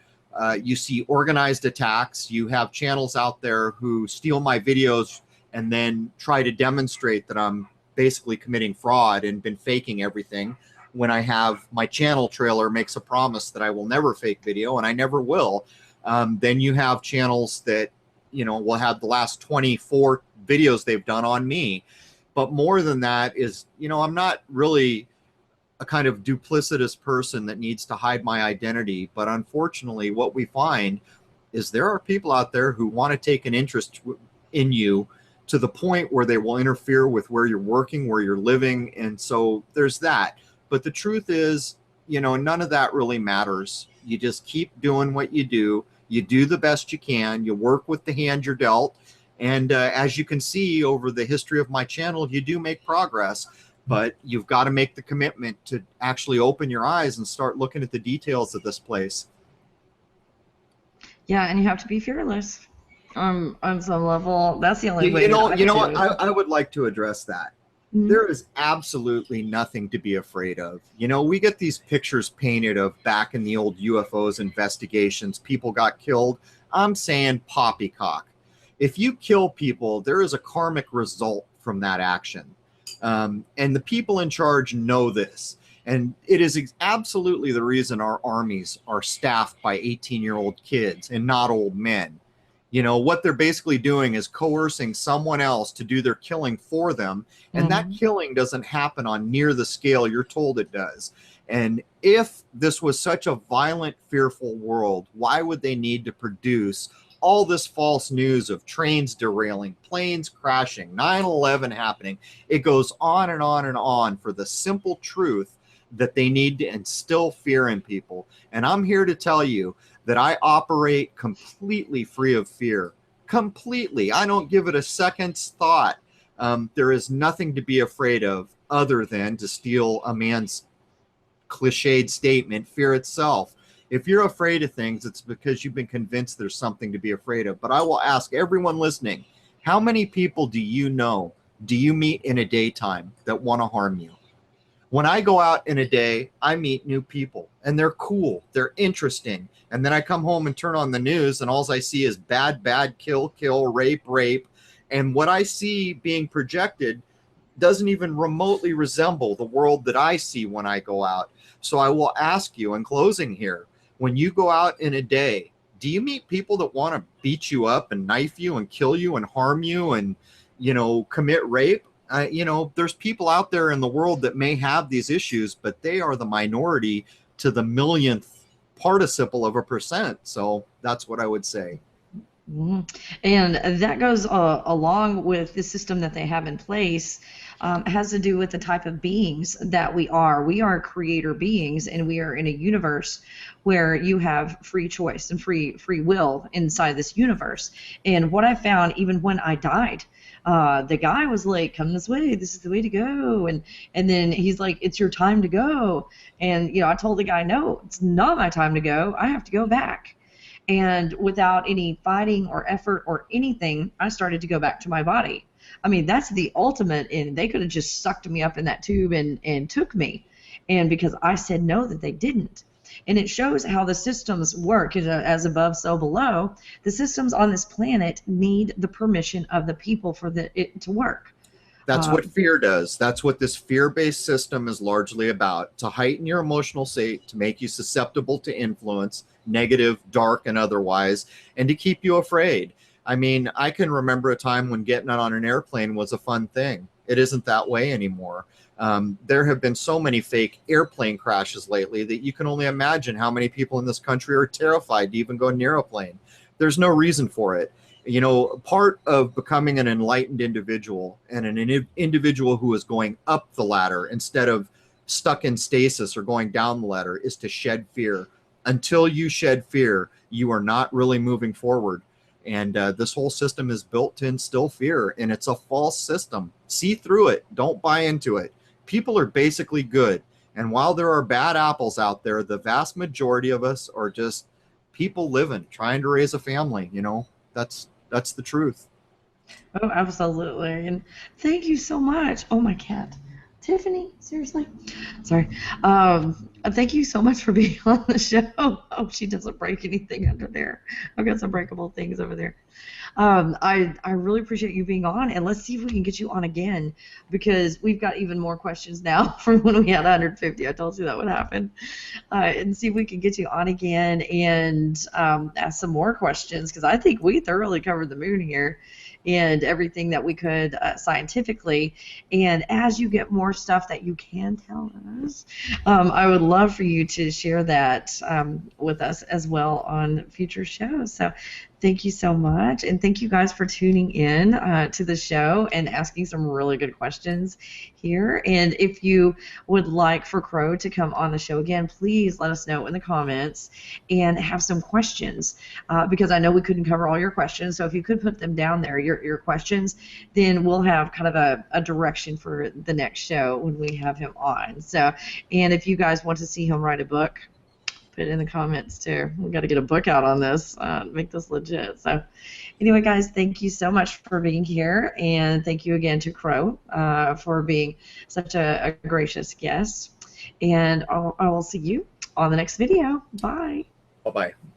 [SPEAKER 2] you see organized attacks. You have channels out there who steal my videos and then try to demonstrate that I'm basically committing fraud and been faking everything, when I have my channel trailer makes a promise that I will never fake video, and I never will. Then you have channels that, you know, will have the last 24 videos they've done on me. But more than that is, you know, I'm not really a kind of duplicitous person that needs to hide my identity. But unfortunately, what we find is there are people out there who want to take an interest in you to the point where they will interfere with where you're working, where you're living. And so there's that. But the truth is, none of that really matters. You just keep doing what you do. You do the best you can. You work with the hand you're dealt. And as you can see over the history of my channel, you do make progress. But you've got to make the commitment to actually open your eyes and start looking at the details of this place.
[SPEAKER 1] Yeah, and you have to be fearless. On some level, that's the only way.
[SPEAKER 2] I would like to address that. Mm-hmm. There is absolutely nothing to be afraid of. We get these pictures painted of back in the old UFOs investigations, people got killed. I'm saying poppycock. If you kill people, there is a karmic result from that action. And the people in charge know this. And it is absolutely the reason our armies are staffed by 18-year-old kids and not old men. What they're basically doing is coercing someone else to do their killing for them. And that killing doesn't happen on near the scale you're told it does. And if this was such a violent, fearful world, why would they need to produce all this false news of trains derailing, planes crashing, 9/11 happening? It goes on and on and on for the simple truth that they need to instill fear in people. And I'm here to tell you that I operate completely free of fear. Completely. I don't give it a second's thought. There is nothing to be afraid of other than, to steal a man's cliched statement, fear itself. If you're afraid of things, it's because you've been convinced there's something to be afraid of. But I will ask everyone listening, how many people do you meet in a daytime that want to harm you? When I go out in a day, I meet new people, and they're cool, they're interesting. And then I come home and turn on the news, and all I see is bad, kill, rape. And what I see being projected doesn't even remotely resemble the world that I see when I go out. So I will ask you in closing here, when you go out in a day, do you meet people that want to beat you up and knife you and kill you and harm you and, commit rape? There's people out there in the world that may have these issues, but they are the minority to the millionth participle of a percent. So that's what I would say.
[SPEAKER 1] Mm-hmm. And that goes along with the system that they have in place. Has to do with the type of beings that we are. We are creator beings, and we are in a universe where you have free choice and free will inside this universe. And what I found, even when I died, the guy was like, "Come this way. This is the way to go." And then he's like, "It's your time to go." And I told the guy, "No, it's not my time to go. I have to go back." And without any fighting or effort or anything, I started to go back to my body. I mean, that's the ultimate, and they could have just sucked me up in that tube and took me. And because I said no, that they didn't. And it shows how the systems work, as above, so below. The systems on this planet need the permission of the people for it to work.
[SPEAKER 2] That's what fear does. That's what this fear-based system is largely about, to heighten your emotional state, to make you susceptible to influence, negative, dark, and otherwise, and to keep you afraid. I mean, I can remember a time when getting on an airplane was a fun thing. It isn't that way anymore. There have been so many fake airplane crashes lately that you can only imagine how many people in this country are terrified to even go near a plane. There's no reason for it. Part of becoming an enlightened individual and an individual who is going up the ladder instead of stuck in stasis or going down the ladder is to shed fear. Until you shed fear, you are not really moving forward. And this whole system is built to instill fear, and it's a false system. See through it. Don't buy into it. People are basically good. And while there are bad apples out there, the vast majority of us are just people living, trying to raise a family. That's the truth.
[SPEAKER 1] Oh, absolutely. And thank you so much. Oh, my cat. Tiffany, seriously? Sorry. Thank you so much for being on the show. Oh, she doesn't break anything under there. I've got some breakable things over there. I really appreciate you being on, and let's see if we can get you on again, because we've got even more questions now from when we had 150. I told you that would happen. And see if we can get you on again and ask some more questions, because I think we thoroughly covered the moon here and everything that we could scientifically. And as you get more stuff that you can tell us, I would love for you to share that with us as well on future shows. So Thank you so much. And thank you guys for tuning in to the show and asking some really good questions here. And if you would like for Crow to come on the show again, please let us know in the comments and have some questions because I know we couldn't cover all your questions. So if you could put them down there, your questions, then we'll have kind of a direction for the next show when we have him on. So, and if you guys want to see him write a book, put it in the comments too. We got to get a book out on this, make this legit. So, anyway, guys, thank you so much for being here, and thank you again to Crow for being such a gracious guest. And I will see you on the next video. Bye.
[SPEAKER 2] Bye bye.